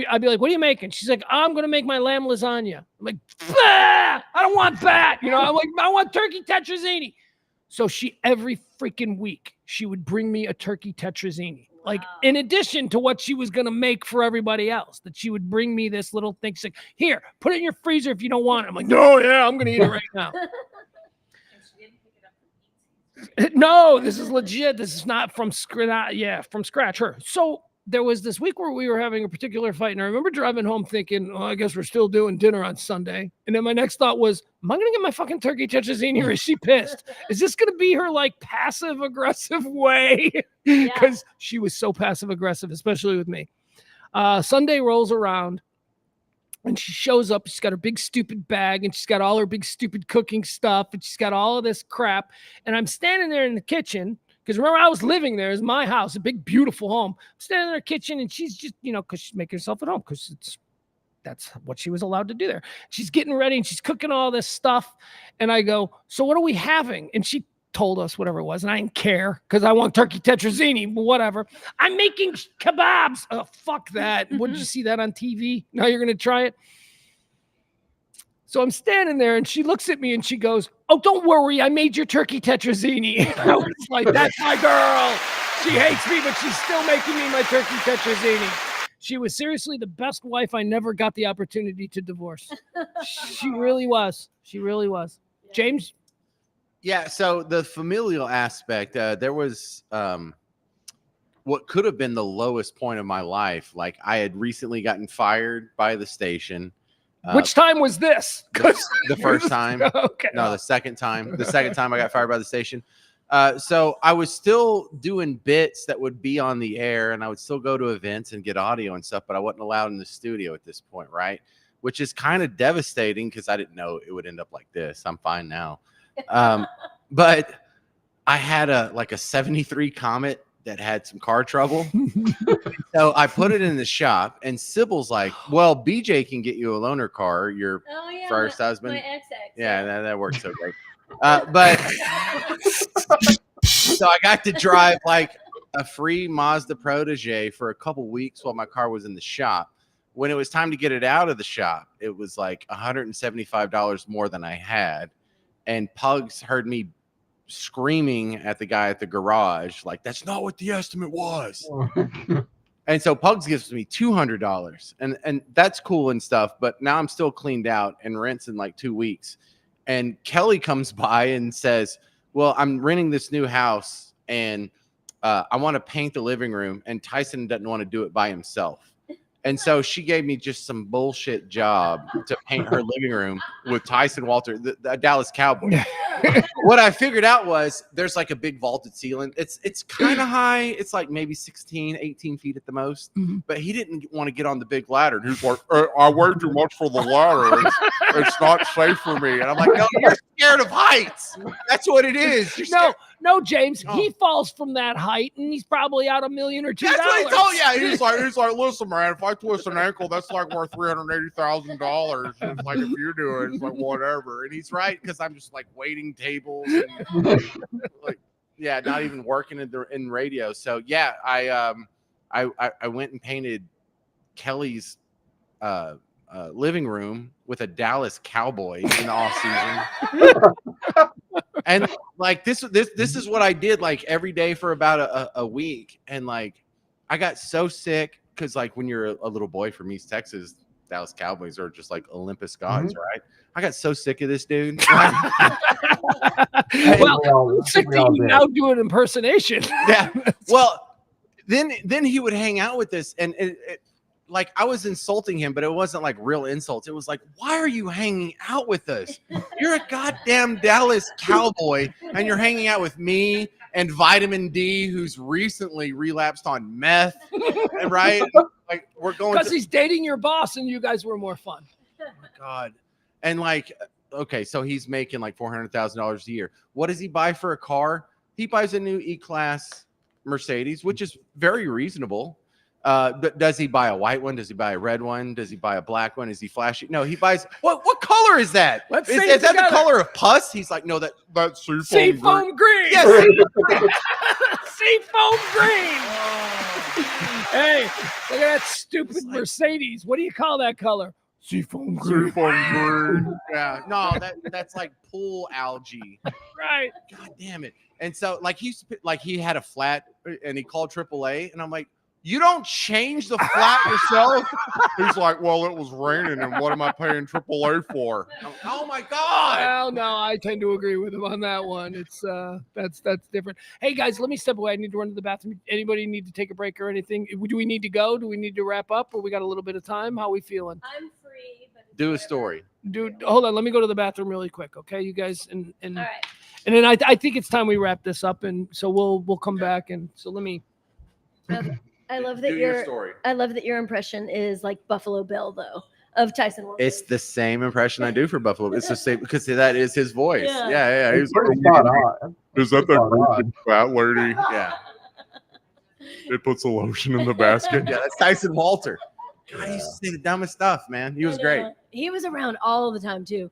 I'd be like, what are you making? She's like, I'm going to make my lamb lasagna. I'm like, bah! I don't want that. I'm like, I want turkey tetrazzini. So every freaking week, she would bring me a turkey tetrazzini. Like, in addition to what she was going to make for everybody else, that she would bring me this little thing. She's like, here, put it in your freezer if you don't want it. I'm like, no, yeah, I'm going to eat it right now. No, this is legit. This is not from scratch. Yeah, from scratch. So there was this week where we were having a particular fight, and I remember driving home thinking, oh, I guess we're still doing dinner on Sunday. And then my next thought was, am I going to get my fucking turkey tetrazzini, or is she pissed? Is this going to be her like passive aggressive way? Because she was so passive aggressive, especially with me. Sunday rolls around. And she shows up, she's got her big stupid bag, and she's got all her big stupid cooking stuff, and she's got all of this crap. And I'm standing there in the kitchen, because remember, I was living there. It's my house, a big, beautiful home. I'm standing in her kitchen, and she's just, because she's making herself at home, because that's what she was allowed to do there. She's getting ready, and she's cooking all this stuff. And I go, so what are we having? And she told us whatever it was, and I didn't care, because I want turkey tetrazzini, but whatever. I'm making kebabs. Oh, fuck that. What, did you see that on TV? Now you're going to try it? So I'm standing there, and she looks at me, and she goes, oh, don't worry, I made your turkey tetrazzini. And I was like, that's my girl. She hates me, but she's still making me my turkey tetrazzini. She was seriously the best wife I never got the opportunity to divorce. She really was. She really was. James? Yeah, so the familial aspect, there was what could have been the lowest point of my life. Like, I had recently gotten fired by the station. Which time was this? The first time. Okay. No, the second time. The second time I got fired by the station. So I was still doing bits that would be on the air, and I would still go to events and get audio and stuff, but I wasn't allowed in the studio at this point, right? Which is kind of devastating, because I didn't know it would end up like this. I'm fine now. But I had a 73 Comet that had some car trouble. So I put it in the shop, and Sybil's like, well, BJ can get you a loaner car, your first husband. My XX. Yeah, that worked so great. But so I got to drive like a free Mazda Protege for a couple weeks while my car was in the shop. When it was time to get it out of the shop, it was like $175 more than I had. And Pugs heard me screaming at the guy at the garage, like, that's not what the estimate was. And so Pugs gives me $200, and that's cool and stuff. But now I'm still cleaned out, and rent's in like 2 weeks. And Kelly comes by and says, well, I'm renting this new house, and I want to paint the living room, and Tyson doesn't want to do it by himself. And so she gave me just some bullshit job to paint her living room with Tyson Walter, the Dallas Cowboy. What I figured out was there's like a big vaulted ceiling. It's kind of high. It's like maybe 16, 18 feet at the most. Mm-hmm. But he didn't want to get on the big ladder. He's like, I weigh too much for the ladder. It's not safe for me. And I'm like, no, you're scared of heights. That's what it is. No, James. Oh. He falls from that height, and he's probably out $1 million or $2 million. That's what he told. Yeah, he's like, listen, man, if I twist an ankle, that's like worth $380,000. It's like if you do it, it's like whatever. And he's right because I'm just like waiting tables, and, like, yeah, not even working in radio. So yeah, I went and painted Kelly's living room with a Dallas Cowboy in the off season. And like this is what I did like every day for about a week. And like I got so sick because like when you're a little boy from East Texas, Dallas Cowboys are just like Olympus gods, right? I got so sick of this dude. Well, I'm sick of you now doing impersonation. Yeah. Well, then he would hang out with us, and like I was insulting him, but it wasn't like real insults. It was like, why are you hanging out with us? You're a goddamn Dallas Cowboy, and you're hanging out with me and Vitamin D, who's recently relapsed on meth, right? Like we're going because he's dating your boss, and you guys were more fun. Oh my God. And like, okay, so he's making like $400,000 a year. What does he buy for a car? He buys a new E-Class Mercedes, which is very reasonable. Does he buy a white one? Does he buy a red one? Does he buy a black one? Is he flashy? No, he buys what color is that? Is that the color of pus? He's like, no, that's seafoam green. Yes. Seafoam green. Hey, look at that stupid Mercedes. What do you call that color? Seafoam green. Yeah, no, that's like pool algae. Right. God damn it. And so like he had a flat and he called AAA, and I'm like, you don't change the flat yourself? He's like, well, it was raining, and what am I paying AAA for? Oh my God. Well, no, I tend to agree with him on that one. It's that's different. Hey guys, let me step away. I need to run to the bathroom. Anybody need to take a break or anything? Do we need to go? Do we need to wrap up, or we got a little bit of time? How are we feeling? I'm free. But Do a story. Dude, hold on. Let me go to the bathroom really quick, okay, you guys? And all right. And then I think it's time we wrap this up, and so we'll come back. And so let me. Okay. I love that your story. I love that your impression is like Buffalo Bill though of Tyson Walker. It's the same impression I do for Buffalo. It's the same because that is his voice. Yeah. He's Pretty spot on. Is that the fat lady? Yeah. It puts the lotion in the basket. Yeah, that's Tyson Walter. God, he used to say the dumbest stuff, man. He was great. He was around all the time too.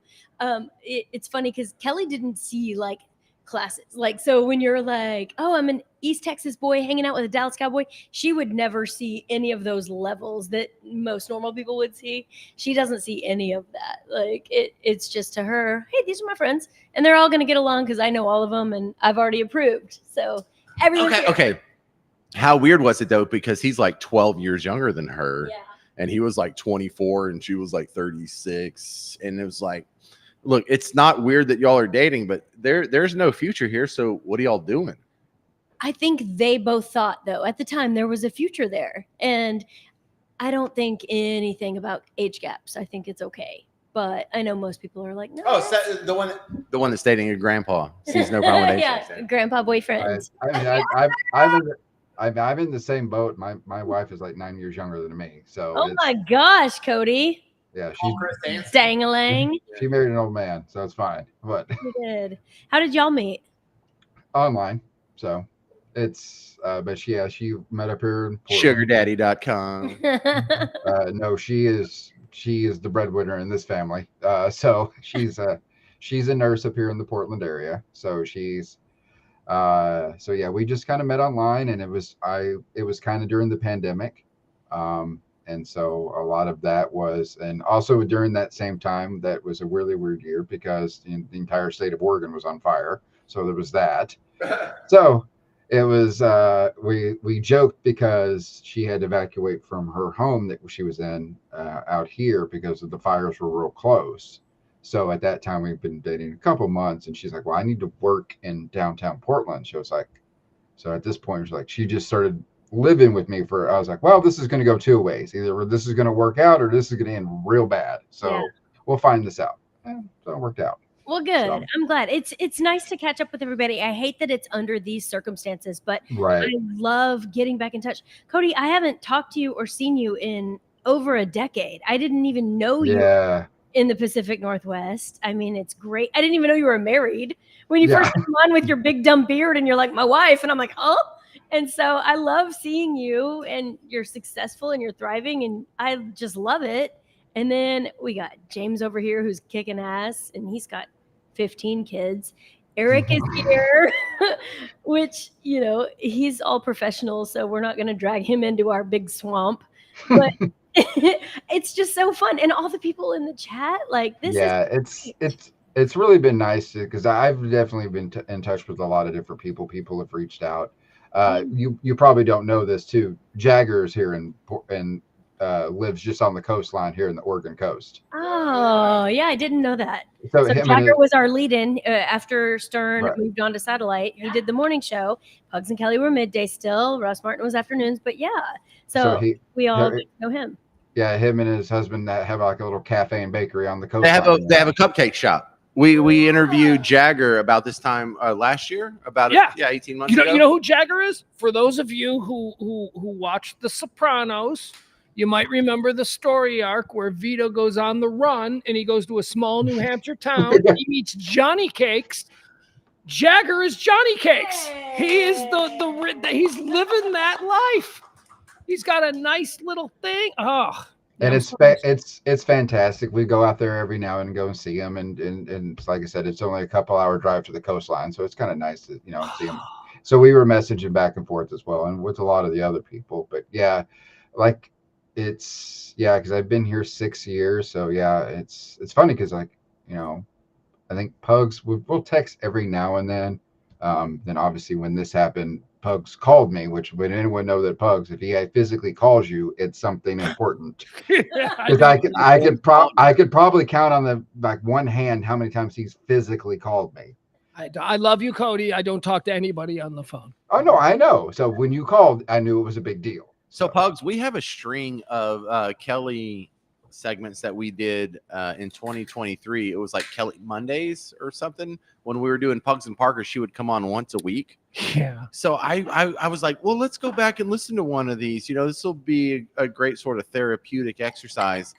It's funny because Kelly didn't see like classes. Like, so when you're like, oh, I'm an East Texas boy hanging out with a Dallas Cowboy, she would never see any of those levels that most normal people would see. She doesn't see any of that. Like it's just to her, hey, these are my friends and they're all going to get along because I know all of them and I've already approved. So everyone's Okay. How weird was it though? Because he's like 12 years younger than her. Yeah. And he was like 24 and she was like 36. And it was like, look, it's not weird that y'all are dating, but there's no future here. So what are y'all doing? I think they both thought, though, at the time there was a future there. And I don't think anything about age gaps. I think it's okay. But I know most people are like, no. Oh, so the one that's dating your grandpa sees no problem with age gaps. Yeah, grandpa boyfriend. I'm in the same boat. My wife is like 9 years younger than me. So oh my gosh, Cody. Yeah, Dang-a-lang. she married an old man, so it's fine. But You did. How did y'all meet? online, so it's but she met up here in Portland. Sugardaddy.com. No, she is the breadwinner in this family. So she's a nurse up here in the Portland area. So she's so yeah, we just kind of met online, and it was kind of during the pandemic. And so a lot of that was, and also during that same time, that was a really weird year because the entire state of Oregon was on fire. So there was that. So it was, we joked because she had to evacuate from her home that she was in out here because the fires were real close. So at that time, we've been dating a couple months, and she's like, well, I need to work in downtown Portland. She was like, so at this point, she's like, she just started living with me I was like, well, this is going to go two ways. Either this is going to work out or this is going to end real bad. So we'll find this out. So it worked out. Well, good. So. I'm glad. It's nice to catch up with everybody. I hate that it's under these circumstances, but right. I love getting back in touch. Cody, I haven't talked to you or seen you in over a decade. I didn't even know you. Yeah. in the Pacific Northwest. I mean, it's great. I didn't even know you were married when you first come on with your big dumb beard and you're like, my wife. And I'm like, huh? And so I love seeing you, and you're successful and you're thriving, and I just love it. And then we got James over here who's kicking ass, and he's got 15 kids. Eric is here, which, he's all professional, so we're not going to drag him into our big swamp. But it's just so fun. And all the people in the chat, like, this it's really been nice because I've definitely been in touch with a lot of different people. People have reached out. You probably don't know this too. Jagger's here and lives just on the coastline here in the Oregon coast. Oh, yeah, I didn't know that. So Jagger was our lead-in after Stern moved on to satellite. He did the morning show. Pugs and Kelly were midday still. Russ Martin was afternoons, but yeah. So we all know him. Yeah, him and his husband that have like a little cafe and bakery on the coastline. They have a cupcake shop. We interviewed Jagger about this time last year, 18 months ago. You know who Jagger is? For those of you who watched The Sopranos, you might remember the story arc where Vito goes on the run and he goes to a small New Hampshire town and he meets Johnny Cakes. Jagger is Johnny Cakes. He is he's living that life. He's got a nice little thing. Oh. And it's fantastic. We go out there every now and go and see him, and like I said, it's only a couple hour drive to the coastline, so it's kind of nice to see him. So we were messaging back and forth as well, and with a lot of the other people. But yeah, like because I've been here 6 years, so yeah, it's funny because I think Pugs we'll text every now and then. Then obviously when this happened, Pugs called me, which would anyone know that Pugs, if he physically calls you, it's something important. Because I could probably count on the one hand how many times he's physically called me. I love you, Cody. I don't talk to anybody on the phone. Oh no, I know. So when you called, I knew it was a big deal. So Pugs, we have a string of Kelly segments that we did in 2023. It was like Kelly Mondays or something. When we were doing Pugs and Parker, she would come on once a week. Yeah. So I was like, well, let's go back and listen to one of these. This will be a great sort of therapeutic exercise.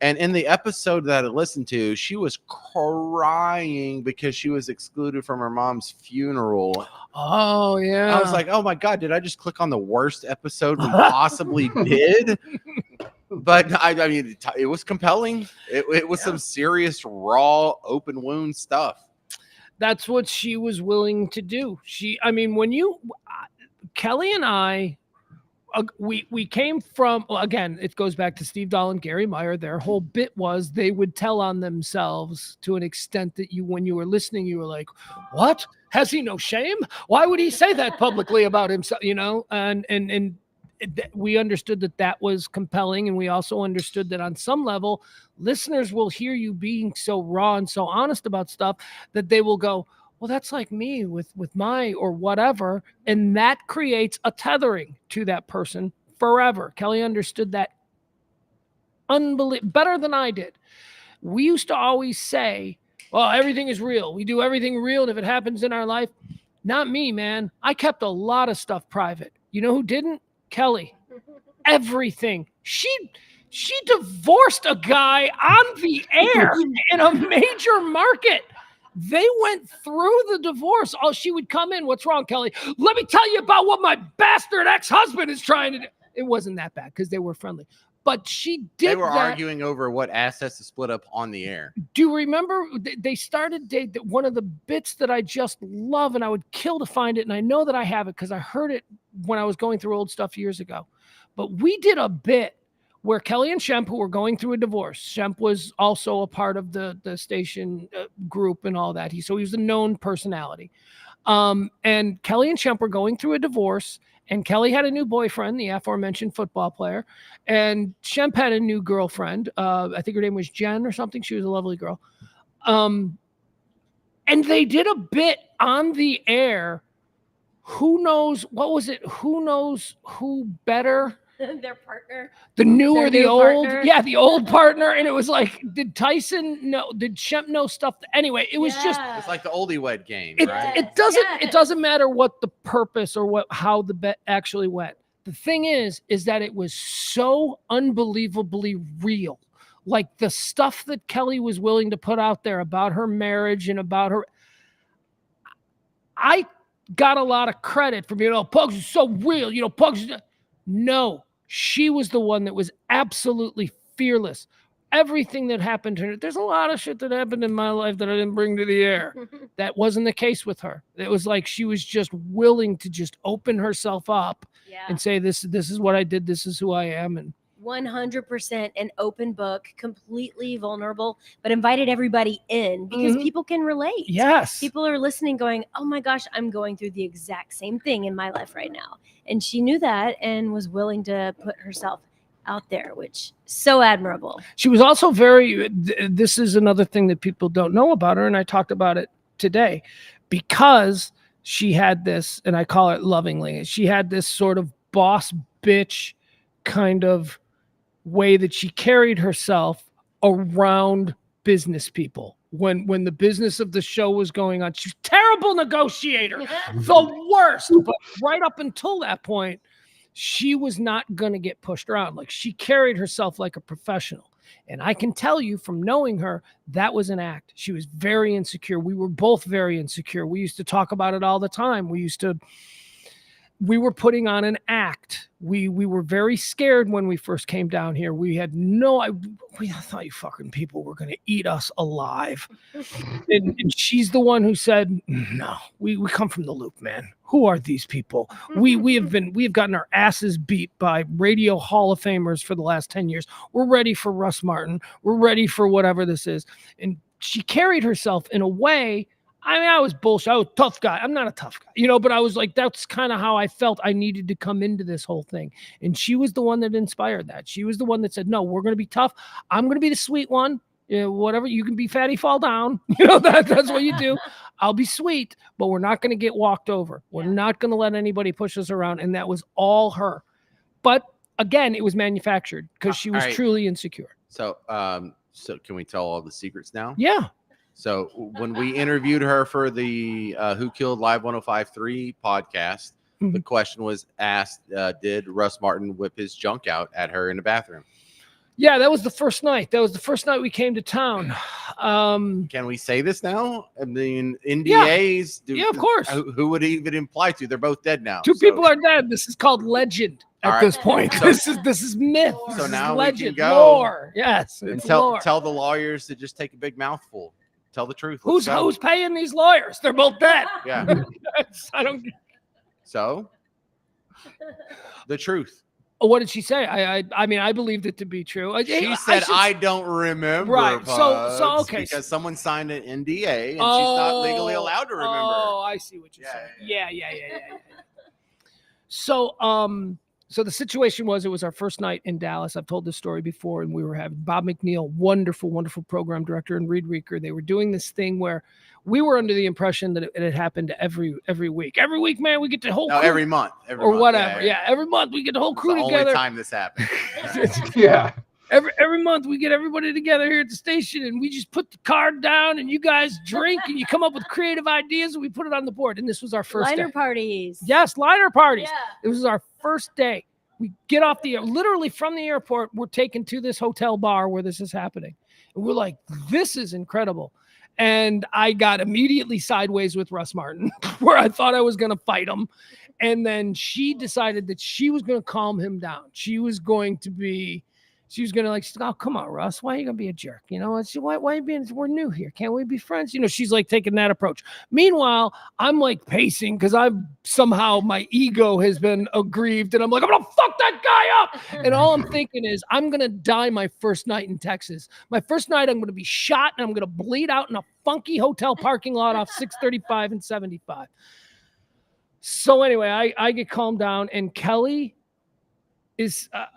And in the episode that I listened to, she was crying because she was excluded from her mom's funeral. Oh, yeah. I was like, oh, my God, did I just click on the worst episode we possibly did? But, I mean, it was compelling. It was some serious, raw, open wound stuff. That's what she was willing to do. Kelly and I, we came from, again, it goes back to Steve Dahl and Gary Mohr. Their whole bit was they would tell on themselves to an extent that when you were listening, you were like, what? Has he no shame? Why would he say that publicly about himself? And we understood that was compelling. And we also understood that on some level, listeners will hear you being so raw and so honest about stuff that they will go, well, that's like me with my or whatever. And that creates a tethering to that person forever. Kelly understood that better than I did. We used to always say, well, everything is real. We do everything real. And if it happens in our life, not me, man. I kept a lot of stuff private. You know who didn't? Kelly. Everything. She divorced a guy on the air in a major market. They went through the divorce. Oh, she would come in. What's wrong, Kelly? Let me tell you about what my bastard ex-husband is trying to do. It wasn't that bad because they were friendly. But she did. They were arguing over what assets to split up on the air. Do you remember they started one of the bits that I just love, and I would kill to find it, and I know that I have it because I heard it when I was going through old stuff years ago. But we did a bit where Kelly and Shemp, who were going through a divorce, Shemp was also a part of the station group and all that. So he was a known personality. And Kelly and Shemp were going through a divorce, and Kelly had a new boyfriend, the aforementioned football player, and Shemp had a new girlfriend. I think her name was Jen or something. She was a lovely girl. And they did a bit on the air. Who knows? What was it? Who knows who better? Their partner. The new or the old? Partner. Yeah, the old partner. And it was like, did Tyson know? Did Shemp know stuff? Anyway, it was just. It's like the oldie wed game, right? It doesn't matter what the purpose or how the bet actually went. The thing is that it was so unbelievably real. Like the stuff that Kelly was willing to put out there about her marriage and about her. I got a lot of credit for being, Pugs is so real. Pugs. No, she was the one that was absolutely fearless. Everything that happened to her, there's a lot of shit that happened in my life that I didn't bring to the air. That wasn't the case with her. It was like she was just willing to just open herself up and say, this is what I did. This is who I am. And 100% an open book, completely vulnerable, but invited everybody in because people can relate. Yes. People are listening going, oh my gosh, I'm going through the exact same thing in my life right now. And she knew that and was willing to put herself out there, which so admirable. She was also this is another thing that people don't know about her. And I talked about it today because she had this, and I call it lovingly, she had this sort of boss bitch kind of way that she carried herself around business people. When the business of the show was going on, she's a terrible negotiator, the worst. But right up until that point, she was not going to get pushed around. Like, she carried herself like a professional. And I can tell you from knowing her, that was an act. She was very insecure. We were both very insecure. We used to talk about it all the time. We were putting on an act. We were very scared when we first came down here. We had we thought you fucking people were going to eat us alive. And she's the one who said, no, we come from the Loop, man. Who are these people? We have gotten our asses beat by radio Hall of Famers for the last 10 years. We're ready for Russ Martin. We're ready for whatever this is. And she carried herself in a way. I mean, I was bullshit. I was a tough guy. I'm not a tough guy, but I was like, that's kind of how I felt I needed to come into this whole thing. And she was the one that inspired that. She was the one that said, no, we're going to be tough. I'm going to be the sweet one. Whatever, you can be fatty, fall down. That's what you do. I'll be sweet, but we're not going to get walked over. We're not going to let anybody push us around. And that was all her. But again, it was manufactured because she was truly insecure. So can we tell all the secrets now? Yeah. So when we interviewed her for the Who Killed Live 105.3 podcast, the question was asked, did Russ Martin whip his junk out at her in the bathroom? Yeah, that was the first night. That was the first night we came to town. Can we say this now? I mean, NDAs. Yeah, of course. Who would it even imply to? They're both dead now. Two people are dead. This is called legend at this point. This is myth. So now legend. We can go. Lore. Yes. And tell the lawyers to just take a big mouthful. Tell the truth. Who's paying these lawyers? They're both dead. Yeah. I don't. So the truth. What did she say? I mean, I believed it to be true. She said, I don't remember. Right. So okay. Because someone signed an NDA and she's not legally allowed to remember. Oh, I see what you're saying. Yeah. So the situation was, it was our first night in Dallas. I've told this story before, and we were having Bob McNeil, wonderful, wonderful program director, and Reed Reeker. They were doing this thing where we were under the impression that it had happened every week. Every week, man, we get the whole crew, every month. Whatever. Yeah, every month we get the whole crew together. The only time this happened. Yeah. Every month we get everybody together here at the station, and we just put the card down, and you guys drink, and you come up with creative ideas, and we put it on the board. And this was our first liner day. parties. Yes, liner parties. Yeah. It was our first day. We get off literally from the airport. We're taken to this hotel bar where this is happening, and we're like, "This is incredible." And I got immediately sideways with Russ Martin, where I thought I was going to fight him, and then she decided that she was going to calm him down. She was going to oh, come on, Russ, why are you going to be a jerk? Why are you being, we're new here. Can't we be friends? She's like taking that approach. Meanwhile, I'm like pacing because somehow my ego has been aggrieved, and I'm like, I'm going to fuck that guy up. And all I'm thinking is, I'm going to die my first night in Texas. My first night, I'm going to be shot, and I'm going to bleed out in a funky hotel parking lot off 635 and 75. So anyway, I get calmed down, and Kelly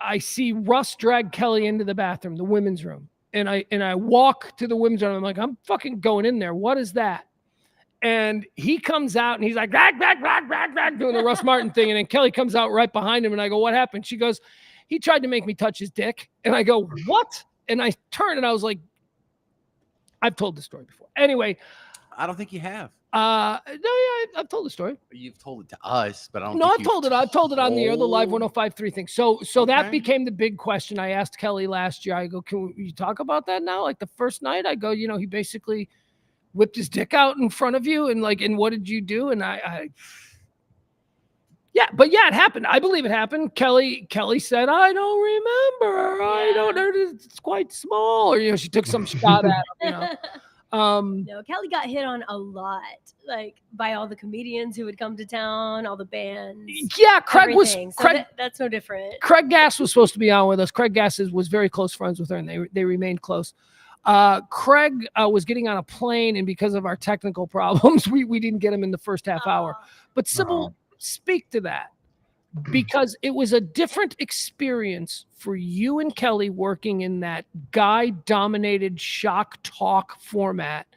I see Russ drag Kelly into the bathroom, the women's room. And I walk to the women's room. I'm like, I'm fucking going in there. What is that? And he comes out and he's like, back, doing the Russ Martin thing. And then Kelly comes out right behind him. And I go, what happened? She goes, he tried to make me touch his dick. And I go, what? And I turned and I was like, I've told this story before. Anyway. I don't think you have. No, yeah, I've told the story. You've told it to us, but I don't. No, think I've told it. I've told it on the air, the live told- 105.3 thing. So that Okay. became the big question. I asked Kelly last year. I go, can you talk about that now? Like the first night, I go, he basically whipped his dick out in front of you, and what did you do? And yeah, it happened. I believe it happened. Kelly said, I don't remember. I don't know. It's quite small. Or, she took some shot at him, No, Kelly got hit on a lot, like by all the comedians who would come to town, all the bands. Yeah, Craig everything. So Craig. That's no different. Craig Gass was supposed to be on with us. Craig Gass was very close friends with her, and they remained close. Craig was getting on a plane, and because of our technical problems, we didn't get him in the first half hour. But Sybil, speak to that, because it was a different experience for you and Kelly working in that guy-dominated shock talk format.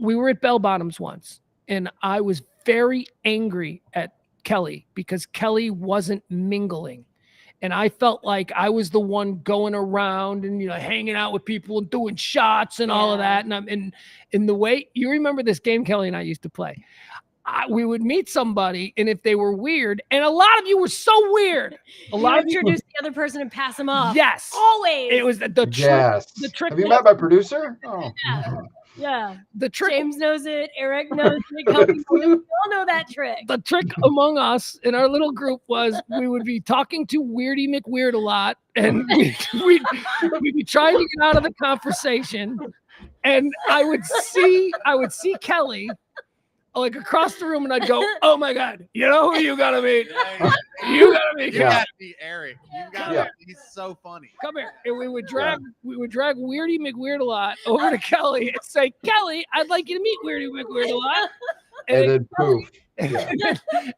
We were at Bell Bottoms once, and I was very angry at Kelly because Kelly wasn't mingling. And I felt like I was the one going around and hanging out with people and doing shots and all of that. And I'm in the way you remember this game Kelly and I used to play. We would meet somebody, and if they were weird, and a lot of you were so weird, a lot of you introduce the other person and pass them off. Yes, always. it was the trick. Yes. The trick. Have you met my producer? Oh. Yeah. The trick. James knows it. Eric knows it. Cody knows it. We all know that trick. The trick among us in our little group was we would be talking to Weirdy McWeird a lot, and we'd be trying to get out of the conversation, and I would see Kelly like across the room, and I'd go, "Oh my God, you know who you gotta meet? You gotta meet. You gotta be Eric. You gotta. He's so funny. Come here." And we would drag Weirdy McWeird a lot over to Kelly and say, "Kelly, I'd like you to meet Weirdy McWeird a lot." And then poof. And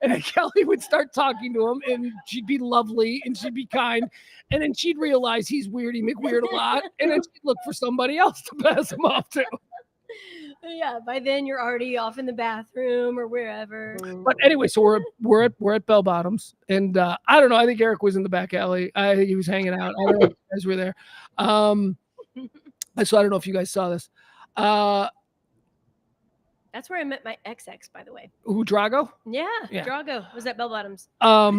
then Kelly would start talking to him, and she'd be lovely and she'd be kind, and then she'd realize he's Weirdy McWeird a lot, and then she'd look for somebody else to pass him off to. Yeah, by then you're already off in the bathroom or wherever. But anyway, so we're at Bell Bottoms, and I don't know. I think Eric was in the back alley. I think he was hanging out. I don't know if you guys were there. So I don't know if you guys saw this. That's where I met my ex, by the way. Who, Drago? Yeah, Yeah. Drago was at Bell Bottoms. So I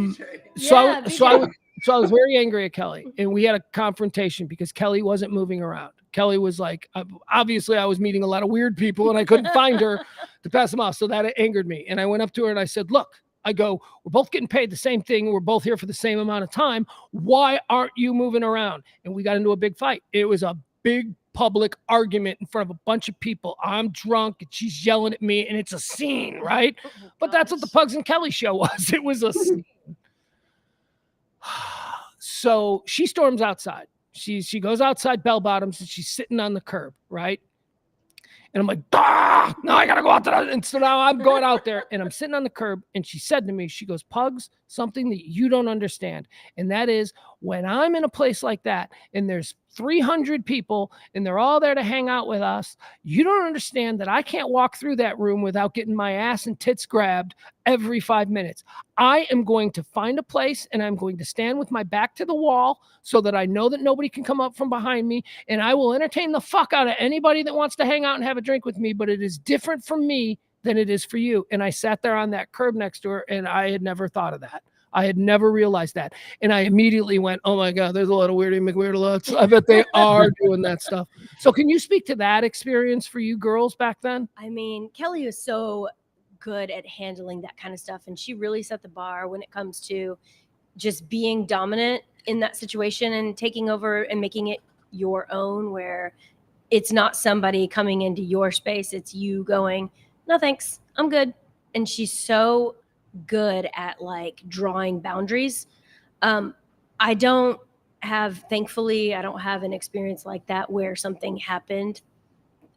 BJ. was very angry at Kelly, and we had a confrontation because Kelly wasn't moving around. Kelly was like, obviously I was meeting a lot of weird people and I couldn't find her to pass them off. So that angered me. And I went up to her and I said, look, I go, we're both getting paid the same thing. We're both here for the same amount of time. Why aren't you moving around? And we got into a big fight. It was a big public argument in front of a bunch of people. I'm drunk and she's yelling at me and it's a scene, right? But that's what the Pugs and Kelly show was. It was a scene. So she storms outside. She goes outside Bell Bottoms and she's sitting on the curb, right? And I'm like, no, I gotta go out there. And so now I'm going out there and I'm sitting on the curb. And she said to me, she goes, Pugs, something that you don't understand. And that is when I'm in a place like that and there's 300 people and they're all there to hang out with us, you don't understand that I can't walk through that room without getting my ass and tits grabbed every 5 minutes. I am going to find a place and I'm going to stand with my back to the wall so that I know that nobody can come up from behind me, and I will entertain the fuck out of anybody that wants to hang out and have a drink with me, but it is different for me than it is for you. And I sat there on that curb next to her and I had never thought of that. I had never realized that. And I immediately went, oh my God, there's a lot of Weirdy McWeird-a-lots. I bet they are doing that stuff. So can you speak to that experience for you girls back then? I mean, Kelly was so good at handling that kind of stuff. And she really set the bar when it comes to just being dominant in that situation and taking over and making it your own, where it's not somebody coming into your space. It's you going, no, thanks, I'm good. And she's so good at like drawing boundaries. I don't have an experience like that where something happened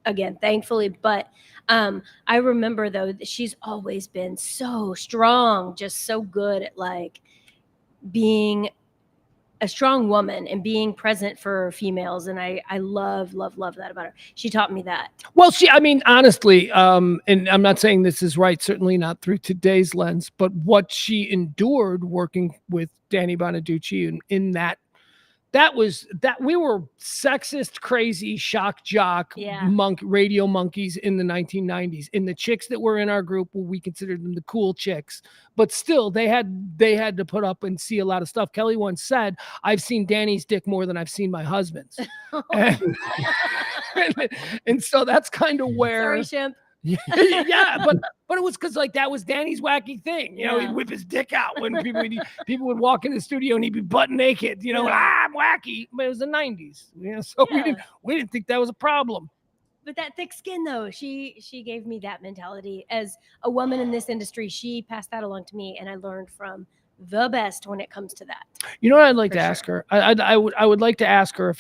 again, thankfully. But I remember though that she's always been so strong, just so good at like being a strong woman and being present for females. And I love that about her. She taught me that. Well, honestly, and I'm not saying this is right, certainly not through today's lens, but what she endured working with Danny Bonaducci in that that we were sexist, crazy, shock jock, Yeah. radio monkeys in the 1990s. And the chicks that were in our group, well, we considered them the cool chicks, but still they had to put up and see a lot of stuff. Kelly once said, "I've seen Danny's dick more than I've seen my husband's." and so that's kind of where. Sorry, Shemp. Yeah, but it was because like that was Danny's wacky thing. You know, Yeah. he'd whip his dick out when people would walk in the studio and he'd be butt naked. You know, I'm wacky, but it was the 90s. You know, so Yeah. we didn't think that was a problem. But that thick skin, though, she gave me that mentality as a woman in this industry. She passed that along to me, and I learned from the best when it comes to that. You know what I'd like For to sure. ask her? I would like to ask her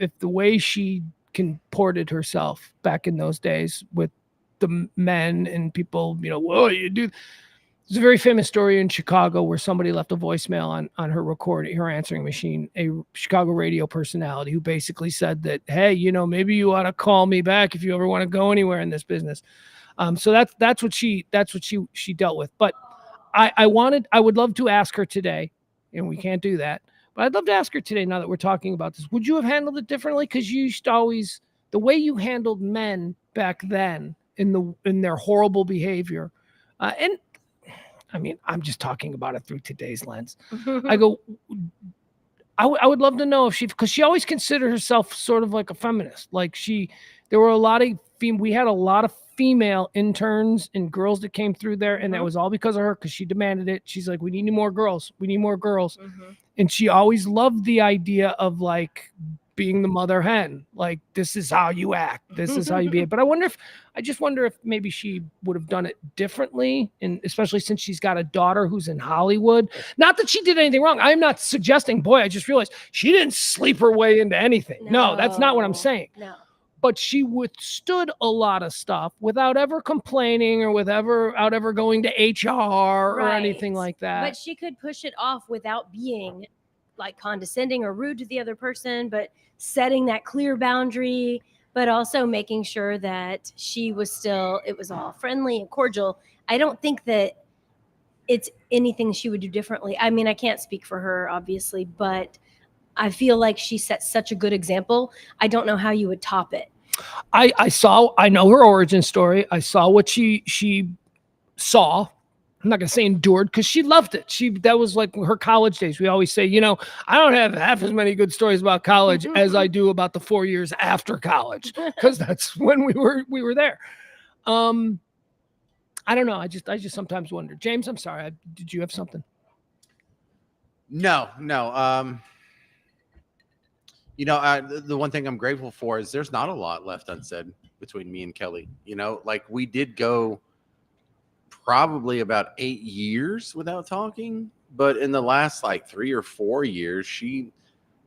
if the way she comported herself back in those days with the men and people, you know, whoa, you do. There's a very famous story in Chicago where somebody left a voicemail on her answering machine, a Chicago radio personality who basically said that, hey, you know, maybe you ought to call me back if you ever want to go anywhere in this business. So that's what she dealt with. But I would love to ask her today, and we can't do that, but I'd love to ask her today now that we're talking about this. Would you have handled it differently? Because you used to always, the way you handled men back then in their horrible behavior, and I mean, I'm just talking about it through today's lens. I go, I would love to know if because she always considered herself sort of like a feminist. Like there were a lot of we had a lot of female interns and girls that came through there, and that was all because of her, because she demanded it. She's like, we need more girls. We need more girls. And she always loved the idea of like being the mother hen. Like, this is how you act. This is how you behave. But I just wonder if maybe she would have done it differently. And especially since she's got a daughter who's in Hollywood. Not that she did anything wrong. I'm not suggesting, boy, I just realized she didn't sleep her way into anything. No, that's not what I'm saying. No. But she withstood a lot of stuff without ever complaining or without ever going to HR or anything like that. But she could push it off without being like condescending or rude to the other person, but setting that clear boundary, but also making sure that it was all friendly and cordial. I don't think that it's anything she would do differently. I mean, I can't speak for her, obviously, but I feel like she set such a good example. I don't know how you would top it. I know her origin story. I saw what she saw. I'm not going to say endured, because she loved it. That was like her college days. We always say, you know, I don't have half as many good stories about college as I do about the 4 years after college, because that's when we were there. I don't know. I just sometimes wonder. James, I'm sorry. Did you have something? No. You know, the one thing I'm grateful for is there's not a lot left unsaid between me and Kelly. You know, like we did go probably about 8 years without talking, but in the last like 3 or 4 years, she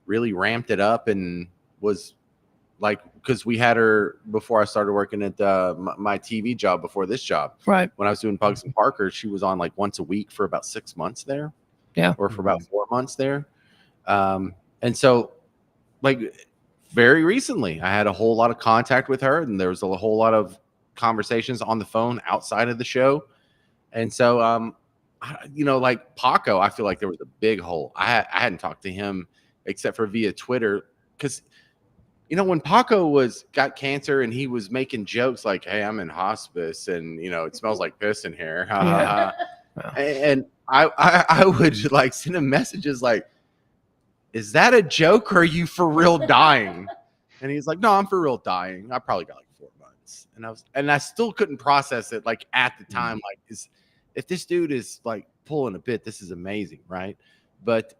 really ramped it up and was like, because we had her before I started working at my TV job before this job. Right. When I was doing Pugs and Parker, she was on like once a week for about 6 months there. Yeah. Or for about 4 months there. And so, like, very recently, I had a whole lot of contact with her, and there was a whole lot of conversations on the phone outside of the show. And so, you know, like Paco, I feel like there was a big hole. I hadn't talked to him except for via Twitter, because, you know, when Paco got cancer and he was making jokes like, hey, I'm in hospice and, you know, it smells like piss in here. Yeah. And I would like send him messages like, is that a joke or are you for real dying? And he's like, no, I'm for real dying. I probably got like 4 months. And I still couldn't process it like at the time. Like, if this dude is like pulling a bit, this is amazing, right? But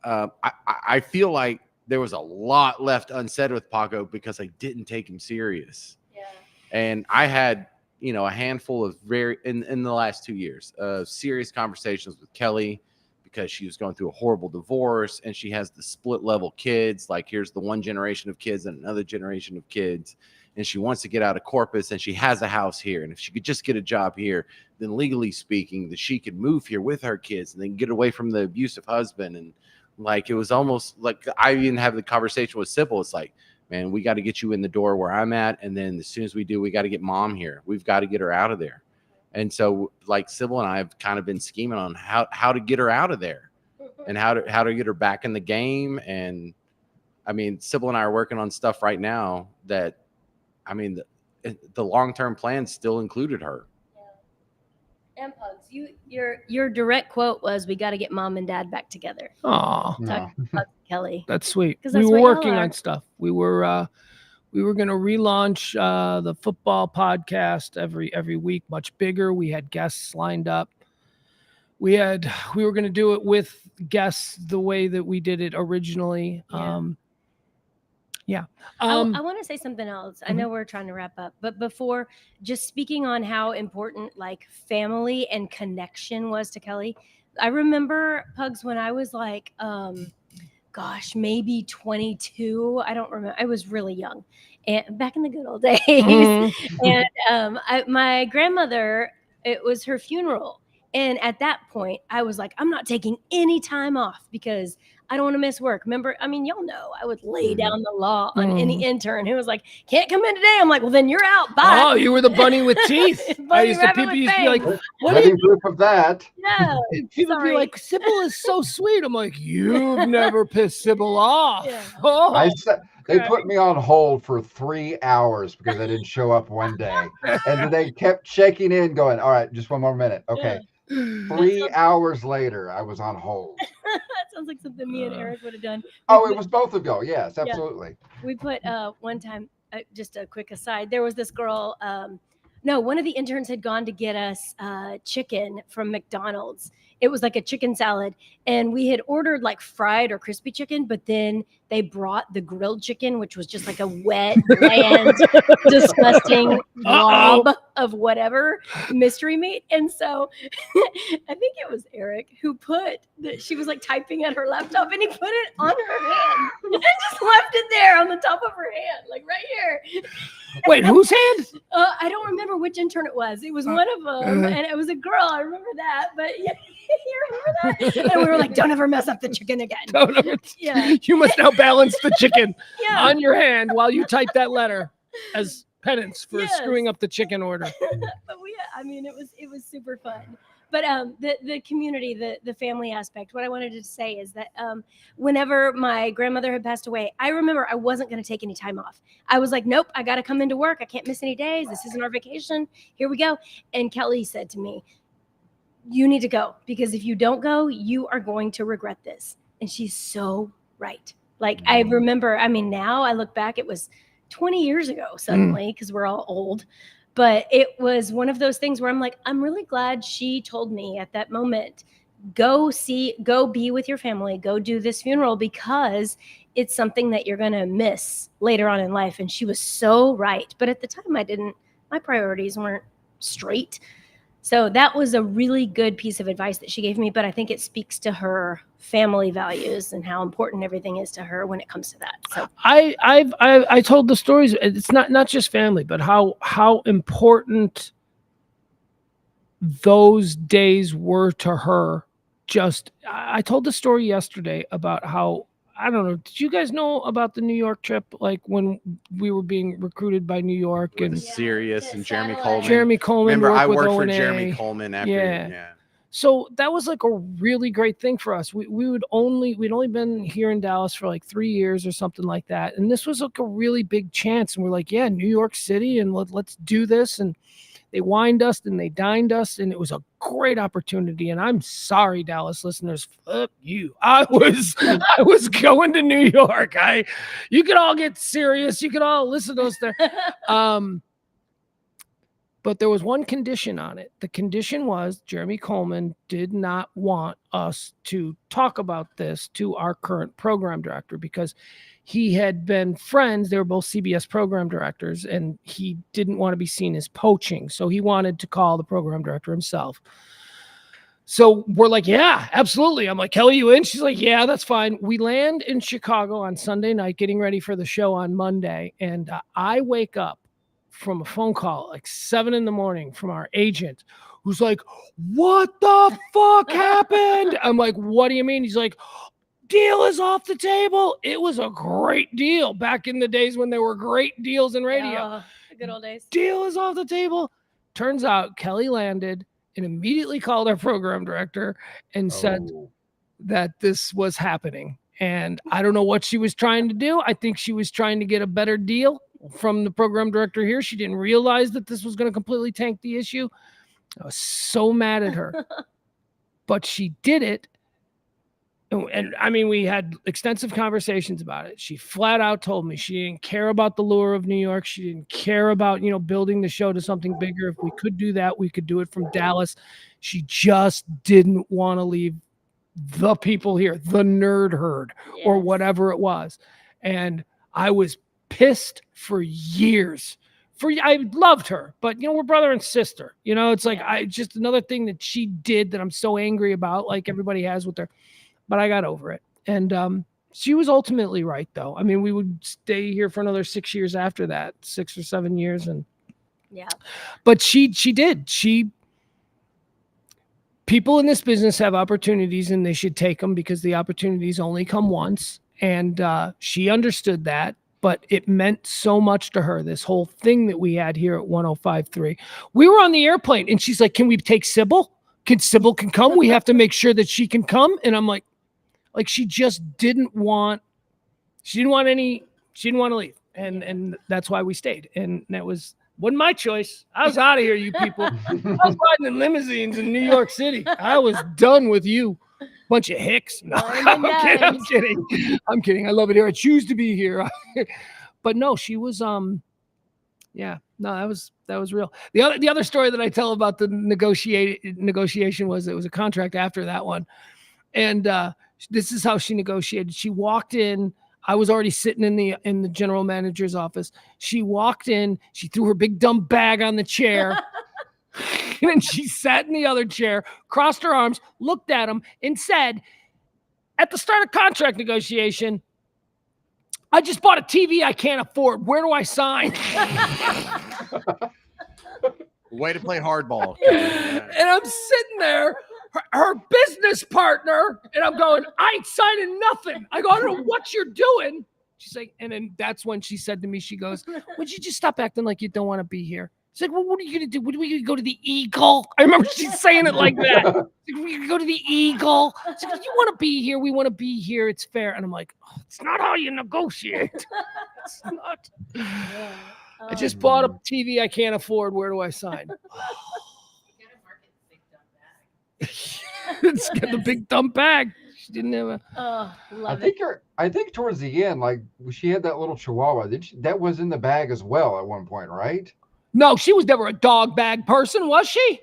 I feel like there was a lot left unsaid with Paco because I didn't take him serious. Yeah. And I had, you know, a handful of in the last 2 years of serious conversations with Kelly, because she was going through a horrible divorce and she has the split level kids. Like, here's the one generation of kids and another generation of kids. And she wants to get out of Corpus and she has a house here. And if she could just get a job here, then legally speaking, that she could move here with her kids and then get away from the abusive husband. And like, it was almost like I even have the conversation with Sybil. It's like, man, we got to get you in the door where I'm at. And then as soon as we do, we got to get mom here. We've got to get her out of there. And so, like, Sybil and I have kind of been scheming on how to get her out of there. and how to get her back in the game. And I mean, Sybil and I are working on stuff right now that, I mean, the long-term plan still included her. And Pugs, your direct quote was, "We got to get mom and dad back together." Oh, No. Kelly. that's sweet. 'Cause We that's were what y'all working are. on stuff. We were going to relaunch the football podcast every week, much bigger. We had guests lined up. We were going to do it with guests the way that we did it originally. I want to say something else. I know we're trying to wrap up, but before, just speaking on how important like family and connection was to Kelly. I remember, Pugs, when I was like, maybe 22. I don't remember. I was really young, and back in the good old days. And my grandmother, it was her funeral. And at that point, I was like, I'm not taking any time off because I don't want to miss work. Remember, I mean, y'all know I would lay down the law on any intern who was like, can't come in today. I'm like, well, then you're out. Bye. Oh, you were the bunny with teeth. Bunny rabbit People with used to be like, fangs. what are Living proof of that. Yeah. people be Sorry. like, Sybil is so sweet. I'm like, you've never pissed Sybil off. Yeah. Oh, They put me on hold for 3 hours because I didn't show up one day. And then they kept checking in, going, all right, just one more minute. Okay. 3 hours later, I was on hold. That sounds like something me and Eric would have done. Oh, it was both of y'all. Yes, absolutely. We put one time, just a quick aside, there was this girl. No, one of the interns had gone to get us chicken from McDonald's. It was like a chicken salad, and we had ordered like fried or crispy chicken, but then they brought the grilled chicken, which was just like a wet, bland, disgusting blob of whatever mystery meat. And so I think it was Eric who put that she was like typing at her laptop, and he put it on her hand and just left it there on the top of her hand, like right here. wait, whose hand? I don't remember which intern it was. It was one of them, and it was a girl. I remember that. But yeah, you remember that? And we were like, "Don't ever mess up the chicken again." Yeah. You must now balance the chicken Yeah. on your hand while you type that letter as penance for Yes. screwing up the chicken order. But I mean, it was super fun. But the community, the family aspect, what I wanted to say is that whenever my grandmother had passed away, I remember I wasn't going to take any time off. I was like, nope, I got to come into work. I can't miss any days. This isn't our vacation. Here we go. And Kelly said to me, you need to go, because if you don't go, you are going to regret this. And she's so right. Like, I remember, I mean, now I look back, it was 20 years ago suddenly, because we're all old. But it was one of those things where I'm like, I'm really glad she told me at that moment, go be with your family, go do this funeral, because it's something that you're going to miss later on in life. And she was so right. But at the time my priorities weren't straight. So that was a really good piece of advice that she gave me. But I think it speaks to her family values and how important everything is to her when it comes to that. So I told the stories. It's not just family, but how important those days were to her. I told the story yesterday about how, I don't know, did you guys know about the New York trip? Like when we were being recruited by New York With and Sirius and Jeremy satellite. Coleman. Jeremy Coleman. Remember, I with worked for O&A. Jeremy Coleman after. Yeah. So that was like a really great thing for us. We'd only been here in Dallas for like 3 years or something like that. And this was like a really big chance. And we're like, yeah, New York City, and let's do this. And they wined us and they dined us, and it was a great opportunity. And I'm sorry, Dallas listeners, fuck you. I was going to New York. You could all get serious. You could all listen to us there. But there was one condition on it. The condition was Jeremy Coleman did not want us to talk about this to our current program director, because he had been friends. They were both CBS program directors, and he didn't want to be seen as poaching. So he wanted to call the program director himself. So we're like, yeah, absolutely. I'm like, Kelly, you in? She's like, yeah, that's fine. We land in Chicago on Sunday night, getting ready for the show on Monday. And I wake up from a phone call like 7 a.m. from our agent, who's like, what the fuck happened? I'm like, what do you mean? He's like, deal is off the table. It was a great deal back in the days when there were great deals in radio. The good old days. Deal is off the table. Turns out Kelly landed and immediately called our program director and said, that this was happening. And I don't know what she was trying to do. I think she was trying to get a better deal from the program director here. She didn't realize that this was going to completely tank the issue. I was so mad at her. But she did it. And I mean, we had extensive conversations about it. She flat out told me she didn't care about the lure of New York. She didn't care about, building the show to something bigger. If we could do that, we could do it from Dallas. She just didn't want to leave the people here, the nerd herd, or whatever it was. And I was pissed for years. I loved her, but we're brother and sister. It's like just another thing that she did that I'm so angry about, like everybody has with her. But I got over it. And she was ultimately right, though. I mean, we would stay here for another 6 years after that, 6 or 7 years. But she did. People in this business have opportunities and they should take them because the opportunities only come once. And she understood that. But it meant so much to her, this whole thing that we had here at 105.3. We were on the airplane and she's like, can we take Sybil? Sybil can come? We have to make sure that she can come. And I'm like she just didn't want to leave. And that's why we stayed. And that wasn't my choice. I was out of here, you people. I was riding in limousines in New York City. I was done with you. Bunch of hicks. No, I'm kidding. I love it here. I choose to be here. But no, she was that was real. The other story that I tell about the negotiation was it was a contract after that one. And this is how she negotiated. She walked in. I was already sitting in the general manager's office. She walked in. She threw her big dumb bag on the chair. And she sat in the other chair, crossed her arms, looked at him, and said, at the start of contract negotiation, I just bought a TV I can't afford. Where do I sign? Way to play hardball. And I'm sitting there, her business partner, and I'm going, I ain't signing nothing. I go, I don't know what you're doing. She's like, and then that's when she said to me, she goes, would you just stop acting like you don't want to be here? She's like, well, what are you going to do? What are we going to go to the Eagle? I remember she's saying it like that. We can go to the Eagle. She's like, you want to be here? We want to be here. It's fair. And I'm like, oh, it's not how you negotiate. It's not. I just bought a TV I can't afford. Where do I sign? Let's get the big dumb bag. She didn't have a. I think towards the end, like she had that little Chihuahua. That was in the bag as well at one point, right? No, she was never a dog bag person, was she?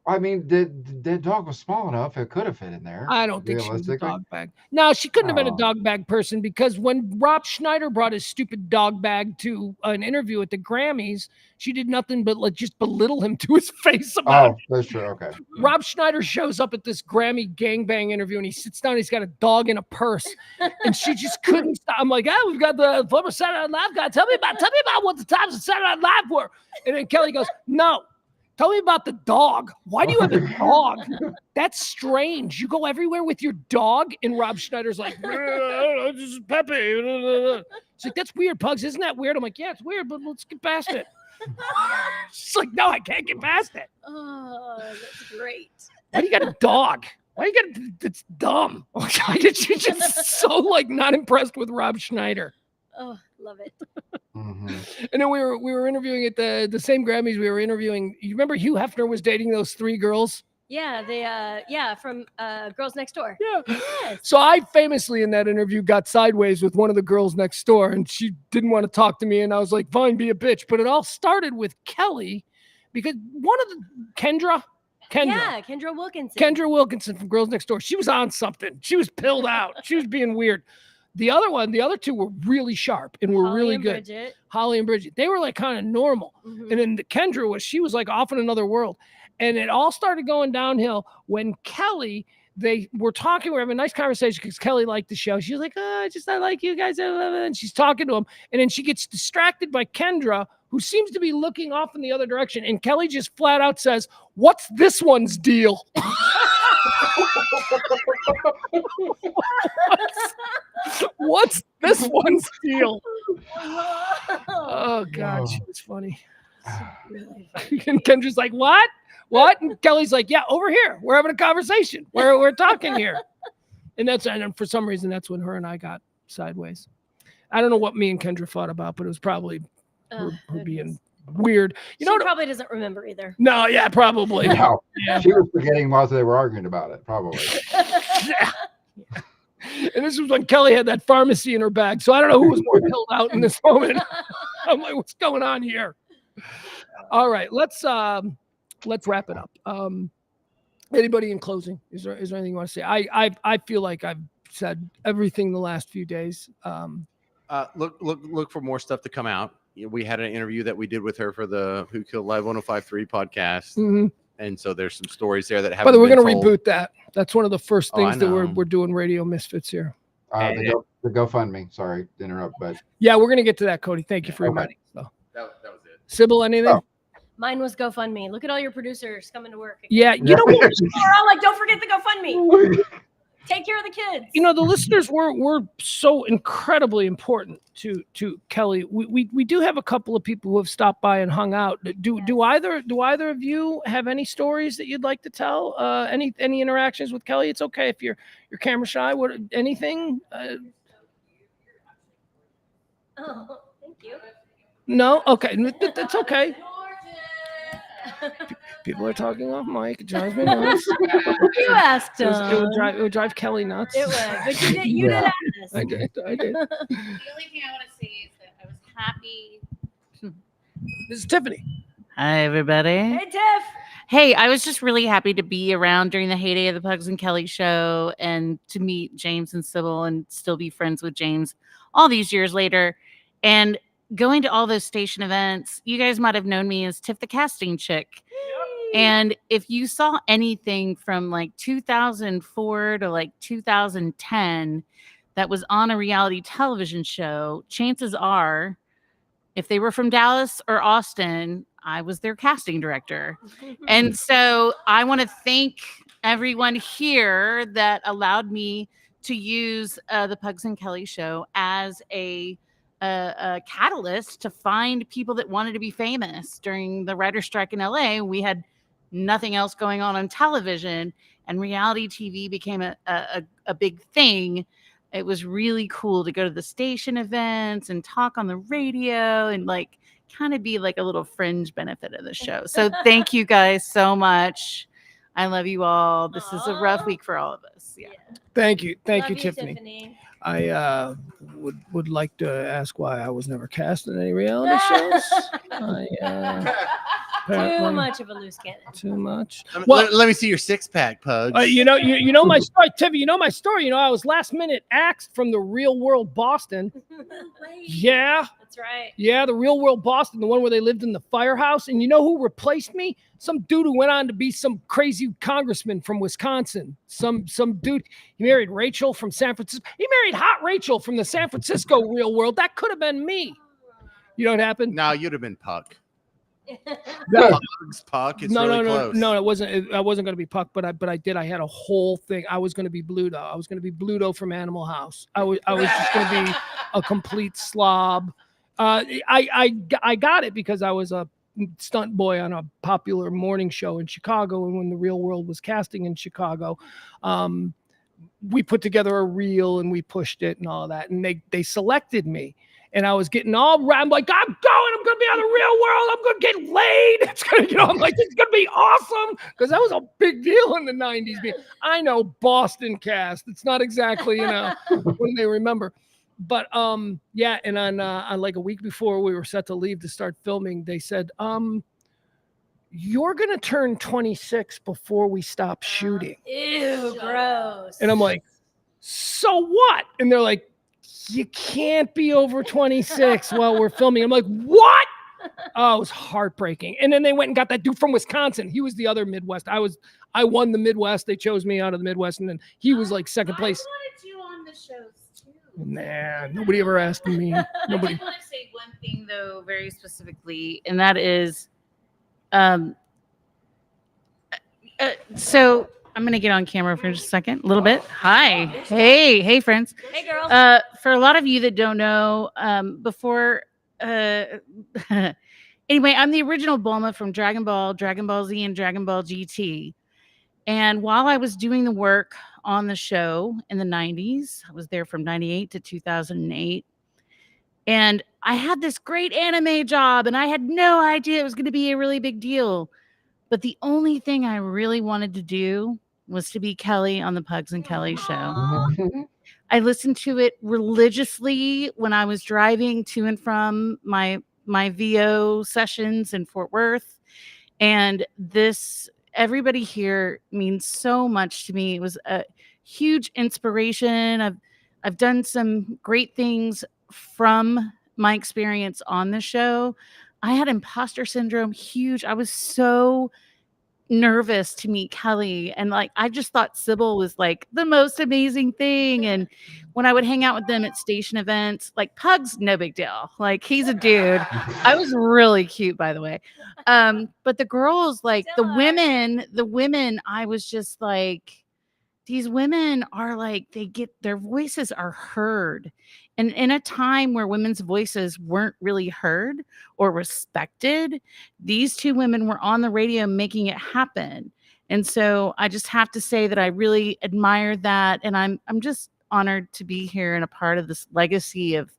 I mean, the dog was small enough; it could have fit in there. I don't think she was a dog bag. No, she couldn't have been a dog bag person because when Rob Schneider brought his stupid dog bag to an interview at the Grammys, she did nothing but just belittle him to his face about it. That's true. Okay. Rob Schneider shows up at this Grammy gangbang interview and he sits down. He's got a dog in a purse, and she just couldn't stop. I'm like, we've got the former Saturday Night Live guy. Tell me about what the times of Saturday Night Live were. And then Kelly goes, no. Tell me about the dog. Why do you have a dog? That's strange. You go everywhere with your dog, and Rob Schneider's like, this is Pepe. She's like, that's weird, Pugs. Isn't that weird? I'm like, yeah, it's weird, but let's get past it. She's like, no, I can't get past it. Oh, that's great. Why do you got a dog? Why you got? It's dumb. She's just so not impressed with Rob Schneider. Oh, love it. Mm-hmm. And then we were interviewing at the same Grammys. We were interviewing. You remember Hugh Hefner was dating those 3 girls? Yeah, from Girls Next Door. Yeah. Yes. So I famously in that interview got sideways with one of the girls next door, and she didn't want to talk to me, and I was like, "Fine, be a bitch." But it all started with Kelly, because one of the Kendra Wilkinson from Girls Next Door. She was on something. She was pilled out. She was being weird. The other 2 were really sharp and were really good. Bridget. Holly and Bridget. They were kind of normal. Mm-hmm. And then the Kendra she was off in another world. And it all started going downhill when Kelly, they were talking. We're having a nice conversation because Kelly liked the show. She was like, I like you guys. And she's talking to him. And then she gets distracted by Kendra, who seems to be looking off in the other direction. And Kelly just flat out says, what's this one's deal? What's this one's deal? Oh God, she was funny. And Kendra's like, what? What? And Kelly's like, yeah, over here. We're having a conversation. We're talking here. And for some reason, that's when her and I got sideways. I don't know what me and Kendra fought about, but it was probably her being weird. She probably doesn't remember either. No, yeah, probably. No, Yeah. she was forgetting while they were arguing about it, probably. Yeah. And this was when Kelly had that pharmacy in her bag. So I don't know who was more pilled out in this moment. I'm like, what's going on here? All right, let's wrap it up. Anybody in closing? Is there anything you want to say? I feel like I've said everything the last few days. Look for more stuff to come out. We had an interview that we did with her for the Who Killed Live 105.3 podcast. Mm-hmm. And so there's some stories there that haven't. By the way, we're going to told. reboot that. That's one of the first things that we're doing Radio Misfits here. The GoFundMe. Sorry to interrupt, but yeah, we're going to get to that, Cody. Thank you for reminding. So that was it. Sybil, anything? Oh. Mine was GoFundMe. Look at all your producers coming to work. Yeah, you know what? We're all like, don't forget the GoFundMe. Take care of the kids. You know, the listeners were so incredibly important to Kelly. We do have a couple of people who have stopped by and hung out. Do either of you have any stories that you'd like to tell? Any interactions with Kelly? It's okay if you're camera shy. What anything? Oh, thank you. No, okay, that's okay. People are talking off mic. It drives me nuts. You asked him. It would drive Kelly nuts. It would, but you did ask. I did. The only thing I want to say is that I was happy. This is Tiffany. Hi, everybody. Hey, Tiff. Hey, I was just really happy to be around during the heyday of the Pugs and Kelly show and to meet James and Sybil and still be friends with James all these years later. And going to all those station events, you guys might have known me as Tiff the casting chick. And if you saw anything from like 2004 to like 2010 that was on a reality television show, chances are, if they were from Dallas or Austin, I was their casting director. And so I want to thank everyone here that allowed me to use the Pugs and Kelly show as a catalyst to find people that wanted to be famous. During the writer's strike in LA, we had nothing else going on television, and reality TV became a big thing. It was really cool to go to the station events and talk on the radio and like kind of be like a little fringe benefit of the show. So thank you guys so much. I love you all. This is a rough week for all of us. Yeah. Thank you, Love you, Tiffany. I would like to ask why I was never cast in any reality shows. Too much of a loose cannon. Too much. Let me see your six-pack, Pugs. You know my story, Tiffany. You know my story. You know I was last minute axed from the Real World Boston. Yeah. That's right. Yeah, the Real World Boston, the one where they lived in the firehouse. And you know who replaced me? Some dude who went on to be some crazy congressman from Wisconsin. Some dude. He married Rachel from San Francisco. He married hot Rachel from the San Francisco Real World. That could have been me. You know what happened? No, you'd have been Puck. No. Puck. It's No, really no, close. no. It wasn't. I wasn't going to be Puck, but I did. I had a whole thing. I was going to be Bluto. I was going to be Bluto from Animal House. I was just going to be a complete slob. I got it because I was a stunt boy on a popular morning show in Chicago, and when the Real World was casting in Chicago, we put together a reel and we pushed it and all of that, and they selected me. And I was getting all right. I'm like, I'm going to be on the Real World. I'm going to get laid. It's going to, I'm like, it's going to be awesome. Because that was a big deal in the 90s. I know Boston cast. It's not exactly, when they remember. But yeah. And on like a week before we were set to leave to start filming, they said, you're going to turn 26 before we stop shooting. Ew, gross. And I'm like, so what? And they're like, you can't be over 26 while we're filming. I'm like, what? Oh, it was heartbreaking. And then they went and got that dude from Wisconsin. He was the other Midwest. I won the Midwest. They chose me out of the Midwest, and then he was like second place. I wanted you on the shows too. Nah, nobody ever asked me. Nobody. I did want to say one thing though, very specifically, and that is, so I'm going to get on camera for just a second, a little bit. Hi. Hey, friends. Hey, girl. For a lot of you that don't know, before Anyway, I'm the original Bulma from Dragon Ball, Dragon Ball Z, and Dragon Ball GT. And while I was doing the work on the show in the 90s, I was there from 98 to 2008. And I had this great anime job, and I had no idea it was going to be a really big deal. But the only thing I really wanted to do was to be Kelly on the Pugs and Kelly show. I listened to it religiously when I was driving to and from my VO sessions in Fort Worth. And everybody here means so much to me. It was a huge inspiration. I've done some great things from my experience on the show. I had imposter syndrome huge. I was so nervous to meet Kelly, and like I just thought Sybil was like the most amazing thing. And when I would hang out with them at station events, like Pugs, no big deal. Like he's a dude. I was really cute, by the way. But the girls, like the women, I was just like, these women are like, their voices are heard. And in a time where women's voices weren't really heard or respected, these two women were on the radio making it happen. And so I just have to say that I really admire that. And I'm just honored to be here and a part of this legacy of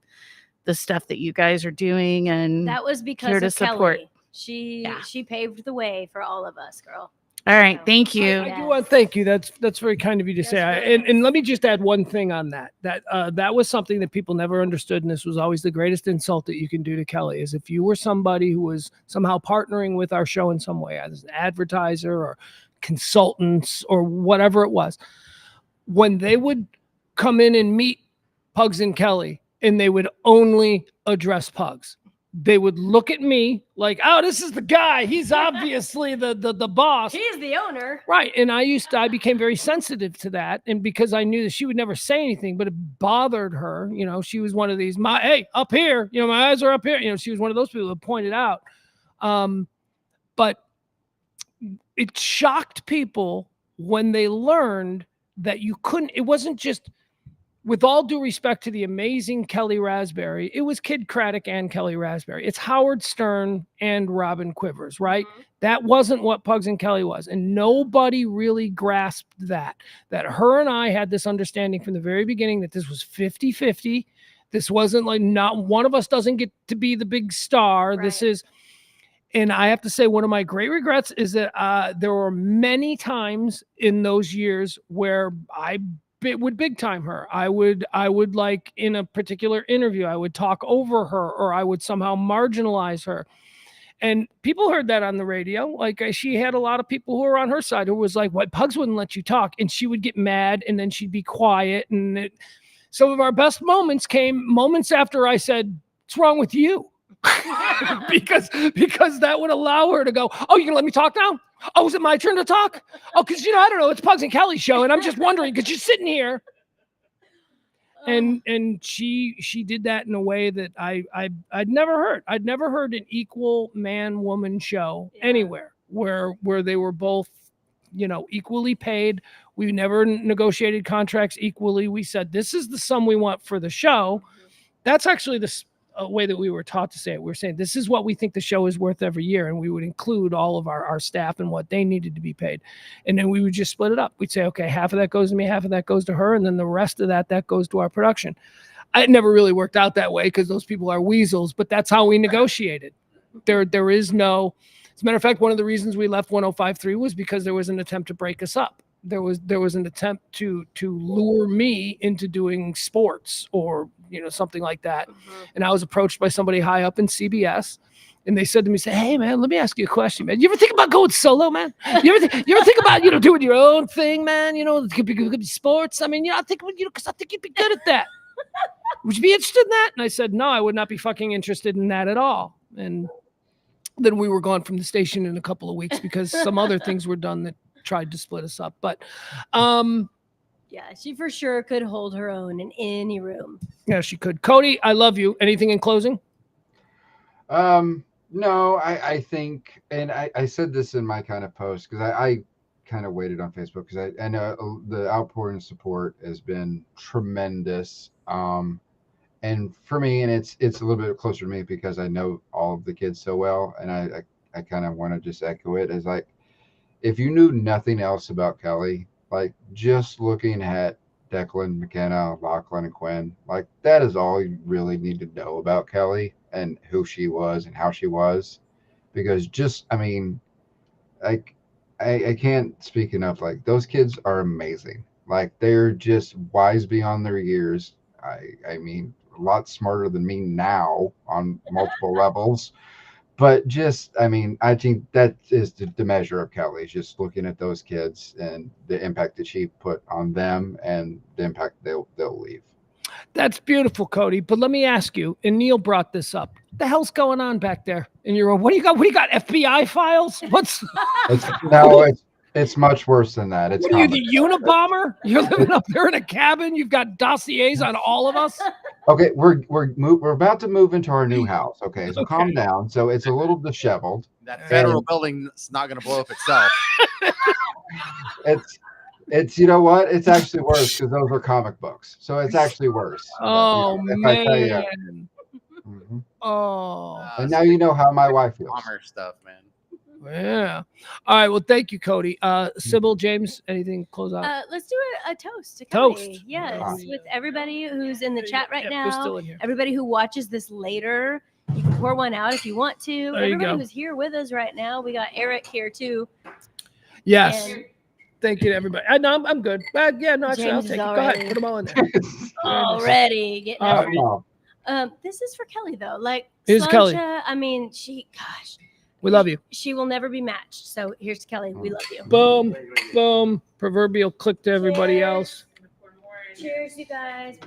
the stuff that you guys are doing. And that was because of Kelly. She paved the way for all of us, girl. All right, thank you. I do want to thank you. That's very kind of you to say. And let me just add one thing on that. That was something that people never understood, and this was always the greatest insult that you can do to Kelly, is if you were somebody who was somehow partnering with our show in some way, as an advertiser or consultants or whatever it was, when they would come in and meet Pugs and Kelly, and they would only address Pugs, they would look at me like, oh, this is the guy. He's obviously the boss. He's the owner. Right. And I became very sensitive to that. And because I knew that she would never say anything, but it bothered her. You know, she was one of these, hey, up here, you know, my eyes are up here. You know, she was one of those people that pointed out. But it shocked people when they learned that it wasn't just, with all due respect to the amazing Kelly Raspberry, it was Kid Craddock and Kelly Raspberry. It's Howard Stern and Robin Quivers, right? Mm-hmm. That wasn't what Pugs and Kelly was. And nobody really grasped that her and I had this understanding from the very beginning that this was 50-50. This wasn't like, not one of us doesn't get to be the big star. Right. This is, and I have to say, one of my great regrets is that there were many times in those years where I would big time her. I would like in a particular interview, I would talk over her, or I would somehow marginalize her. And people heard that on the radio. Like she had a lot of people who were on her side who was like, "What, Pugs wouldn't let you talk," and she would get mad, and then she'd be quiet. And some of our best moments came moments after I said, "What's wrong with you?" because that would allow her to go, "Oh, you gonna let me talk now? Oh, is it my turn to talk? Oh, because, you know, I don't know, it's Pugs and Kelly's show, and I'm just wondering because you're sitting here." And she did that in a way that I'd never heard. I'd never heard an equal man-woman show anywhere where they were both, you know, equally paid. We never negotiated contracts equally. We said, this is the sum we want for the show. That's actually the way that we were taught to say it. We were saying, this is what we think the show is worth every year. And we would include all of our staff and what they needed to be paid. And then we would just split it up. We'd say, okay, half of that goes to me, half of that goes to her. And then the rest of that goes to our production. It never really worked out that way because those people are weasels, but that's how we negotiated. There is no, as a matter of fact, one of the reasons we left 105.3 was because there was an attempt to break us up. There was an attempt to lure me into doing sports or, you know, something like that. Mm-hmm. And I was approached by somebody high up in CBS, and they said to me, "Hey man, let me ask you a question, man. You ever think about going solo, man? You ever think about, you know, doing your own thing, man? You know, it could be sports. I mean, you know, I think, you know, because I think you'd be good at that. Would you be interested in that?" And I said, "No, I would not be fucking interested in that at all." And then we were gone from the station in a couple of weeks because some other things were done that tried to split us up. But yeah, she for sure could hold her own in any room. Yeah, she could. Cody, I love you. Anything in closing? No, I think, and I said this in my kind of post because I kind of waited on Facebook because I know the outpouring support has been tremendous. and for me, and it's a little bit closer to me because I know all of the kids so well, and I kind of want to just echo it as like, if you knew nothing else about Kelly, like just looking at Declan, McKenna, Lachlan, and Quinn, like that is all you really need to know about Kelly and who she was and how she was. Because just, I mean, like I can't speak enough. Like those kids are amazing. Like they're just wise beyond their years. I mean, a lot smarter than me now on multiple levels. But just, I mean, I think that is the measure of Kelly, is just looking at those kids and the impact that she put on them and the impact they'll leave. That's beautiful, Cody. But let me ask you, and Neil brought this up. What the hell's going on back there in your room? What do you got? What do you got? FBI files? What's It's much worse than that. It's what are you, the Unabomber? You're living up there in a cabin. You've got dossiers on all of us. Okay, we're about to move into our new house. Okay, so calm down. So it's a little disheveled. That federal building's not going to blow up itself. It's you know what? It's actually worse because those are comic books. So it's actually worse. Oh if man. I tell you, Oh. and now you know how my wife feels. Bomber stuff, man. Yeah. All right. Well, thank you, Cody. Sybil, James, anything close out? Let's do a toast to Toast. Kelly. Yes, Ah. with everybody who's in the chat right Yeah, we're still now. in here. Everybody who watches this later, you can pour one out if you want to. There you Everybody go. who's here with us right now. We got Eric here too. Yes. And Thank you to everybody. No, I'm good. Yeah, no, actually, I'll James take is it. Go ahead. already- Put them all in there. already getting All right. everybody. This is for Kelly though. Like Here's Kelly. Slancha, I mean, We love you. she will never be matched. So here's Kelly. We love you. Boom. Boom. Proverbial click to everybody Cheers. else. Cheers, you guys.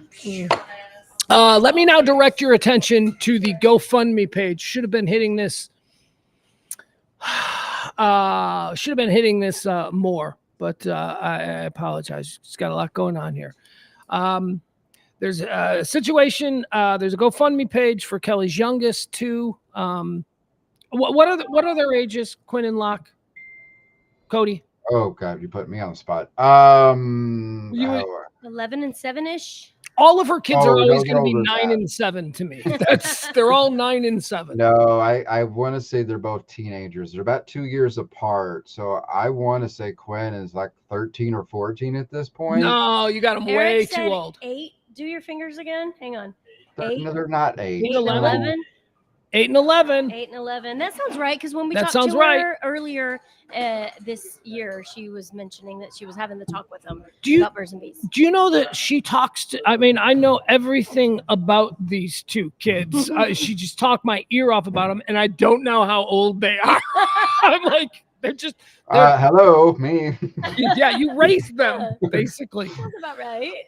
Let me now direct your attention to the GoFundMe page. Should have been hitting this. More, but I apologize. Just got a lot going on here. There's a situation. There's a GoFundMe page for Kelly's youngest two. What are their ages? Quinn and Locke. Cody. Oh God, you put me on the spot. 11 and 7-ish. All of her kids are always those going to be older 9 than and 7 to me. They're all 9 and 7. No, I want to say they're both teenagers. They're about 2 years apart. So I want to say Quinn is like 13 or 14 at this point. No, you got them way Eric too said old. 8. Do your fingers again. Hang on. No, they're not 8. 8 and 11. 8 and 11. 8 and 11. That sounds right. Because when we That talked sounds to right. her earlier this year, she was mentioning that she was having the talk with them Do you about birds and bees. do you know that she talks to? I mean, I know everything about these two kids. She just talked my ear off about them, and I don't know how old they are. I'm like, they're just. Hello, me. Yeah, you raised them basically. Sounds about right.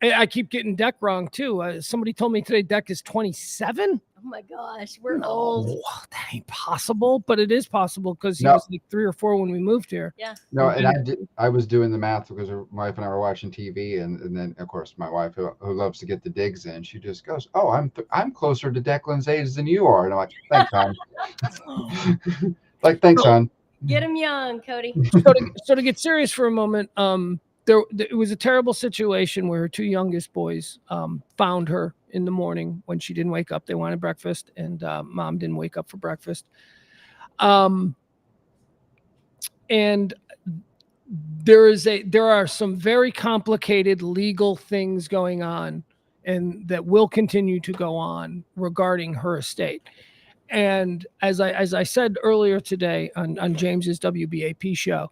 I keep getting Deck wrong too. Somebody told me today Deck is 27. Oh my gosh, we're old. That ain't possible, but it is possible because he No. was like 3 or 4 when we moved here. Yeah. No, and I was doing the math because my wife and I were watching TV, and then of course my wife who loves to get the digs in, she just goes, "Oh, I'm closer to Declan's age than you are," and I'm like, "Thanks, hon." Like, thanks, hon. Get him young, Cody. So to get serious for a moment, it was a terrible situation where her 2 youngest boys found her in the morning when she didn't wake up. They wanted breakfast, and mom didn't wake up for breakfast. And there are some very complicated legal things going on, and that will continue to go on regarding her estate. And as I said earlier today on James's WBAP show,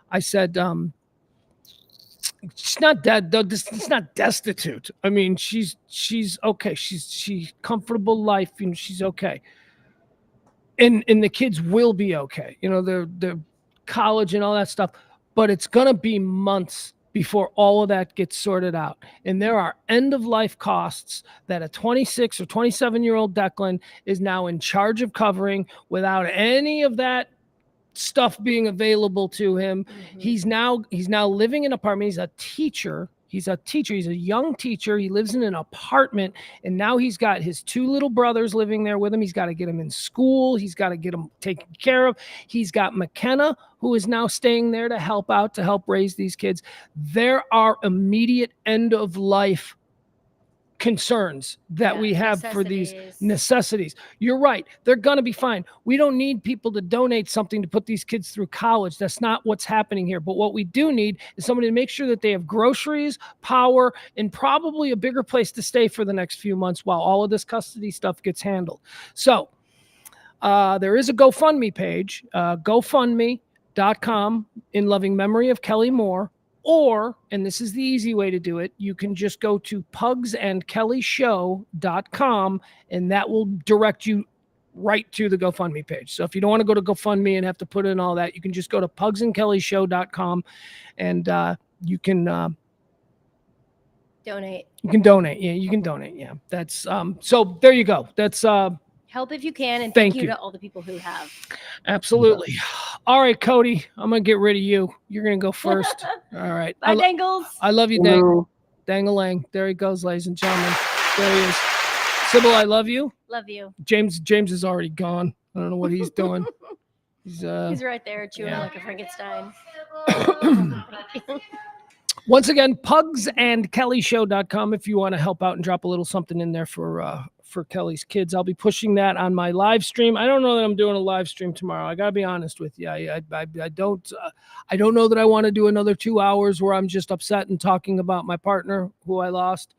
I said, she's not dead though. It's not destitute. I mean, she's okay. She's comfortable life, and she's okay. And the kids will be okay. You know, they're college and all that stuff, but it's gonna be months before all of that gets sorted out. And there are end of life costs that a 26 or 27-year-old Declan is now in charge of covering without any of that stuff being available to him. Mhm. He's now living in an apartment. He's a teacher. He's a young teacher. He lives in an apartment, and now he's got his 2 little brothers living there with him. He's got to get them in school. He's got to get them taken care of. He's got McKenna, who is now staying there to help out, to help raise these kids. There are immediate end of life concerns that Yeah, we have for these necessities. necessities. You're right. They're going to be fine. We don't need people to donate something to put these kids through college. That's not what's happening here. But what we do need is somebody to make sure that they have groceries, power, and probably a bigger place to stay for the next few months while all of this custody stuff gets handled. So there is a GoFundMe page, GoFundMe.com, in loving memory of Kelly Mohr. Or, and this is the easy way to do it, you can just go to pugsandkellyshow.com, and that will direct you right to the GoFundMe page. So if you don't want to go to GoFundMe and have to put in all that, you can just go to pugsandkellyshow.com, and you can Donate. you can donate. Yeah, you can donate. Yeah, that's so there you go. That's Help if you can, and Thank thank you. you to all the people who have. absolutely. All right, Cody, I'm gonna get rid of you. You're gonna go first. All right. Bye, Dangles. I love you, Dang-a-lang. There he goes, ladies and gentlemen. There he is. Sybil, I love you. Love you. James is already gone. I don't know what he's doing. He's He's right there chewing yeah. like a Frankenstein. Once again, pugsandkellyshow.com if you want to help out and drop a little something in there for Kelly's kids. I'll be pushing that on my live stream. I don't know that I'm doing a live stream tomorrow. I got to be honest with you. I don't know that I want to do another 2 hours where I'm just upset and talking about my partner who I lost.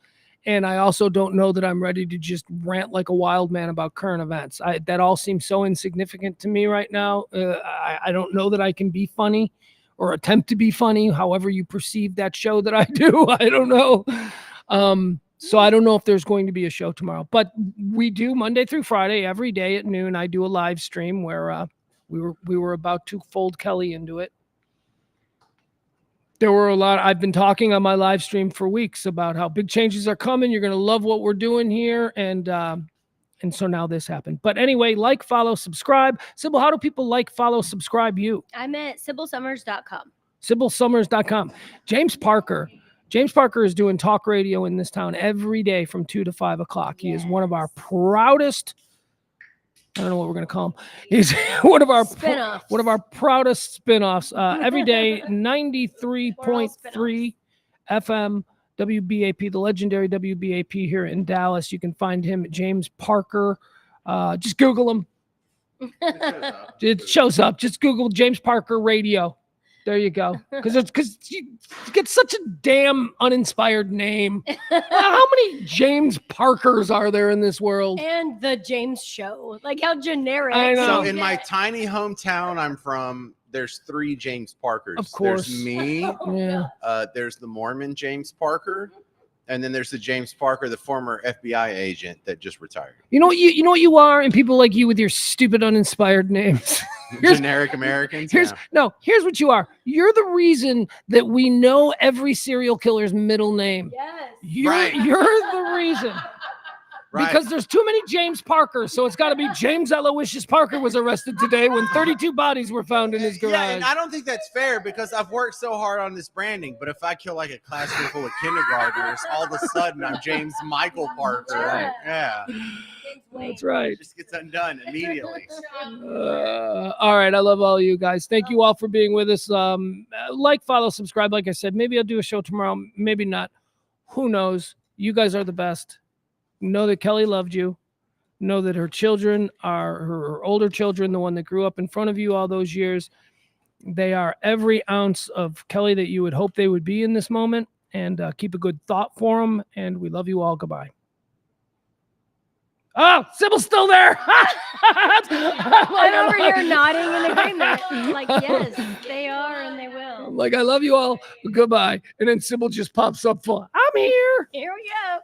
And I also don't know that I'm ready to just rant like a wild man about current events. That all seems so insignificant to me right now. I don't know that I can be funny or attempt to be funny, however you perceive that show that I do. I don't know. So I don't know if there's going to be a show tomorrow, but we do Monday through Friday, every day at noon. I do a live stream where we were about to fold Kelly into it. There were a lot. I've been talking on my live stream for weeks about how big changes are coming. You're going to love what we're doing here. And so now this happened. But anyway, like, follow, subscribe. Sybil, how do people like, follow, subscribe you? I'm at SybilSummers.com. SybilSummers.com. James Parker is doing talk radio in this town every day from 2 to 5 o'clock. He is one of our proudest, I don't know what we're going to call him. He's one of our proudest spin-offs. Every day, 93.3 FM WBAP, the legendary WBAP here in Dallas. You can find him at James Parker. Just Google him. It shows up. Just Google James Parker Radio. There you go. Because you get such a damn uninspired name. How many James Parkers are there in this world? And the James Show. Like, how generic. I know. So in my tiny hometown I'm from, there's 3 James Parkers. Of course. There's me. Yeah. There's the Mormon James Parker. And then there's the James Parker, the former FBI agent that just retired. You know what you are, and people like you with your stupid, uninspired names. Generic Americans. Here's what you are. You're the reason that we know every serial killer's middle name. Yes. You're the reason. Right. Because there's too many James Parkers, so it's got to be James Aloysius Parker was arrested today when 32 bodies were found in his garage. Yeah, and I don't think that's fair because I've worked so hard on this branding. But if I kill like a classroom full of kindergartners, all of a sudden I'm James Michael Parker. Yeah. That's right. It just gets undone immediately. All right. I love all you guys. Thank you all for being with us. Like, follow, subscribe. Like I said, maybe I'll do a show tomorrow. Maybe not. Who knows? You guys are the best. Know that Kelly loved you. Know that her children are her older children, the one that grew up in front of you all those years. They are every ounce of Kelly that you would hope they would be in this moment. And keep a good thought for them. And we love you all. Goodbye. Oh, Sybil's still there. I'm over here nodding in agreement. Like, yes, they are and they will. I'm like, I love you all. Goodbye. And then Sybil just pops up full. I'm here. Here we go.